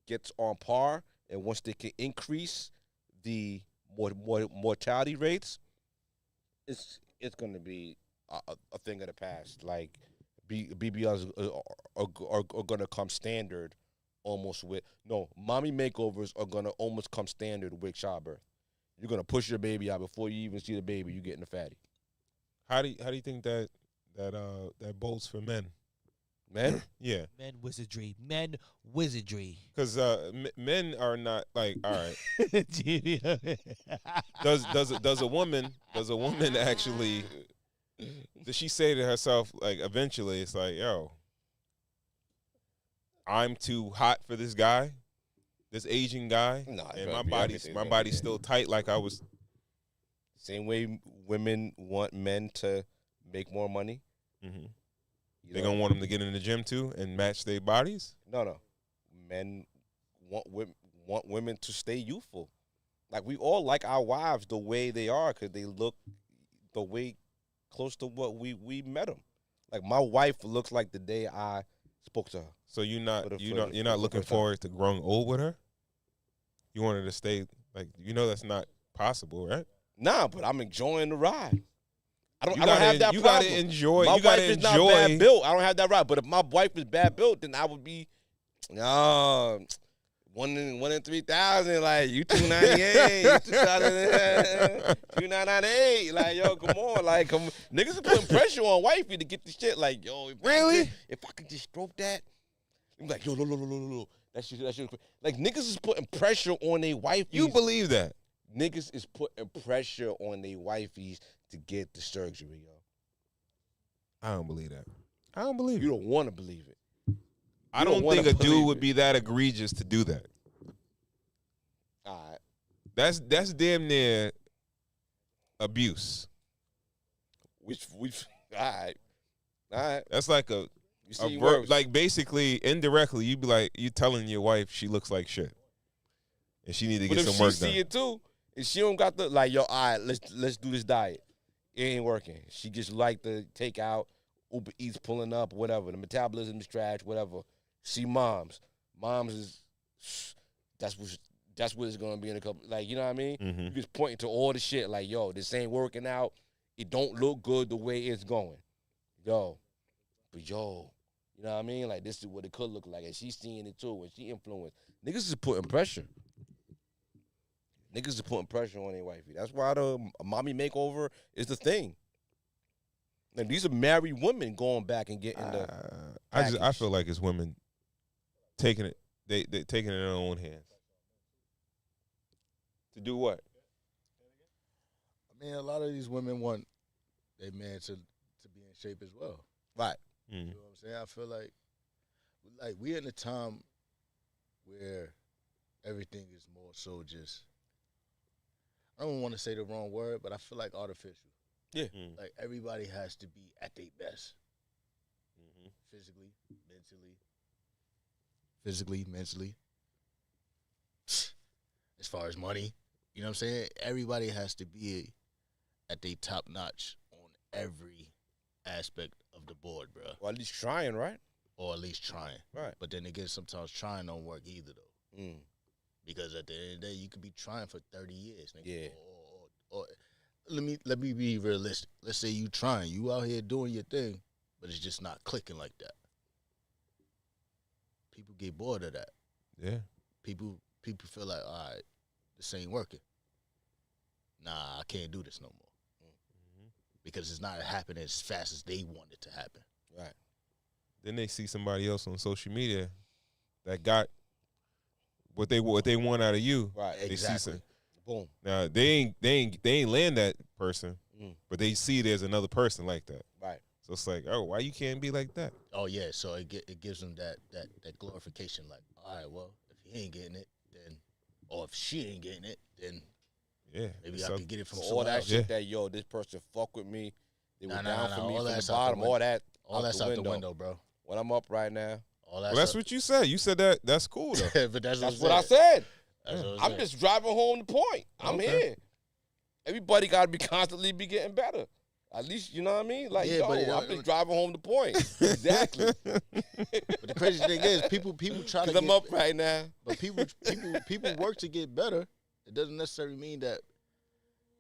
gets on par and once they can increase the mortality rates, it's going to be a thing of the past. Like BBLs are going to come standard almost with mommy makeovers are going to almost come standard with childbirth. You're going to push your baby out before you even see the baby. You getting the fatty. How do you think that bodes for men? Men? Yeah. Men wizardry. Because men are not like, all right. does a woman actually? Does she say to herself like eventually it's like, yo, I'm too hot for this guy, this Asian guy, and my body's still tight like I was. Same way women want men to make more money. They gonna want them to get in the gym too and match their bodies. No. Men want women to stay youthful. Like we all like our wives the way they are because they look the way close to what we met them. Like my wife looks like the day I spoke to her. So you're not looking forward to growing old with her? You want her to stay like that's not possible, right? Nah, but I'm enjoying the ride. I don't have that problem. You gotta enjoy. My wife is not bad built. I don't have that ride. But if my wife is bad built, then I would be, 1 in 3,000. Like you 298, you 298. Like yo, come on, like niggas are putting pressure on wifey to get the shit. Like yo, if I could just stroke that, I'm like yo, no. That shit. Like niggas is putting pressure on their wife. You believe that? niggas is putting pressure on their wifeys to get the surgery, yo. I don't believe that. I don't believe You it. don't want to believe it. I don't think a dude would be that egregious to do that. All right. That's damn near abuse. Which all right. That's like a You see verb, worse. like basically indirectly you be like you telling your wife she looks like shit. And she need to But get if some work she done. see it too, and she don't got the like, yo, all right, let's do this diet. It ain't working. She just like the takeout, Uber Eats pulling up, whatever. The metabolism is trash, whatever. See moms is that's what it's gonna be in a couple. Like, you know what I mean? Mhm. You just pointing to all the shit. Like, yo, this ain't working out. It don't look good the way it's going. Yo, but yo, you know what I mean? Like, this is what it could look like, and she's seeing it too, and she influenced. Niggas is putting pressure. Niggas is putting pressure on their wifey. That's why the mommy makeover is the thing. And these are married women going back and getting the. I package. feel like it's women taking it they taking it in their own hands. To do what? I mean, a lot of these women want their man to be in shape as well. Right. Mm. You know what I'm saying? I feel like we're in a time where everything is more so just, I don't want to say the wrong word, but I feel like artificial. Yeah. Mm. Like everybody has to be at their best. Mm-hmm. Physically, mentally. As far as money, you know what I'm saying? Everybody has to be at their top notch on every aspect of the board, bro. Or at least trying, right? Or at least trying. Right. But then again, sometimes trying don't work either, though. Mm. Because at the end of the day, you could be trying for 30 years. Nigga. Yeah. Or let me be realistic. Let's say you trying. You out here doing your thing, but it's just not clicking like that. People get bored of that. Yeah. People feel like, all right, this ain't working. Nah, I can't do this no more. Mm-hmm. Because it's not happening as fast as they want it to happen. Right. Then they see somebody else on social media that got what they want out of you. Right. They see some, Boom. now they ain't land that person, Mm. but they see there's another person like that. Right. So it's like, oh, why you can't be like that? Oh yeah, so it gives them that glorification. Like, all right, well, if he ain't getting it, then, or if she ain't getting it, then Yeah. maybe I can get it from So all someone that else. shit that, yo, this person fuck with me. They were down for me all from the that's out bottom. All that. All that's out the window, bro. When I'm up right now. All Well, that's what you said. You said that. That's cool though. but That's what I said. That's what I'm just driving home the point. I'm Okay. here. Everybody got to be constantly be getting better. At least, you know what I mean? Like, Yeah, yo, but I'm just driving home the point. Exactly. But the crazy thing is, people try to Because I'm get, up right now. but people work to get better. It doesn't necessarily mean that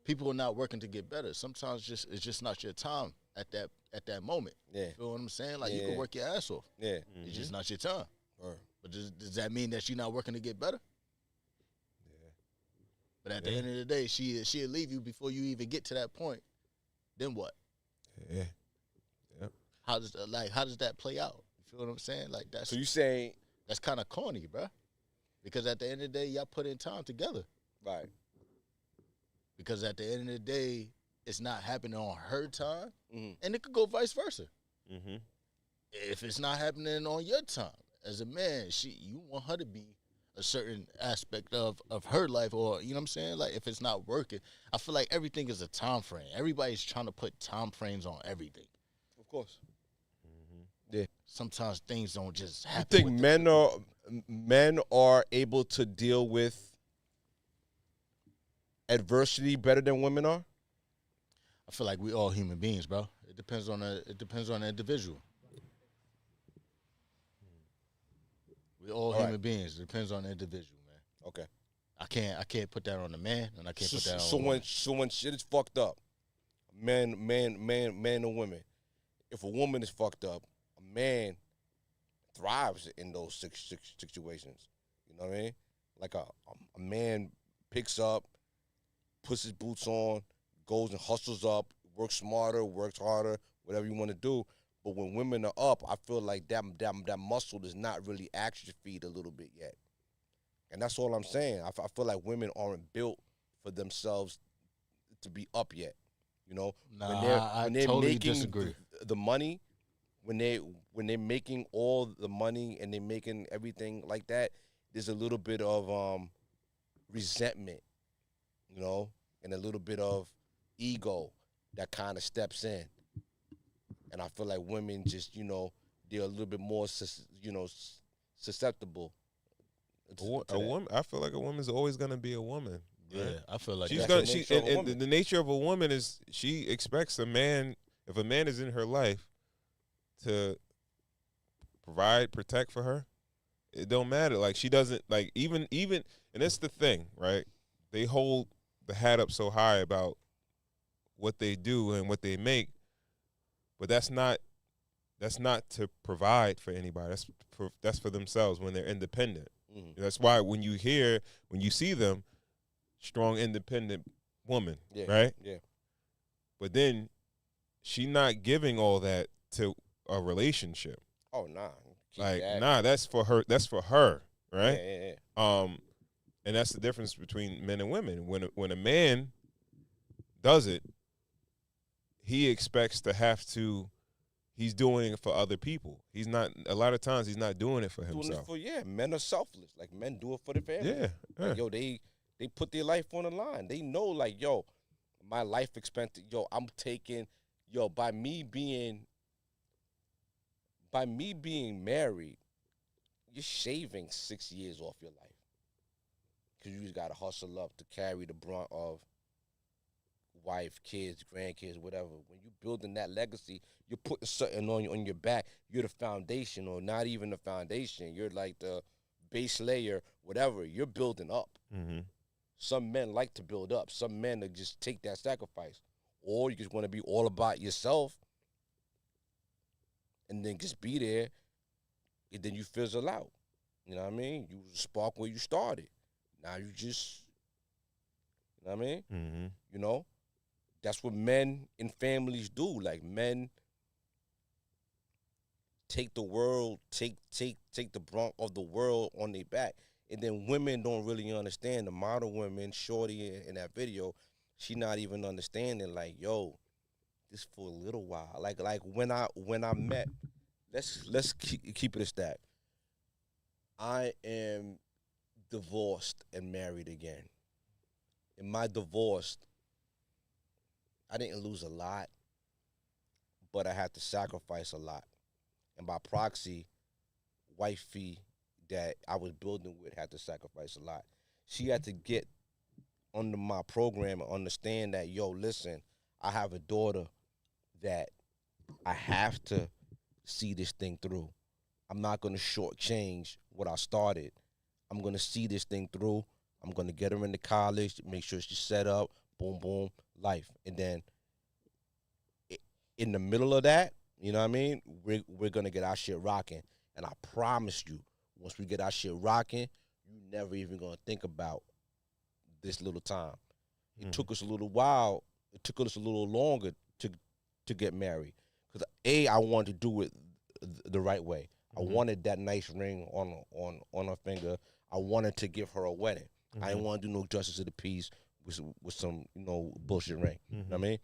people are not working to get better. Sometimes it's just not your time at that moment. Yeah. You feel what I'm saying? Like you Yeah. can work your ass off. Yeah. It's just not your time. Or- But does that mean that you're not working to get better? But at the end of the day, she'll leave you before you even get to that point. Then what? Yeah. How does that play out? You feel what I'm saying? Like So you saying, that's kind of corny, bro. Because at the end of the day, y'all put in time together. right. Because at the end of the day, it's not happening on her time, Mhm. and it could go vice versa. Mm-hmm. If it's not happening on your time, as a man, you want her to be a certain aspect of her life, or you know what I'm saying? Like if it's not working, I feel like everything is a time frame. Everybody's trying to put time frames on everything. Of course. Sometimes things don't just You happen. think with men are able to deal with adversity better than women are? I feel like we all human beings, bro. It depends on the individual. We all All human right. beings. It depends on the individual, man. Okay. I can't put that on the man, and I can't put that on So the when shit is fucked up, men and women, if a woman is fucked up, a man thrives in those situations. You know what I mean? Like a man picks up, puts his boots on, goes and hustles up, works smarter, works harder, whatever you want to do. But when women are up, I feel like that muscle is not really atrophied a little bit yet. And that's all I'm saying. I feel like women aren't built for themselves to be up yet. You know, Nah, I when they're totally making disagree. the money, when they're making all the money and they're making everything like that, there's a little bit of resentment, you know, and a little bit of ego that kind of steps in. And I feel like women just, you know, they're a little bit more, susceptible. A woman, I feel like a woman's always gonna be a woman. Yeah, Right? I feel like She's that's gonna. the She nature of a and woman. the nature of a woman is she expects a man. If a man is in her life, to provide, protect for her, it don't matter. Like she doesn't like even, and that's the thing, right? They hold the hat up so high about what they do and what they make, but that's not to provide for anybody. That's for themselves when they're independent. Mm-hmm. That's why when you see them, strong, independent woman, Yeah, right? Yeah. But then she not giving all that to a relationship. Oh, nah. Keep Like, that. nah, that's for her. That's for her, right? Yeah. And that's the difference between men and women. When a man does it, he expects to have to. He's doing it for other people. He's not. A lot of times, he's not doing it for himself. Men are selfless. Like, men do it for their family. Yeah. Like, yo, they put their life on the line. They know, like, yo, my life expected. Yo, I'm taking. Yo, by me being married, you're shaving 6 years off your life. Because you just got to hustle up to carry the brunt of wife, kids, grandkids, whatever. When you're building that legacy, you're putting something on your back. You're the foundation, or not even the foundation. You're like the base layer, whatever. You're building up. Mm-hmm. Some men like to build up. Some men that just take that sacrifice. Or you just want to be all about yourself and then just be there, and then you fizzle out. You know what I mean? You spark where you started. Now you just, you know what I mean? Mm-hmm. You know? That's what men in families do. Like, men take the world, take the brunt of the world on their back. And then women don't really understand. The model women, Shorty in that video, she not even understanding, like, yo, this for a little while. Like when I met, let's keep it a stack. I am divorced and married again. In my divorce, I didn't lose a lot, but I had to sacrifice a lot. And by proxy, wifey that I was building with had to sacrifice a lot. She had to get under my program and understand that, yo, listen, I have a daughter that I have to see this thing through. I'm not going to shortchange what I started. I'm going to see this thing through. I'm going to get her into college, make sure she's set up, boom, boom, life. And then in the middle of that, you know what I mean, we're going to get our shit rocking. And I promise you, once we get our shit rocking, you never even going to think about this little time. It took us a little while. It took us a little longer to get married. Because, I wanted to do it the right way. I wanted that nice ring on her finger. I wanted to give her a wedding. I didn't want to do no justice to the peace with some, bullshit ring. You know what I mean?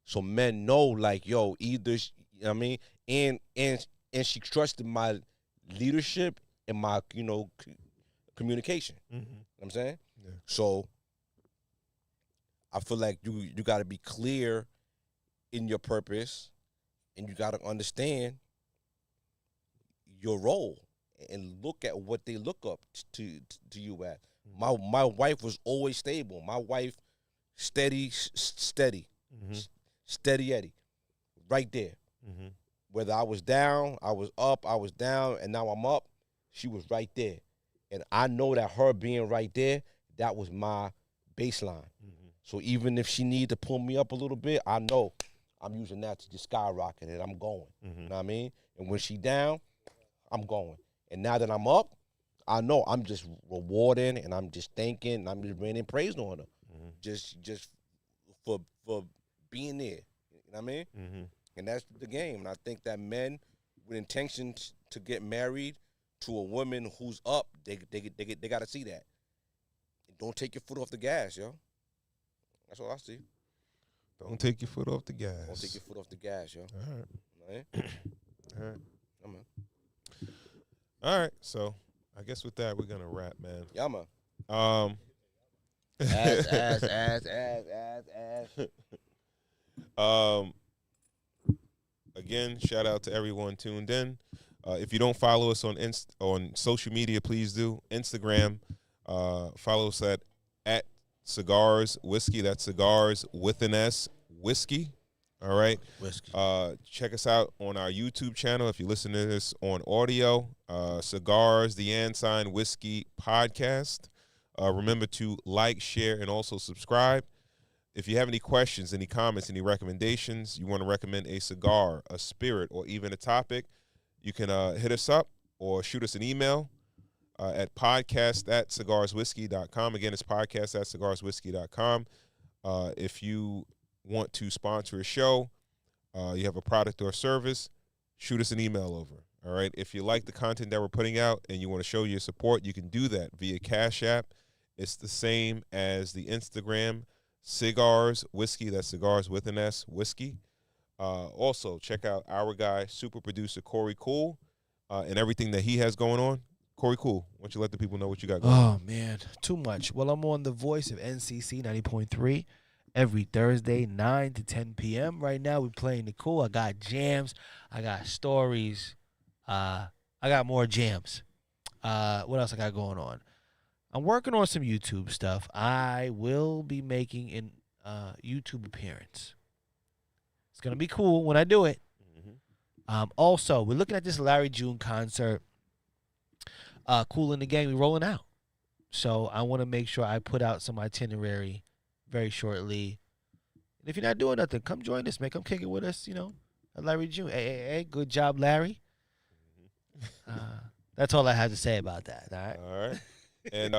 So men know, like, yo, either, you know what I mean? And she trusted my leadership and my, communication. You know what I'm saying? Yeah. So I feel like you got to be clear in your purpose, and you got to understand your role and look at what they look up to you at. My wife was always stable. My wife, steady Eddie, right there. Whether I was down, I was up, I was down, and now I'm up, she was right there. And I know that her being right there, that was my baseline. So even if she need to pull me up a little bit, I know I'm using that to just skyrocket and I'm going. You know what I mean? And when she down, I'm going. And now that I'm up, I know I'm just rewarding and I'm just thanking and I'm just raining praise on her. Just for being there. You know what I mean? And that's the game. And I think that men with intentions to get married to a woman who's up, they got to see that. And don't take your foot off the gas, yo. That's all I see. Don't take your foot off the gas. Don't take your foot off the gas, yo. All right. Right? All right. Yeah, man. All right. So I guess with that, we're going to wrap, man. Yeah, man. Ass. Again, shout out to everyone tuned in. If you don't follow us on social media, please do. Instagram, follow us at Cigars Whiskey. That's Cigars with an S, Whiskey. All right. Whiskey. Check us out on our YouTube channel. If you listen to this on audio, Cigars, the Ensign Whiskey Podcast. Remember to like, share, and also subscribe. If you have any questions, any comments, any recommendations, you want to recommend a cigar, a spirit, or even a topic, you can hit us up or shoot us an email at podcast@cigarswhiskey.com. Again, it's podcast@cigarswhiskey.com. If you want to sponsor a show, you have a product or service, shoot us an email over. All right. If you like the content that we're putting out and you want to show your support, you can do that via Cash App. It's the same as the Instagram, Cigars Whiskey. That's Cigars with an S, Whiskey. Also, check out our guy, super producer Corey Cool, and everything that he has going on. Corey Cool, why don't you let the people know what you got going on? Oh, man, too much. Well, I'm on the voice of NCC 90.3 every Thursday, 9 to 10 p.m. Right now, we're playing the cool. I got jams. I got stories. I got more jams. What else I got going on? I'm working on some YouTube stuff. I will be making an YouTube appearance. It's going to be cool when I do it. Also, we're looking at this Larry June concert. Cool in the Gang, we're rolling out. So I want to make sure I put out some itinerary very shortly. And if you're not doing nothing, come join us, man. Come kick it with us, at Larry June. Hey, good job, Larry. That's all I have to say about that, all right? All right. And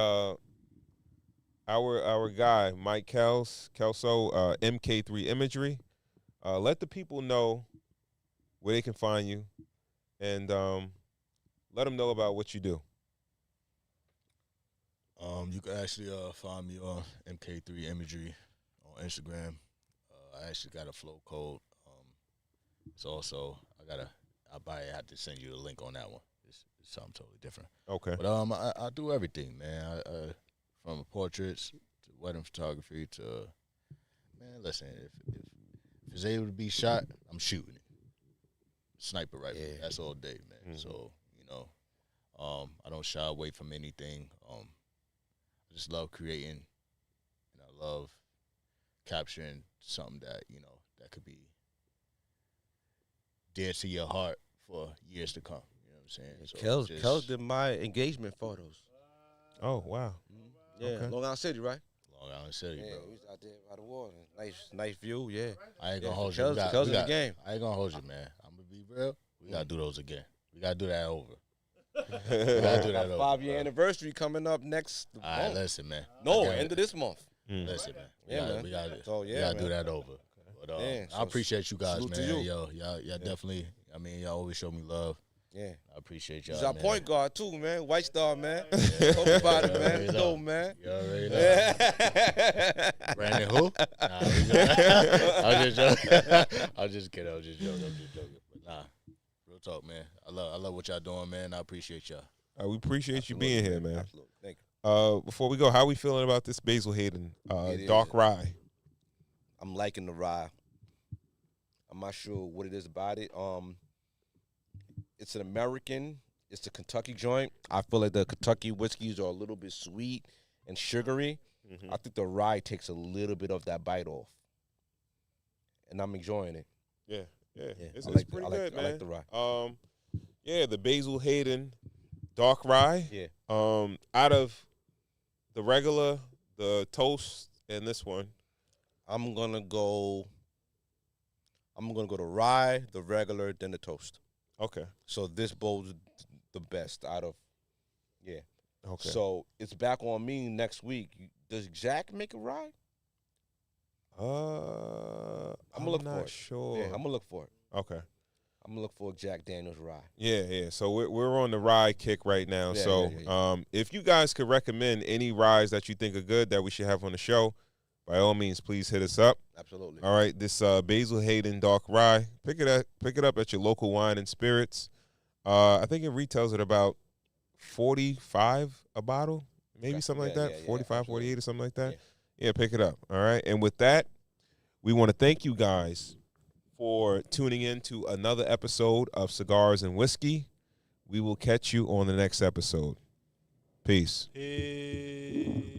our guy, Mike Kelso, MK3 Imagery, let the people know where they can find you and let them know about what you do. You can actually find me on MK3 Imagery on Instagram. I actually got a flow code. It's also I probably have to send you a link on that one. It's something totally different. Okay. But I do everything, man. From portraits to wedding photography to listen. If it's able to be shot, I'm shooting it. Sniper rifle. Yeah. That's all day, man. So I don't shy away from anything. I just love creating, and I love capturing something that that could be dear to your heart for years to come. You know what I'm saying? So Kels did my engagement photos. Oh, wow. Yeah, Okay. Long Island City, right? Long Island City, Yeah, bro. we was out there by the water. Nice view, yeah. I ain't gonna Yeah, hold you. Kels in the game. I ain't gonna hold you, man. I'm gonna be real. We gotta do those again. We gotta do that over. We gotta do that over. 5-year anniversary coming up next month. All right, listen, man. End of this month. Listen, man. Man. We gotta man. do that over. But Yeah, I appreciate you guys, salute man. to you. Yo, y'all definitely. I mean, y'all always show me love. Yeah. I appreciate y'all. He's our man. point guard too, man. White Star, man. Talk about it, man. Yo, man. You already know. Brandon who? Nah, I'm just joking. I'm just kidding. I'm just joking. But nah, real talk, man. I love what y'all doing, man. I appreciate y'all. We appreciate you being here, man. Absolutely. Thank you. Before we go, how we feeling about this Basil Hayden dark rye? I'm liking the rye. I'm not sure what it is about it. It's an American. It's a Kentucky joint. I feel like the Kentucky whiskeys are a little bit sweet and sugary. I think the rye takes a little bit of that bite off, and I'm enjoying it. Yeah. It's I pretty good, man. I like the rye. The Basil Hayden dark rye. Yeah. Out of the regular, the toast, and this one, I'm gonna go to rye, the regular, then the toast. Okay. So this bowl's the best out of, yeah. Okay. So it's back on me next week. Does Jack make a rye? I'm look not for it. sure. Yeah, I'm gonna look for it. Okay. I'm gonna look for Jack Daniel's rye. Yeah. So we're on the rye kick right now. Yeah, yeah. If you guys could recommend any ryes that you think are good that we should have on the show, by all means, please hit us up. Absolutely. All right, this Basil Hayden Dark Rye. Pick it up at your local wine and spirits. I think it retails at about $45 a bottle, maybe something like that. 45, 48 or something like that. Yeah, pick it up. All right. And with that, we want to thank you guys for tuning in to another episode of Cigars and Whiskey. We will catch you on the next episode. Peace. Hey.